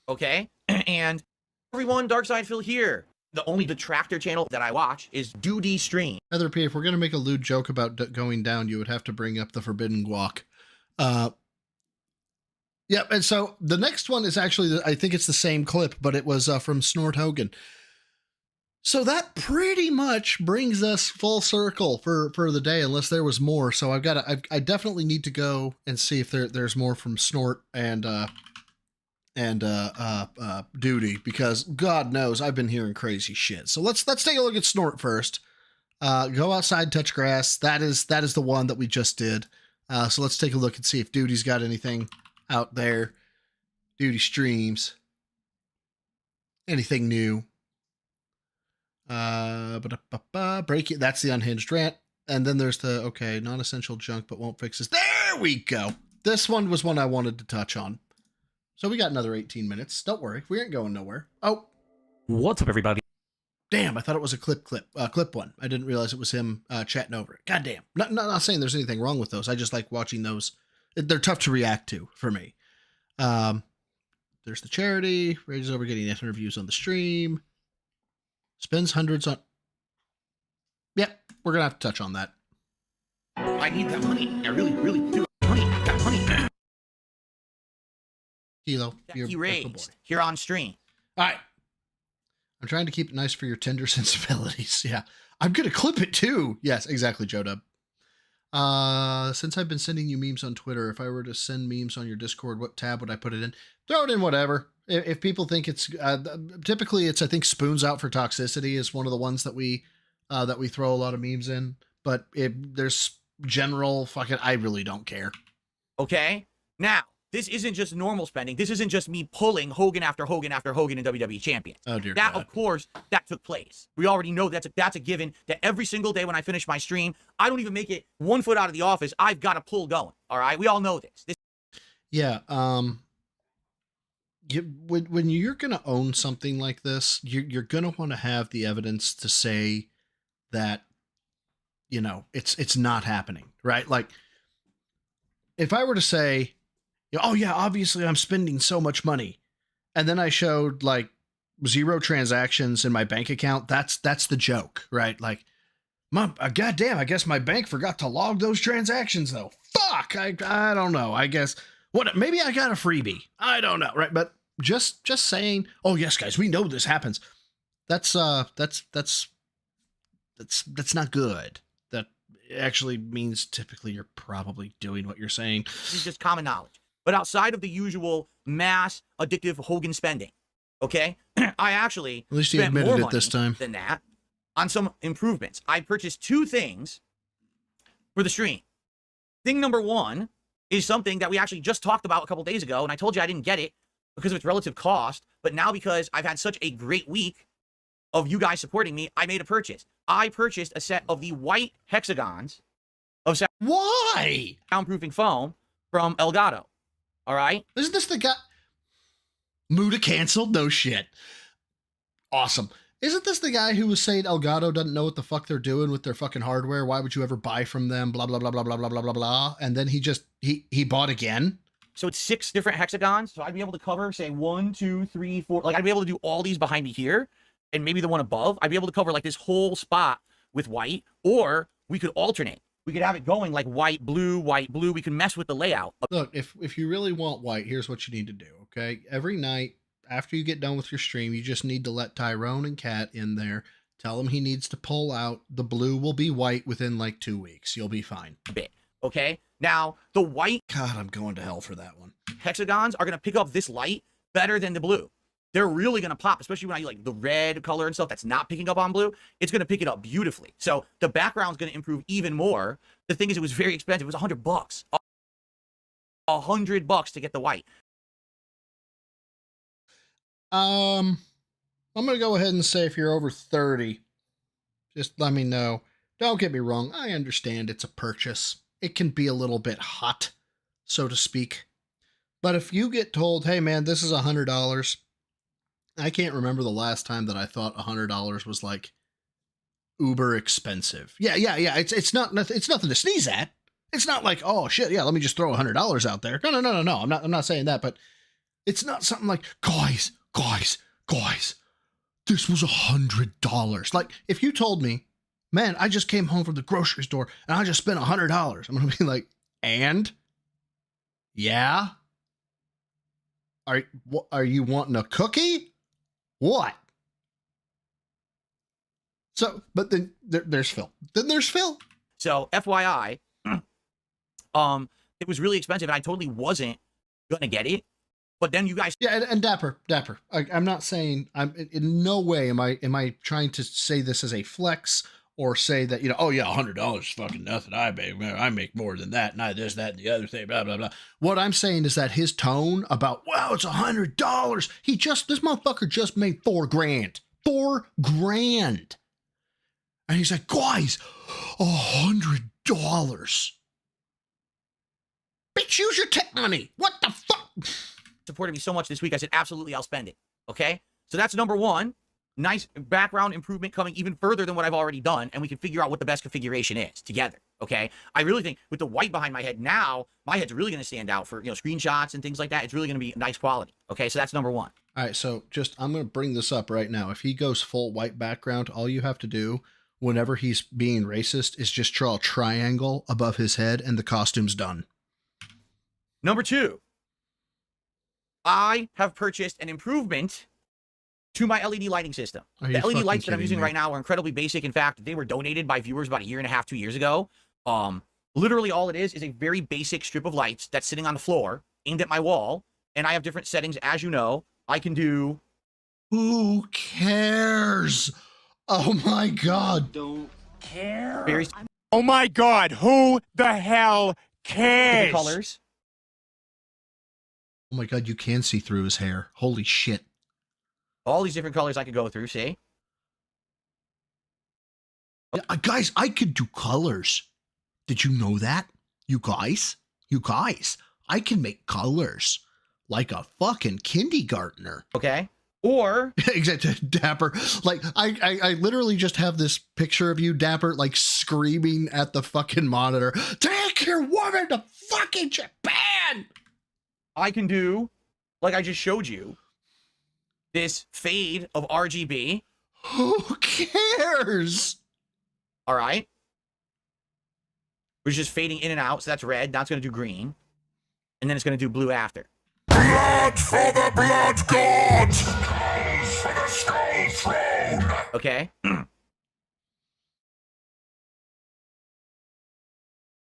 Okay, and everyone, Darkside Phil here. The only detractor channel that I watch is Duty Stream. Heather P, if we're gonna make a lewd joke about going down, you would have to bring up the forbidden guac. Yeah, and so the next one is actually, I think it's the same clip, but it was from Snort Hogan. So that pretty much brings us full circle for the day, unless there was more. So I definitely need to go and see if there's more from Snort and Duty, because God knows I've been hearing crazy shit. So let's take a look at Snort first. Go outside, touch grass. That is the one that we just did. So let's take a look and see if Duty's got anything out there. Duty streams. Anything new? Break it. That's the unhinged rant. And then there's the, okay, non-essential junk, but won't fix this. There we go. This one was one I wanted to touch on. So we got another 18 minutes. Don't worry. We ain't going nowhere. Oh. What's up, everybody? Damn, I thought it was a clip one. I didn't realize it was him chatting over it. God damn. Not saying there's anything wrong with those. I just like watching those. They're tough to react to for me. There's the charity. Rages over getting interviews on the stream. Spends hundreds on... we're gonna have to touch on that. I need that money. I really, really do. Money, that money. Kilo, you're He a good raised boy. here on stream. All right. I'm trying to keep it nice for your tender sensibilities. Yeah. I'm going to clip it too. Yes, exactly, Joe Dub. Since I've been sending you memes on Twitter, if I were to send memes on your Discord, what tab would I put it in? Throw it in whatever. If people think it's, typically it's, I think Spoons Out for Toxicity is one of the ones that we throw a lot of memes in. But there's general fucking, I really don't care. Okay? Now, this isn't just normal spending. This isn't just me pulling Hogan after Hogan after Hogan and WWE champions. Oh, dear that, God. of course, that took place. We already know that's a given, that every single day when I finish my stream, I don't even make it 1 foot out of the office. I've got a pull going. All right? We all know this. Yeah. When you're going to own something like this, you're going to want to have the evidence to say that, you know, it's not happening, right? Like, if I were to say, oh yeah, obviously I'm spending so much money, and then I showed like 0 transactions in my bank account, that's the joke, right? Like, goddamn, I guess my bank forgot to log those transactions though. Fuck, I don't know. I guess maybe I got a freebie. I don't know, right? But just saying, oh yes, guys, we know this happens. That's not good. That actually means typically you're probably doing what you're saying. This is just common knowledge. But outside of the usual mass addictive Hogan spending, okay, I actually At least you spent admitted more it money this time. than that on some improvements. I purchased 2 things for the stream. Thing number 1 is something that we actually just talked about a couple days ago, and I told you I didn't get it because of its relative cost, but now because I've had such a great week of you guys supporting me, I made a purchase. I purchased a set of the white hexagons of soundproofing foam from Elgato. All right? Isn't this the guy? Muda canceled? No shit. Awesome. Isn't this the guy who was saying Elgato doesn't know what the fuck they're doing with their fucking hardware? Why would you ever buy from them? Blah, blah, blah, blah, blah, blah, blah, blah, blah. And then he bought again? So it's 6 different hexagons. So I'd be able to cover, say, 1, 2, 3, 4. Like, I'd be able to do all these behind me here and maybe the one above. I'd be able to cover, like, this whole spot with white. Or we could alternate. We could have it going like white, blue, white, blue. We can mess with the layout. Look, if you really want white, here's what you need to do, okay? Every night after you get done with your stream, you just need to let Tyrone and Kat in there. Tell him he needs to pull out. The blue will be white within like 2 weeks. You'll be fine. Bit, okay? Now, the white... God, I'm going to hell for that one. Hexagons are going to pick up this light better than the blue. They're really going to pop, especially when I use like the red color and stuff that's not picking up on blue. It's going to pick it up beautifully. So the background's going to improve even more. The thing is, it was very expensive. It was $100. $100 to get the white. I'm going to go ahead and say if you're over 30, just let me know. Don't get me wrong. I understand it's a purchase. It can be a little bit hot, so to speak. But if you get told, hey man, this is $100, I can't remember the last time that I thought $100 was like uber expensive. Yeah. It's nothing to sneeze at. It's not like, oh shit, yeah, let me just throw $100 out there. No. I'm not saying that, but it's not something like, guys, this was $100. Like if you told me, man, I just came home from the grocery store and I just spent $100, I'm gonna be like, and yeah, are you wanting a cookie? What? So, but then there's Phil. So, FYI, it was really expensive, and I totally wasn't gonna get it. But then you guys, yeah, and Dapper. I'm not saying in no way am I trying to say this as a flex or say that, you know, oh yeah, $100 is fucking nothing. I make more than that, and I this, that, and the other thing, blah blah blah. What I'm saying is that his tone about, wow, it's $100. This motherfucker just made $4,000. $4,000. And he's like, guys, $100. Bitch, use your tech money. What the fuck? Supported me so much this week. I said, absolutely, I'll spend it. Okay? So that's number 1. Nice background improvement coming even further than what I've already done, and we can figure out what the best configuration is together. Okay? I really think with the white behind my head now, my head's really going to stand out for, you know, screenshots and things like that. It's really going to be nice quality. Okay? So that's number 1. All right, so I'm going to bring this up right now. If he goes full white background, all you have to do whenever he's being racist is just draw a triangle above his head and the costume's done. Number 2, I have purchased an improvement to my LED lighting system. Are The you LED fucking lights that I'm kidding using me? right now are incredibly basic. In fact, they were donated by viewers about 1.5 years, 2 years ago. Literally all it is a very basic strip of lights that's sitting on the floor, aimed at my wall, and I have different settings. As you know, I can do... Who cares? Oh my God. Don't care. Very Oh my God, who the hell different cares? colors. Oh my God, you can see through his hair. Holy shit. All these different colors I could go through, see? Guys, I could do colors. Did you know that? You guys, I can make colors like a fucking kindergartner. Okay. Or exactly, Dapper. Like I literally just have this picture of you, Dapper, like screaming at the fucking monitor. Take your woman to fucking Japan. I can do, like I just showed you, this fade of RGB. Who cares? All right. We're just fading in and out. So that's red. Now it's going to do green. And then it's going to do blue after. Blood for the blood god! Skulls for the skull throne! Okay. In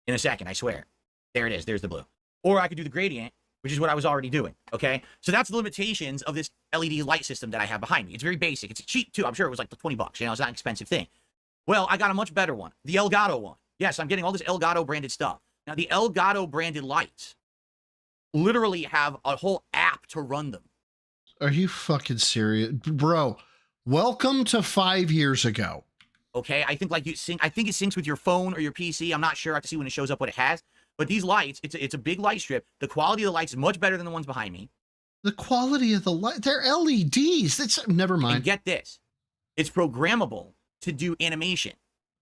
a second, I swear. There it is. There's the blue. Or I could do the gradient, which is what I was already doing. Okay. So that's the limitations of this LED light system that I have behind me. It's very basic. It's cheap too. I'm sure it was like $20. You know, it's not an expensive thing. Well, I got a much better one. The Elgato one. Yes, I'm getting all this Elgato branded stuff. Now, the Elgato branded lights literally have a whole app to run them. Are you fucking serious? Bro, welcome to 5 years ago. Okay, I think like I think it syncs with your phone or your PC. I'm not sure. I have to see when it shows up what it has. But these lights, it's a big light strip. The quality of the lights is much better than the ones behind me. The quality of the light, they're LEDs. That's never mind. And get this. It's programmable to do animation.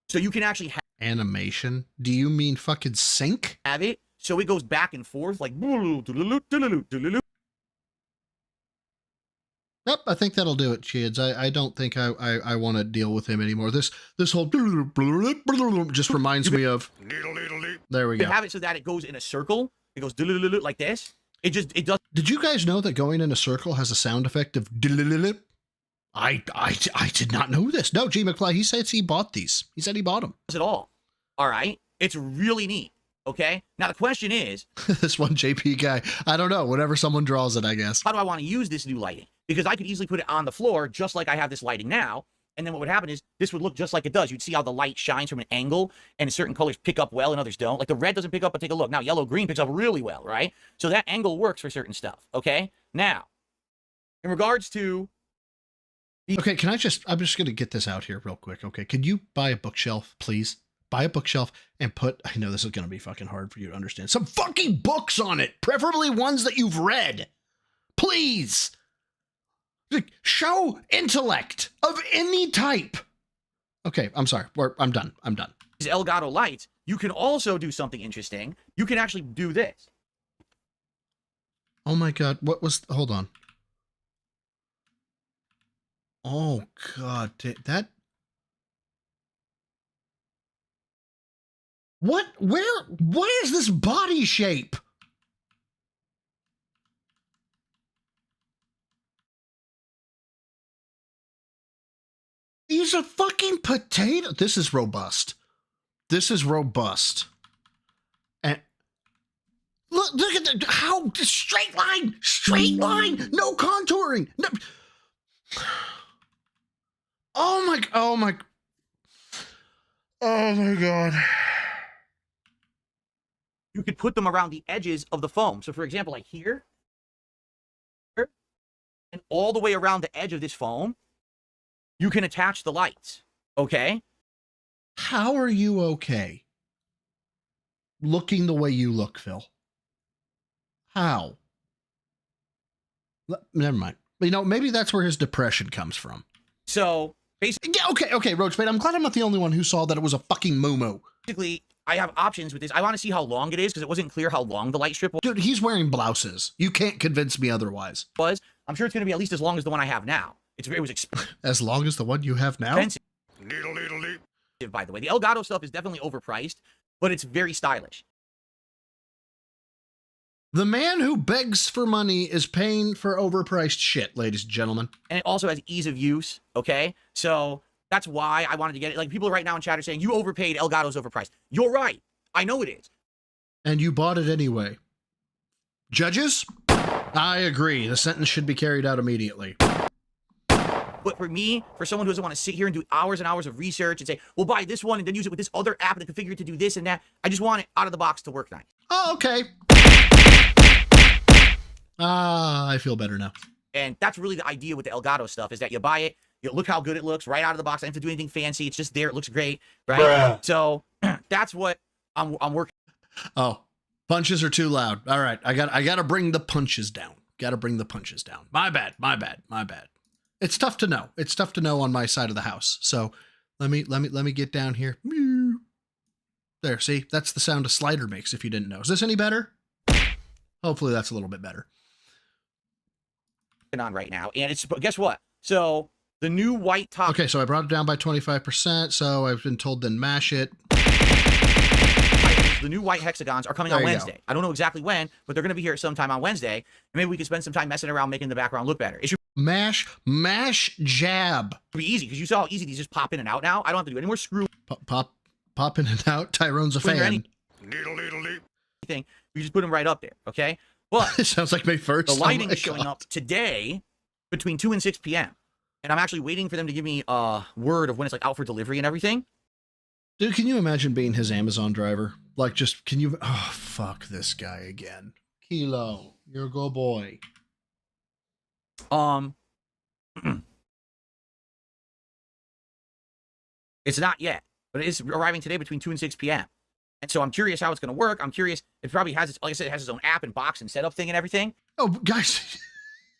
So you can actually animation? Do you mean fucking sync? Have it so it goes back and forth like. Yep, I think that'll do it, kids. I don't think I want to deal with him anymore. This whole just reminds me of. There we You go. have it so that it goes in a circle. It goes like this. It does. Did you guys know that going in a circle has a sound effect of? I did not know this. No, G McFly, he said he bought these. He said he bought them. At all. All right. It's really neat. Okay. Now the question is, this one JP guy. I don't know. Whenever someone draws it, I guess. How do I want to use this new lighting? Because I could easily put it on the floor just like I have this lighting now. And then what would happen is this would look just like it does. You'd see how the light shines from an angle and certain colors pick up well and others don't. Like the red doesn't pick up, but take a look. Now yellow green picks up really well, right? So that angle works for certain stuff. Okay. Now, in regards to. Okay, I'm just going to get this out here real quick. Okay. Could you buy a bookshelf, please? Buy a bookshelf and put, I know this is going to be fucking hard for you to understand, some fucking books on it, preferably ones that you've read. Please. Show intellect of any type. Okay, I'm sorry. I'm done. These Elgato lights, you can also do something interesting. You can actually do this. Oh my God. What was, hold on. Oh God, that. What is this body shape? He's a fucking potato. This is robust. This is robust. And look at the, how straight line, no contouring. No. Oh my God. You could put them around the edges of the foam. So for example, like here, and all the way around the edge of this foam, you can attach the lights. Okay? How are you okay looking the way you look, Phil? How? Never mind. You know, maybe that's where his depression comes from. So, basically... Yeah, okay, Roachbait, I'm glad I'm not the only one who saw that it was a fucking moo-moo. Basically, I have options with this. I want to see how long it is, because it wasn't clear how long the light strip was. Dude, he's wearing blouses. You can't convince me otherwise. I'm sure it's going to be at least as long as the one I have now. It was as long as the one you have now? Expensive. by the way. The Elgato stuff is definitely overpriced, but it's very stylish. The man who begs for money is paying for overpriced shit, ladies and gentlemen. And it also has ease of use, okay? So that's why I wanted to get it. Like, people right now in chat are saying, you overpaid, Elgato's overpriced. You're right. I know it is. And you bought it anyway. Judges? I agree. The sentence should be carried out immediately. But for me, for someone who doesn't want to sit here and do hours and hours of research and say, well, buy this one and then use it with this other app and then configure it to do this and that, I just want it out of the box to work nice. Oh, okay. I feel better now. And that's really the idea with the Elgato stuff, is that you buy it, you look how good it looks right out of the box. I don't have to do anything fancy. It's just there. It looks great, right? Bruh. So that's what I'm working. Oh, punches are too loud. All right, I got to bring the punches down. Got to bring the punches down. My bad. It's tough to know. It's tough to know on my side of the house. So let me get down here. There, see? That's the sound a slider makes if you didn't know. Is this any better? Hopefully that's a little bit better. On right now, and it's, guess what? So the new white top. Okay, so I brought it down by 25%, so I've been told then mash it. The new white hexagons are coming on Wednesday. I don't know exactly when, but they're going to be here sometime on Wednesday. And maybe we can spend some time messing around making the background look better. It should mash, jab. be easy, because you saw how easy these just pop in and out now. I don't have to do any more screw. Pop in and out. Tyrone's a fan. Anything. You just put them right up there, okay? But it sounds like May 1st. The lighting is showing up today between 2 and 6 p.m. And I'm actually waiting for them to give me a word of when it's like out for delivery and everything. Dude, can you imagine being his Amazon driver? Like, just, can you, oh, fuck this guy again. Kilo, you're a good boy. It's not yet, but it is arriving today between 2 and 6 p.m. And so I'm curious how it's going to work. I'm curious. It probably has its, like I said, it has its own app and box and setup thing and everything. Oh, guys,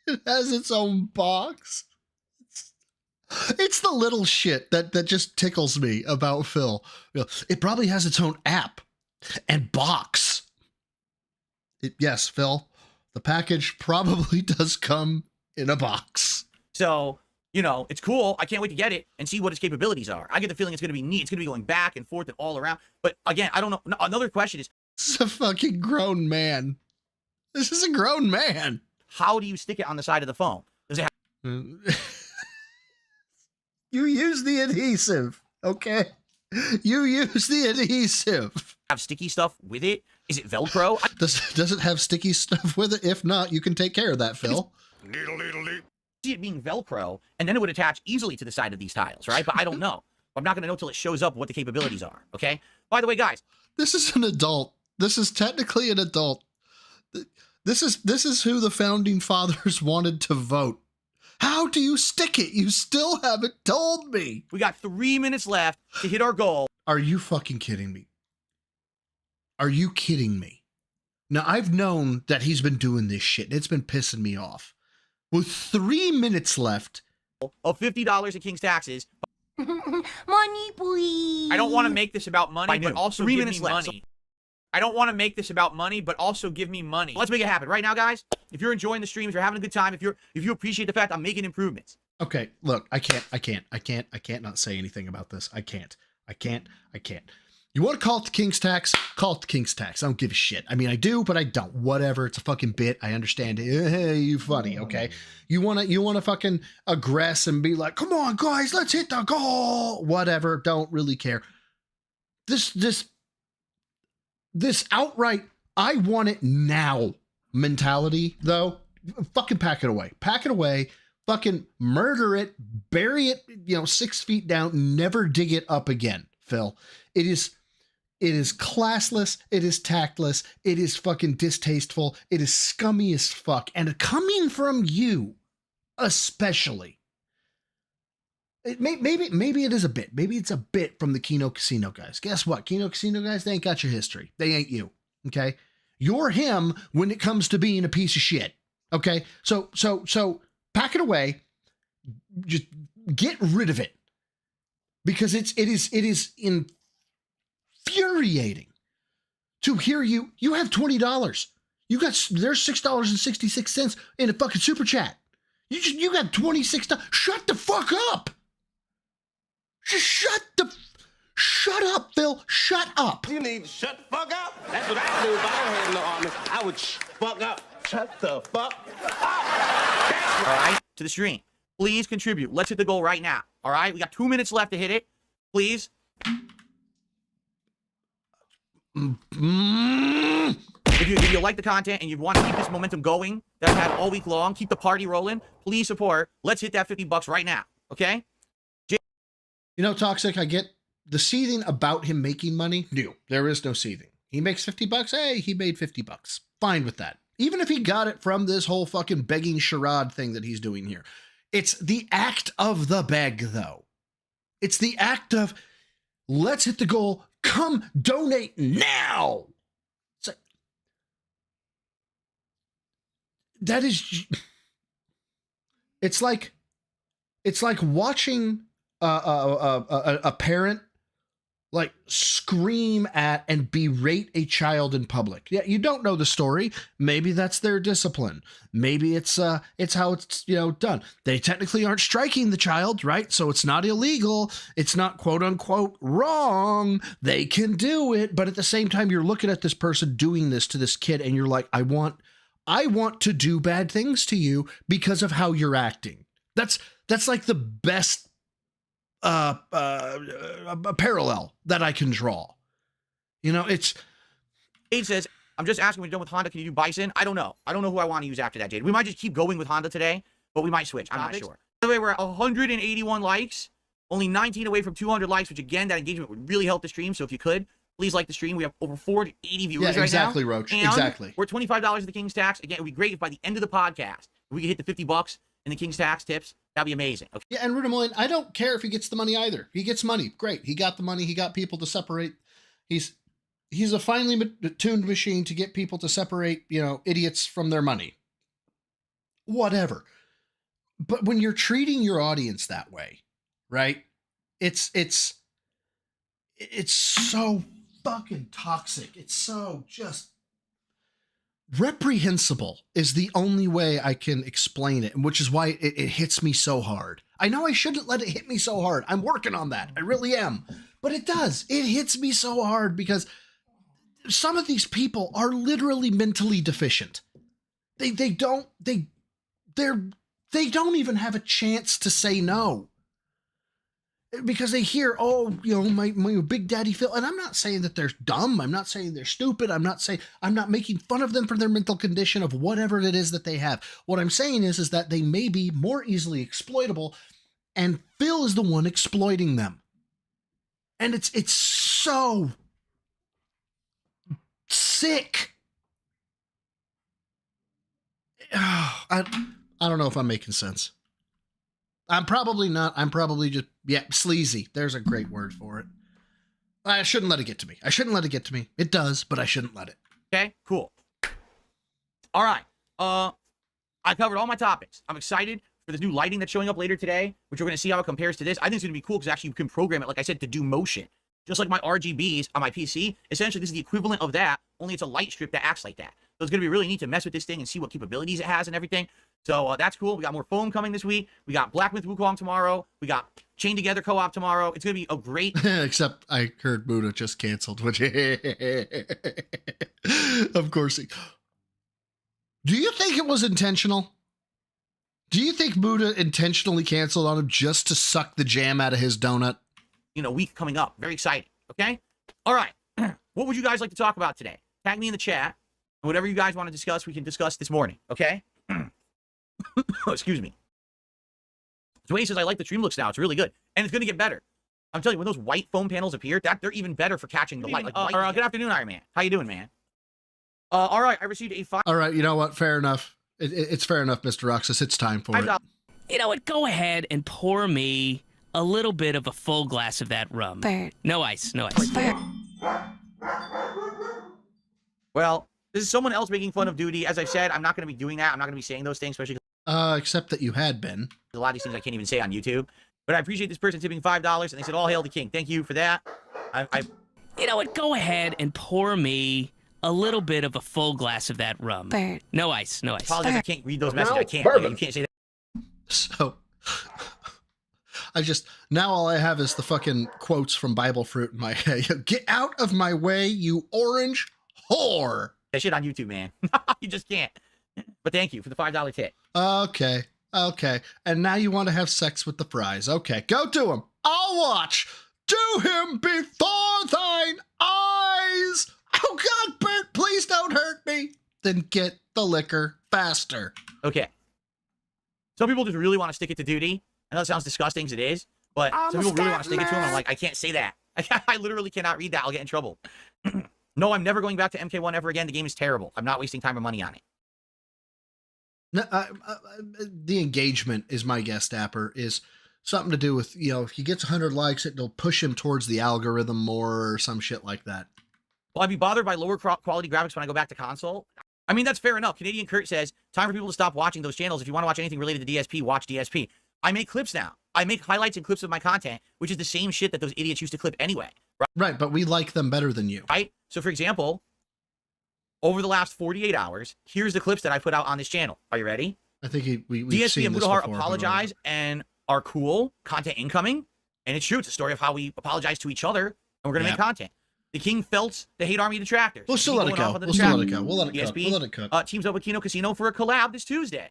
it has its own box. It's the little shit that just tickles me about Phil. It probably has its own app and box. Yes, Phil, the package probably does come in a box. So, you know, it's cool. I can't wait to get it and see what its capabilities are. I get the feeling it's going to be neat. It's going to be going back and forth and all around. But again, I don't know. Another question is, this is a fucking grown man. This is a grown man. How do you stick it on the side of the phone? Does it have... You use the adhesive, okay? You use the adhesive. Have sticky stuff with it? Is it Velcro? Does it have sticky stuff with it? If not, you can take care of that, Phil. See it being Velcro, and then it would attach easily to the side of these tiles, right? But I don't know. I'm not going to know till it shows up what the capabilities are, okay? By the way, guys. This is an adult. This is technically an adult. This is who the founding fathers wanted to vote. How do you stick it? You still haven't told me. We got 3 minutes left to hit our goal. Are you fucking kidding me? Are you kidding me? Now, I've known that he's been doing this shit. It's been pissing me off. With 3 minutes left. Of $50 in King's taxes. Money, please. I don't want to make this about money, but also 3 give minutes me left. money. I don't want to make this about money, but also give me money. Let's make it happen right now, guys. If you're enjoying the streams, you're having a good time. If you appreciate the fact I'm making improvements. Okay, look, I can't not say anything about this. I can't. You want to call it the King's tax? Call it the King's tax. I don't give a shit. I mean, I do, but I don't. Whatever. It's a fucking bit. I understand it. Hey, you funny, okay? You wanna fucking aggress and be like, come on, guys, let's hit the goal. Whatever. Don't really care. This outright, I want it now mentality, though, fucking pack it away. Pack it away, fucking murder it, bury it, 6 feet down, never dig it up again, Phil. It is classless, it is tactless, it is fucking distasteful, it is scummy as fuck, and coming from you, especially. Maybe it is a bit. Maybe it's a bit from the Kino Casino guys. Guess what? Kino Casino guys, they ain't got your history. They ain't you. Okay? You're him when it comes to being a piece of shit. Okay? So pack it away. Just get rid of it. Because it is infuriating to hear you have $20. There's $6.66 in a fucking super chat. You got $26. Shut the fuck up. Just Shut up, Phil. Shut up. You need to shut the fuck up. That's what I do if I had no army. I would fuck up. Shut the fuck up. All right, to the stream. Please contribute. Let's hit the goal right now. All right, we got 2 minutes left to hit it. Please. If you like the content and you want to keep this momentum going that I've had all week long, keep the party rolling, please support. Let's hit that $50 right now, okay? You know, Toxic, I get the seething about him making money. No, there is no seething. He makes $50. Hey, he made $50. Fine with that. Even if he got it from this whole fucking begging charade thing that he's doing here. It's the act of the beg, though. It's the act of, let's hit the goal. Come donate now. It's like, that is, it's like watching a parent like scream at and berate a child in public. Yeah, you don't know the story. Maybe that's their discipline. Maybe it's how it's, done. They technically aren't striking the child, right? So it's not illegal. It's not quote unquote wrong. They can do it. But at the same time, you're looking at this person doing this to this kid and you're like, I want to do bad things to you because of how you're acting. That's like the best a parallel that I can draw. It's Jade says, I'm just asking when you're done with Honda, can you do Bison? I don't know who I want to use after that, Jade. We might just keep going with Honda today, but we might switch. I'm not sure. By the way, we're at 181 likes, only 19 away from 200 likes, which again, that engagement would really help the stream. So if you could, please like the stream. We have over 480 viewers right now. Exactly, Roach. And exactly. We're $25 of the King's Tax. Again, it would be great if by the end of the podcast, we could hit the $50 in the King's Tax tips. That'd be amazing. Okay. Yeah, and Rudamoyne, I don't care if he gets the money either. He gets money. Great. He got the money. He got people to separate. He's a finely tuned machine to get people to separate, idiots from their money. Whatever. But when you're treating your audience that way, right? It's so fucking toxic. It's so just reprehensible is the only way I can explain it, and which is why it hits me so hard. I know I shouldn't let it hit me so hard. I'm working on that. I really am. But it does. It hits me so hard because some of these people are literally mentally deficient. They don't even have a chance to say no. Because they hear, my Big Daddy Phil. And I'm not saying that they're dumb. I'm not saying they're stupid. I'm not making fun of them for their mental condition of whatever it is that they have. What I'm saying is that they may be more easily exploitable, and Phil is the one exploiting them. And it's so sick. I don't know if I'm making sense. I'm probably not. I'm probably just, sleazy. There's a great word for it. I shouldn't let it get to me. It does, but I shouldn't let it. Okay, cool. All right. I covered all my topics. I'm excited for this new lighting that's showing up later today, which we're going to see how it compares to this. I think it's going to be cool because actually you can program it, like I said, to do motion. Just like my RGBs on my PC. Essentially, this is the equivalent of that, only it's a light strip that acts like that. So it's going to be really neat to mess with this thing and see what capabilities it has and everything. So that's cool. We got more foam coming this week. We got Black Myth Wukong tomorrow. We got Chain Together co-op tomorrow. It's going to be a great... Except I heard Buddha just canceled, which... Of course. Do you think it was intentional? Do you think Buddha intentionally canceled on him just to suck the jam out of his donut? Week coming up. Very exciting. Okay? All right. What would you guys like to talk about today? Tag me in the chat. Whatever you guys want to discuss, we can discuss this morning. Okay? Excuse me. Dwayne says, I like the stream looks now. It's really good. And it's going to get better. I'm telling you, when those white foam panels appear, they're even better for catching the light. Like good afternoon, Iron Man. How you doing, man? All right, I received a $5. All right, you know what? Fair enough. It's fair enough, Mr. Roxas. It's time for it. You know what? Go ahead and pour me a little bit of a full glass of that rum. Bert. No ice. No ice. Bert. Well, this is someone else making fun of Duty. As I said, I'm not going to be doing that. I'm not going to be saying those things, especially... except that you had been. A lot of these things I can't even say on YouTube. But I appreciate this person tipping $5, and they said, all hail the king. Thank you for that. You know what? Go ahead and pour me a little bit of a full glass of that rum. Bert. No ice. No ice. Apologies, I can't read those messages. I can't. You can't say that. So, Now all I have is the fucking quotes from Bible Fruit in my head. Get out of my way, you orange whore. That shit on YouTube, man. You just can't. But thank you for the $5 tip. Okay. And now you want to have sex with the fries. Okay, go do him. I'll watch. Do him before thine eyes. Oh God, Bert, please don't hurt me. Then get the liquor faster. Okay. Some people just really want to stick it to Duty. I know it sounds disgusting as it is, but some people really want to stick it to him. I'm like, I can't say that. I literally cannot read that. I'll get in trouble. No, I'm never going back to MK1 ever again. The game is terrible. I'm not wasting time or money on it. No, the engagement is my guess, Dapper, is something to do with, if he gets 100 likes, it'll push him towards the algorithm more or some shit like that. Will I be bothered by lower quality graphics when I go back to console? I mean, that's fair enough. Canadian Kurt says, time for people to stop watching those channels. If you want to watch anything related to DSP, watch DSP. I make clips now. I make highlights and clips of my content, which is the same shit that those idiots used to clip anyway. Right, but we like them better than you. Right? So, for example, over the last 48 hours, here's the clips that I put out on this channel. Are you ready? I think we've DSP seen and this Mudahar before, apologize and are cool. Content incoming. And it's true. It's a story of how we apologize to each other, and we're going to make content. The King Felts, the Hate Army Detractors. We'll still let it go. We'll still let it go. We'll let it cook. We'll let it cook. Teams up with Kino Casino for a collab this Tuesday.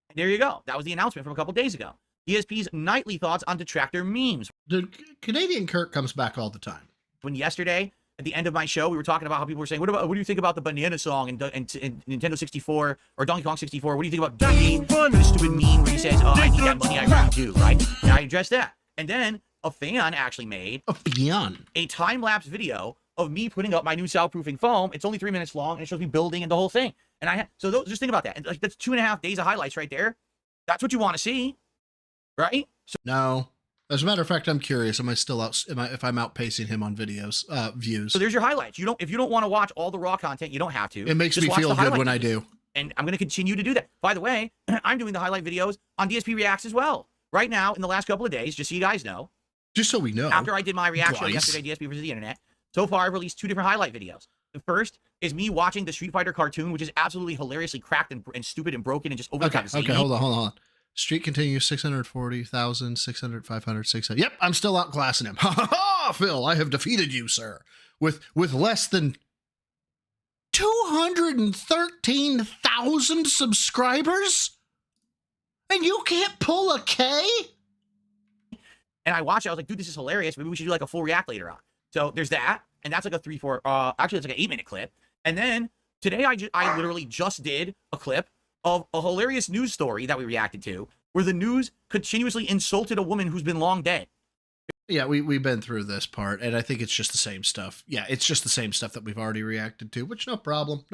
And there you go. That was the announcement from a couple days ago. DSP's nightly thoughts on detractor memes. The Canadian Kurt comes back all the time. When yesterday, at the end of my show, we were talking about how people were saying, what do you think about the banana song in Nintendo 64 or Donkey Kong 64? What do you think about Duty? The stupid meme where he says, I need that money, I really do, right? And I addressed that. And then a fan actually made a time-lapse video of me putting up my new soundproofing foam. It's only 3 minutes long, and it shows me building and the whole thing. And just think about that. And that's 2.5 days of highlights right there. That's what you want to see, right? So, no. As a matter of fact, I'm curious. Am I still out? If I'm outpacing him on videos, views? So there's your highlights. If you don't want to watch all the raw content, you don't have to. It makes me feel good when I do. And I'm going to continue to do that. By the way, I'm doing the highlight videos on DSP Reacts as well. Right now, in the last couple of days, just so you guys know. Just so we know. After I did my reaction yesterday, DSP versus the Internet, so far I've released 2 different highlight videos. The first is me watching the Street Fighter cartoon, which is absolutely hilariously cracked and stupid and broken and just over the top. Okay, hold on. Street continues 640,000, 600, 500, 600. Yep, I'm still outclassing him. Ha ha ha, Phil, I have defeated you, sir. With less than 213,000 subscribers? And you can't pull a K? And I watched it, I was like, dude, this is hilarious. Maybe we should do like a full react later on. So there's that. And that's like a actually it's like an 8-minute clip. And then today I literally just did a clip of a hilarious news story that we reacted to, where the news continuously insulted a woman who's been long dead. Yeah, we've been through this part, and I think it's just the same stuff. Yeah, it's just the same stuff that we've already reacted to, which no problem.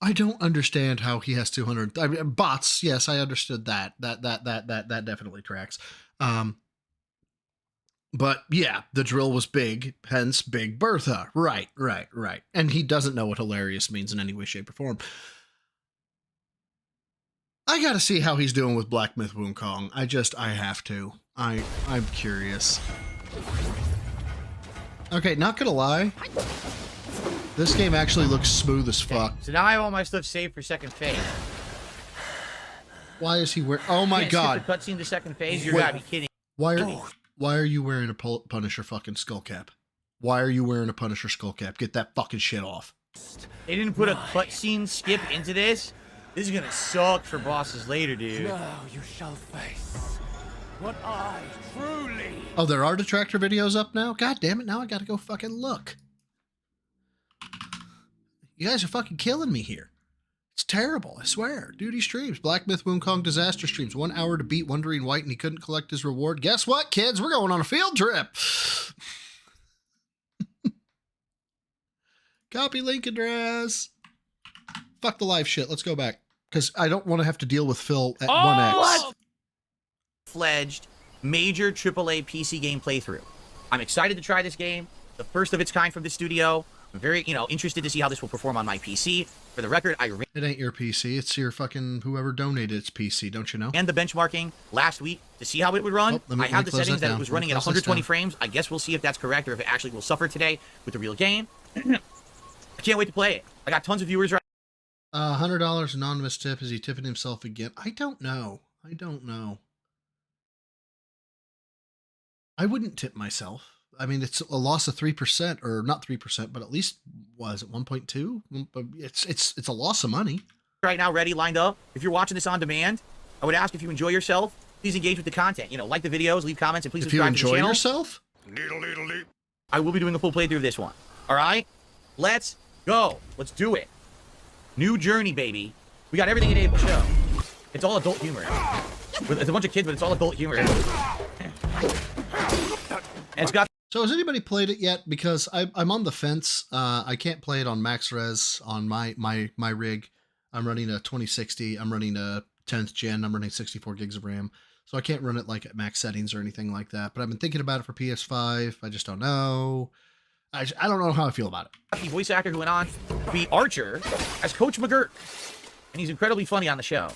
I don't understand how he has 200. I mean, bots. Yes, I understood that. That definitely tracks. But yeah, the drill was big, hence Big Bertha. Right. And he doesn't know what hilarious means in any way, shape, or form. I gotta see how he's doing with Black Myth Wukong. I have to. I'm curious. Okay, not gonna lie. This game actually looks smooth as fuck. So now I have all my stuff saved for second phase. Why is he wearing... Oh my god. Skip the cutscene to second phase? You're gotta be kidding. Why are you wearing a Punisher fucking skull cap? Why are you wearing a Punisher skull cap? Get that fucking shit off. They didn't put a cutscene skip into this? This is gonna suck for bosses later, dude. Now you shall face what I truly... Oh, there are detractor videos up now? God damn it, now I gotta go fucking look. You guys are fucking killing me here. It's terrible, I swear. Duty streams. Black Myth Wukong disaster streams. 1 hour to beat Wondering White and he couldn't collect his reward. Guess what, kids? We're going on a field trip. Copy link address. Fuck the live shit. Let's go back. Because I don't want to have to deal with Phil at 1x. Fledged major AAA PC game playthrough. I'm excited to try this game. The first of its kind from the studio. I'm very, interested to see how this will perform on my PC. For the record, It ain't your PC. It's your fucking whoever donated its PC, don't you know? And the benchmarking last week to see how it would run. I have the settings that it was running at 120 frames. I guess we'll see if that's correct or if it actually will suffer today with the real game. I can't wait to play it. I got tons of viewers right $100 anonymous tip. Is he tipping himself again? I don't know. I wouldn't tip myself. I mean, it's a loss of 3%, or not 3%, but at least, was it 1.2? It's a loss of money. Right now, ready, lined up. If you're watching this on demand, I would ask if you enjoy yourself, please engage with the content. You know, like the videos, leave comments, and please subscribe to the channel. If you enjoy yourself? I will be doing a full playthrough of this one. All right? Let's go. Let's do it. New journey, baby. We got everything in April show. It's all adult humor. It's a bunch of kids, but it's all adult humor. And it's got... So has anybody played it yet? Because I'm on the fence. I can't play it on max res on my rig. I'm running a 2060. I'm running a 10th gen. I'm running 64 gigs of RAM. So I can't run it like at max settings or anything like that. But I've been thinking about it for PS5. I just don't know. I don't know how I feel about it. The voice actor who went on to be Archer as Coach McGirt. And he's incredibly funny on the show.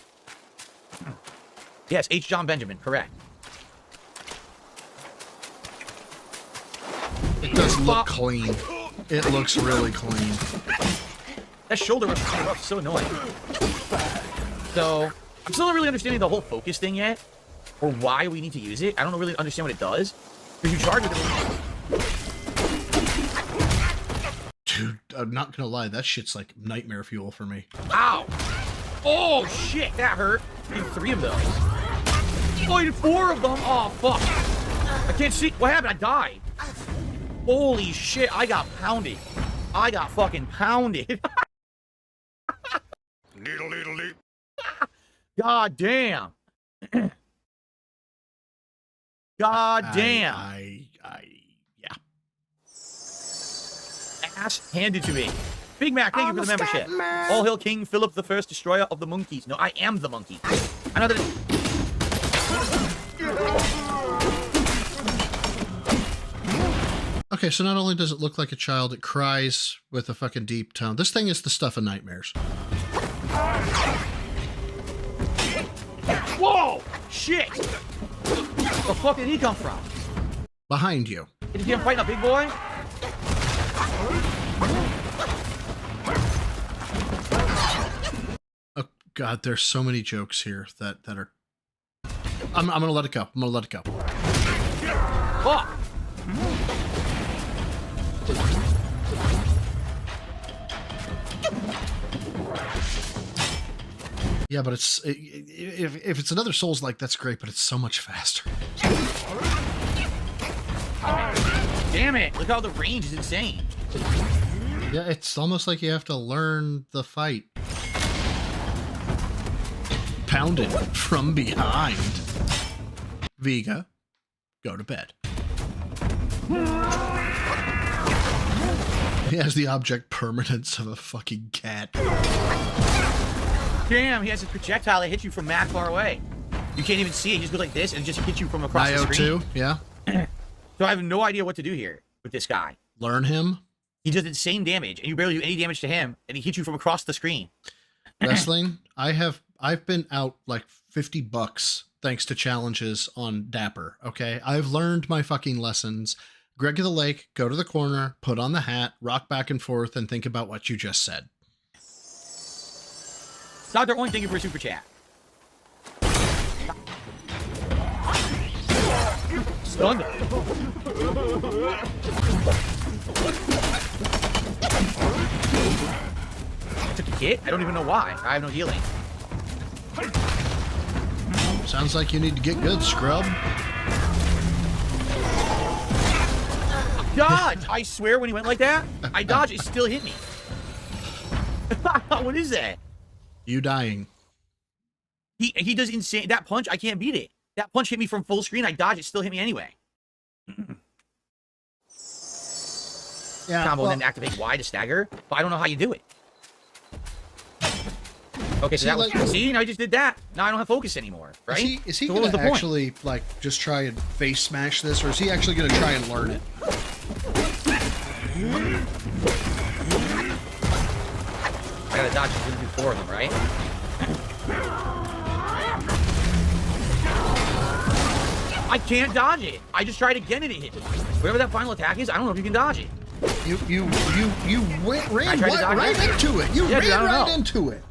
Yes, H. John Benjamin, correct. It does look clean. It looks really clean. That shoulder rush is so annoying. So, I'm still not really understanding the whole focus thing yet, or why we need to use it. I don't really understand what it does. Because you charge with it. Dude, I'm not gonna lie, that shit's like nightmare fuel for me. Ow! Oh, shit, that hurt. I need 3 of those. Oh, I need 4 of them. Oh, fuck. I can't see. What happened? I died. Holy shit, I got pounded. I got fucking pounded. God damn. God damn. Yeah. Ass handed to me. Big Mac, thank you for the membership. All hail King Philip the First, destroyer of the monkeys. No, I am the monkey. I know that Okay, so not only does it look like a child, it cries with a fucking deep tone. This thing is the stuff of nightmares. Whoa! Shit! Where the fuck did he come from? Behind you. Did he see him fighting a big boy? Oh god, there's so many jokes here that are... I'm gonna let it go. I'm gonna let it go. Fuck! Yeah, but if it's another Souls-like, that's great, but it's so much faster. Damn it! Look how the range is insane. Yeah, it's almost like you have to learn the fight. Pounded from behind. Vega, go to bed. He has the object permanence of a fucking cat. Damn, he has a projectile that hits you from mad far away. You can't even see it. He just goes like this and just hits you from across the screen. IO2, yeah. So I have no idea what to do here with this guy. Learn him. He does insane damage, and you barely do any damage to him, and he hits you from across the screen. Wrestling, I've been out like $50 thanks to challenges on Dapper, okay? I've learned my fucking lessons. Greg of the Lake, go to the corner, put on the hat, rock back and forth, and think about what you just said. Dr. Oink, thank you for a super chat. Stunned. I took a hit? I don't even know why. I have no healing. Sounds like you need to get good, scrub. Dodge! I swear when he went like that, I dodged, it still hit me. What is that? You dying. He does insane. That punch, I can't beat it. That punch hit me from full screen. I dodged. It still hit me anyway. Yeah, combo well, and then activate Y to stagger. But I don't know how you do it. Okay, so see, that was... like, see, now I just did that. Now I don't have focus anymore, right? Is he so going to actually, like, just try and face smash this, or is he actually going to try and learn it? I gotta dodge. He's gonna do 4 of them, right? I can't dodge it. I just tried again and it hit me. Whatever that final attack is, I don't know if you can dodge it. You ran right into it. You ran right into it.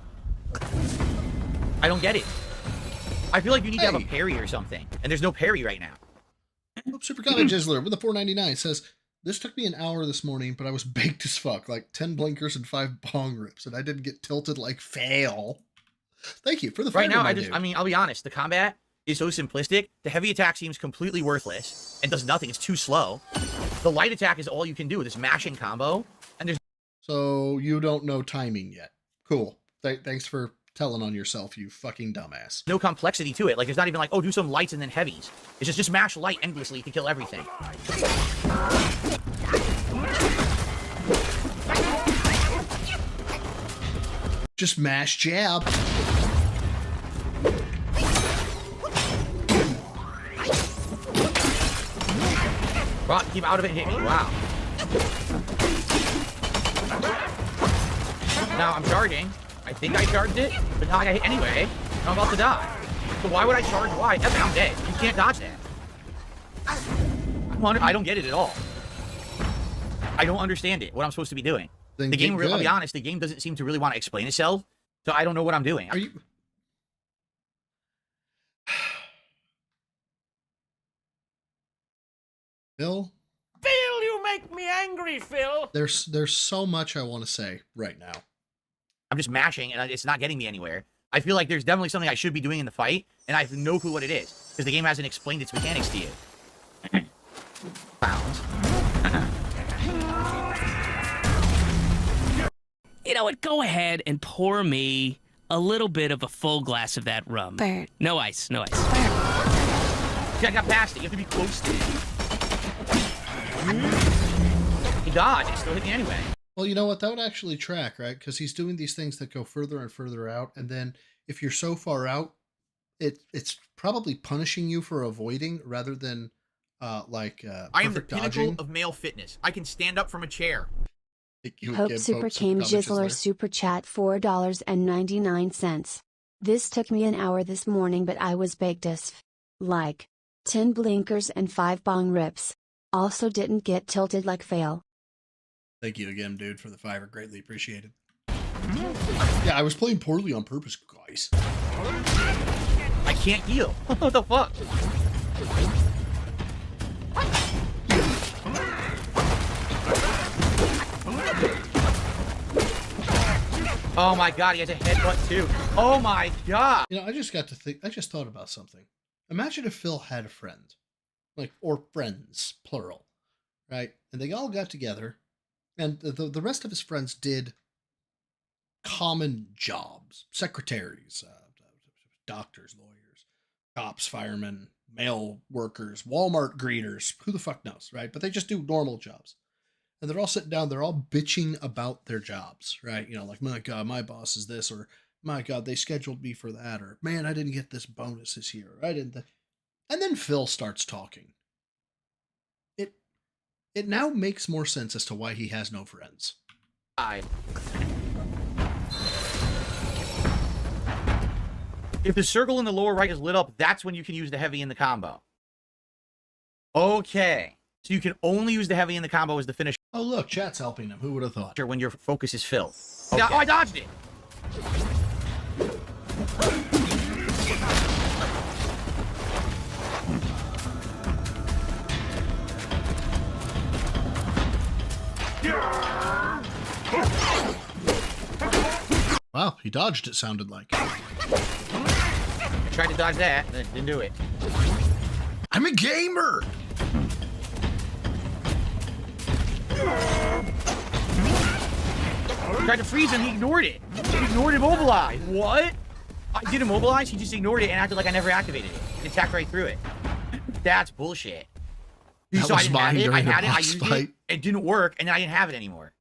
I don't get it. I feel like you need to have a parry or something, and there's no parry right now. Super Comment Jizzler with a 4.99 says, this took me an hour this morning, but I was baked as fuck, like 10 blinkers and 5 bong rips, and I didn't get tilted like fail. Thank you for the Right now, dude. I mean, I'll be honest, the combat is so simplistic. The heavy attack seems completely worthless and does nothing. It's too slow. The light attack is all you can do with this mashing combo, and there's... So you don't know timing yet. Cool. Thanks for telling on yourself, you fucking dumbass. No complexity to it. Like, there's not even like, oh, do some lights and then heavies. It's just mash light endlessly to kill everything. Just mash jab. Wow, keep out of it and hit me. Wow. Now I'm charging. I think I charged it, but now I got hit anyway. I'm about to die. So why would I charge? Why? Evan, I'm dead. You can't dodge that. I don't get it at all. I don't understand it. What I'm supposed to be doing. Then the game, get I'll be good. honest, the game doesn't seem to really want to explain itself, so I don't know what I'm doing. Are you... Phil? Phil, you make me angry, Phil. There's so much I want to say right now. I'm just mashing, and it's not getting me anywhere. I feel like there's definitely something I should be doing in the fight, and I have no clue what it is, because the game hasn't explained its mechanics to you. Pounds. You know what? Go ahead and pour me a little bit of a full glass of that rum. Bert. No ice, no ice. See, I got past it. You have to be close to it. He dodged. It still hit me anyway. Well, you know what? That would actually track, right? Because he's doing these things that go further and further out, and then if you're so far out, it's probably punishing you for avoiding rather than I am the perfect pinnacle dodging. of male fitness. I can stand up from a chair. Hope Super came Jizzler Super Chat $4.99. This took me an hour this morning, but I was baked as like 10 blinkers and 5 bong rips. Also didn't get tilted like fail. Thank you again, dude, for the $5. Greatly appreciated. Yeah, I was playing poorly on purpose, guys. I can't heal. What the fuck? Oh my god, he has a headbutt too. Oh my god. You know, I just thought about something. Imagine if Phil had a friend, or friends, plural, right? And they all got together, and the rest of his friends did common jobs, secretaries, doctors, lawyers, cops, firemen, mail workers, Walmart greeters, who the fuck knows, right? But they just do normal jobs. And they're all sitting down, they're all bitching about their jobs, right? You know, like, my God, my boss is this, or my God, they scheduled me for that, or man, I didn't get this bonus this year, or I didn't. And then Phil starts talking. It now makes more sense as to why he has no friends. If the circle in the lower right is lit up, that's when you can use the heavy in the combo. Okay. So you can only use the heavy in the combo as the finisher. Oh, look, chat's helping him. Who would have thought? When your focus is filled. Okay. Oh, I dodged it. Wow, he dodged, it sounded like. Tried to dodge that, and didn't do it. I'm a gamer! Tried to freeze him, he ignored it. He ignored immobilize. What? I did immobilize, he just ignored it and acted like I never activated it. He attacked right through it. That's bullshit. That was mine during the boss I used fight. it didn't work, and then I didn't have it anymore.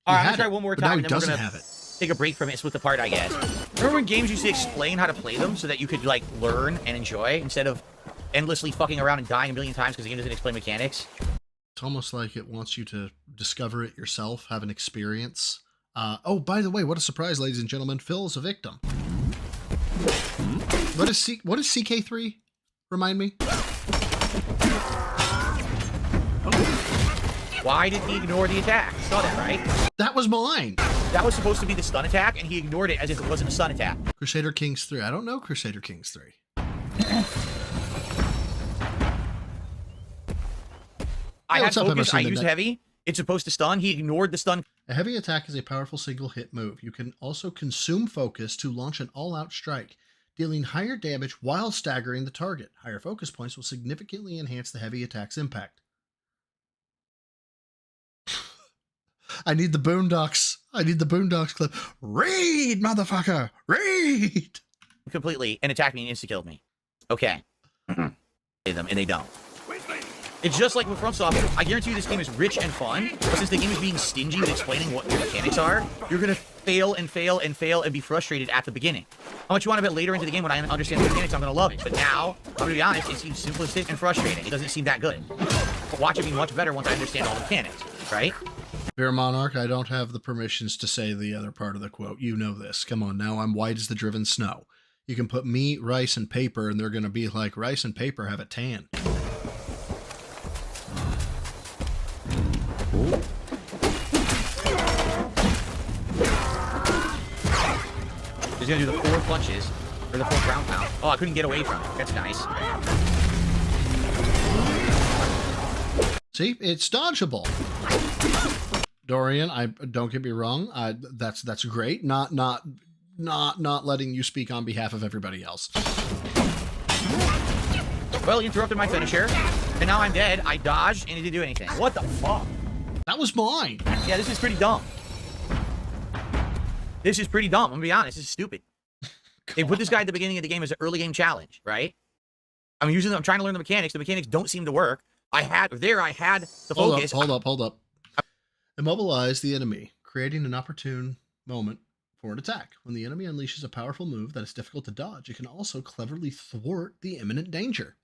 Alright, I'm gonna try one more time, and then we're gonna take a break from it and split the part, I guess. Remember when games used to explain how to play them so that you could, like, learn and enjoy instead of endlessly fucking around and dying a million times because the game doesn't explain mechanics? It's almost like it wants you to discover it yourself, have an experience. Oh, by the way, what a surprise, ladies and gentlemen. Phil is a victim. What is CK3? Remind me. Why did he ignore the attack? You saw that, right? That was mine. that was supposed to be the stun attack, and he ignored it as if it wasn't a stun attack. Crusader Kings 3. I don't know Crusader Kings 3. I Hey, had what's up, focus, I Emerson? used heavy. It's supposed to stun. He ignored the stun. A heavy attack is a powerful single hit move. You can also consume focus to launch an all-out strike, dealing higher damage while staggering the target. Higher focus points will significantly enhance the heavy attack's impact. I need the Boondocks. I need the Boondocks clip. Read, motherfucker! Read! Completely and attacked me and insta-killed me. Okay. them, and they don't. It's just like with FromSoft. I guarantee you this game is rich and fun, but since the game is being stingy with explaining what your mechanics are, you're going to fail and fail and fail and be frustrated at the beginning. How much you want a bit later into the game when I understand the mechanics, I'm going to love it. But now, I'm going to be honest, it seems simplistic and frustrating. It doesn't seem that good. But watch it be much better once I understand all the mechanics, right? Bear Monarch, I don't have the permissions to say the other part of the quote. You know this. Come on, now I'm white as the driven snow. You can put meat, rice, and paper, and they're going to be like, rice and paper have a tan. He's going to do the 4 punches, or the 4 ground pound. Oh, I couldn't get away from it. That's nice. See, it's dodgeable. Dorian, I don't get me wrong. That's great. Not letting you speak on behalf of everybody else. Well, you interrupted my finisher, and now I'm dead. I dodged, and it didn't do anything. What the fuck? That was mine. Yeah, this is pretty dumb. This is pretty dumb. I'm gonna be honest. This is stupid. They put this guy at the beginning of the game as an early game challenge, right? I'm trying to learn the mechanics. The mechanics don't seem to work. I had the focus. Hold up. Immobilize the enemy, creating an opportune moment for an attack. When the enemy unleashes a powerful move that is difficult to dodge, it can also cleverly thwart the imminent danger.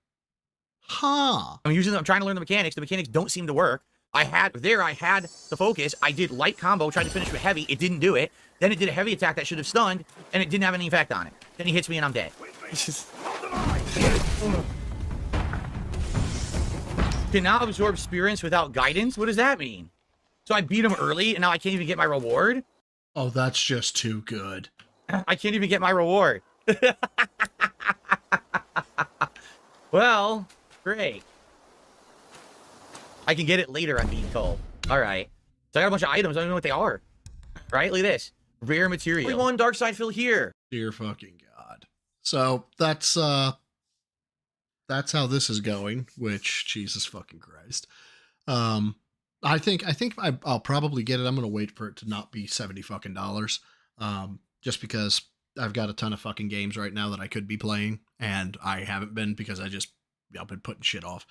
Huh. I'm trying to learn the mechanics. The mechanics don't seem to work. I had the focus. I did light combo, tried to finish with heavy. It didn't do it. Then it did a heavy attack that should have stunned, and it didn't have any effect on it. Then he hits me and I'm dead. Can now absorb spirits without guidance? What does that mean? So I beat him early, and now I can't even get my reward? Oh, that's just too good. I can't even get my reward. Well, great. I can get it later, I'm being told. All right. So I got a bunch of items. I don't know what they are. Right? Look at this. Rare material. 41 dark side fill here. Dear fucking God. So that's how this is going, which, Jesus fucking Christ. I think I'll probably get it. I'm going to wait for it to not be $70 fucking dollars. Just because I've got a ton of fucking games right now that I could be playing, and I haven't been because I've been putting shit off.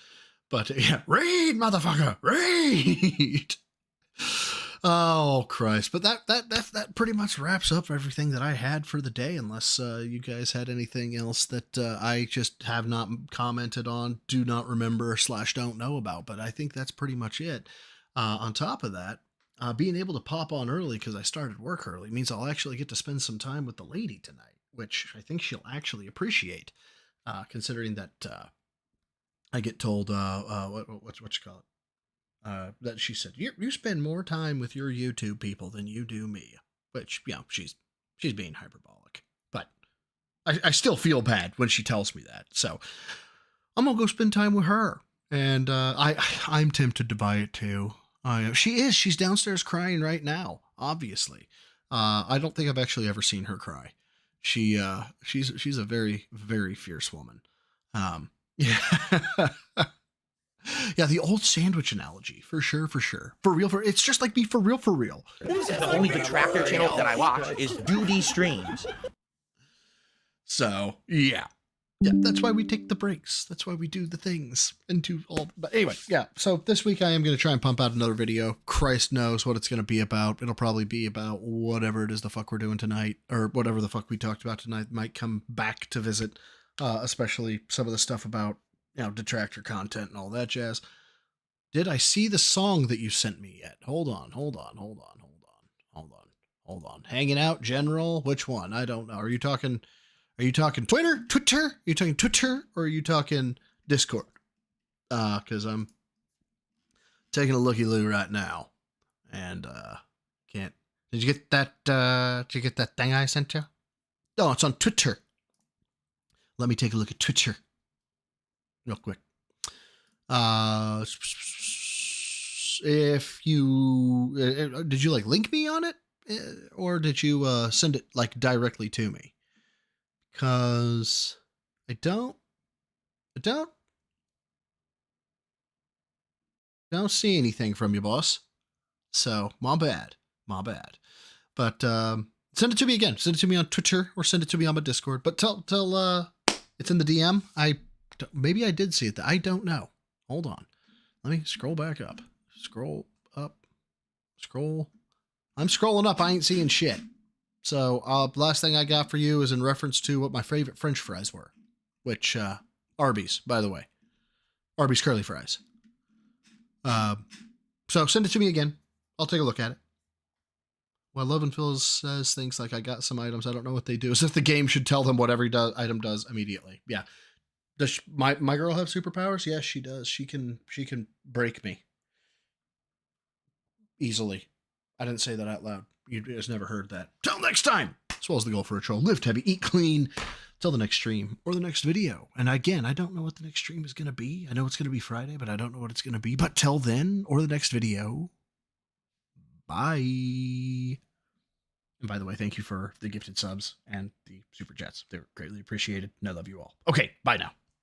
But yeah, read, motherfucker, read. Oh Christ! But that pretty much wraps up everything that I had for the day. Unless you guys had anything else that I just have not commented on, do not remember / don't know about. But I think that's pretty much it. On top of that, being able to pop on early because I started work early means I'll actually get to spend some time with the lady tonight, which I think she'll actually appreciate, considering that I get told what you call it. That she said, you spend more time with your YouTube people than you do me, which, you know, she's being hyperbolic, but I still feel bad when she tells me that. So I'm going to go spend time with her. And I'm tempted to buy it too. She's downstairs crying right now, obviously. I don't think I've actually ever seen her cry. She's a very, very fierce woman. Yeah. Yeah, the old sandwich analogy, for sure. For real, it's just like me, for real. The only detractor channel that I watch is Duty Streams. So, yeah, that's why we take the breaks. That's why we do the things and do all. But anyway, yeah, so this week I am going to try and pump out another video. Christ knows what it's going to be about. It'll probably be about whatever it is the fuck we're doing tonight, or whatever the fuck we talked about tonight might come back to visit, especially some of the stuff about, you know, detractor content and all that jazz. Did I see the song that you sent me yet? Hold on. Hanging out, general, which one? I don't know. Are you talking Twitter? Are you talking Twitter, or are you talking Discord? Cause I'm taking a looky-loo right now and, can't Did you get that thing I sent you? Oh, it's on Twitter. Let me take a look at Twitter real quick. If you did you like link me on it, or did you send it like directly to me? Because I don't see anything from you, boss. So my bad. But send it to me again. Send it to me on Twitter or send it to me on my Discord. But tell it's in the DM. Maybe I did see it. I don't know. Hold on. Let me scroll back up. Scroll up. Scroll. I'm scrolling up. I ain't seeing shit. So last thing I got for you is in reference to what my favorite French fries were, which Arby's, by the way. Arby's curly fries. So send it to me again. I'll take a look at it. Well, Love and Phil says things like, I got some items. I don't know what they do. As if the game should tell them what every item does immediately. Yeah. Does my girl have superpowers? Yes, she does. She can break me easily. I didn't say that out loud. You just never heard that. Till next time. As well as the goal for a troll. Live heavy, eat clean. Till the next stream or the next video. And again, I don't know what the next stream is going to be. I know it's going to be Friday, but I don't know what it's going to be. But till then or the next video, bye. And by the way, thank you for the gifted subs and the super chats. They're greatly appreciated, and I love you all. Okay, bye now.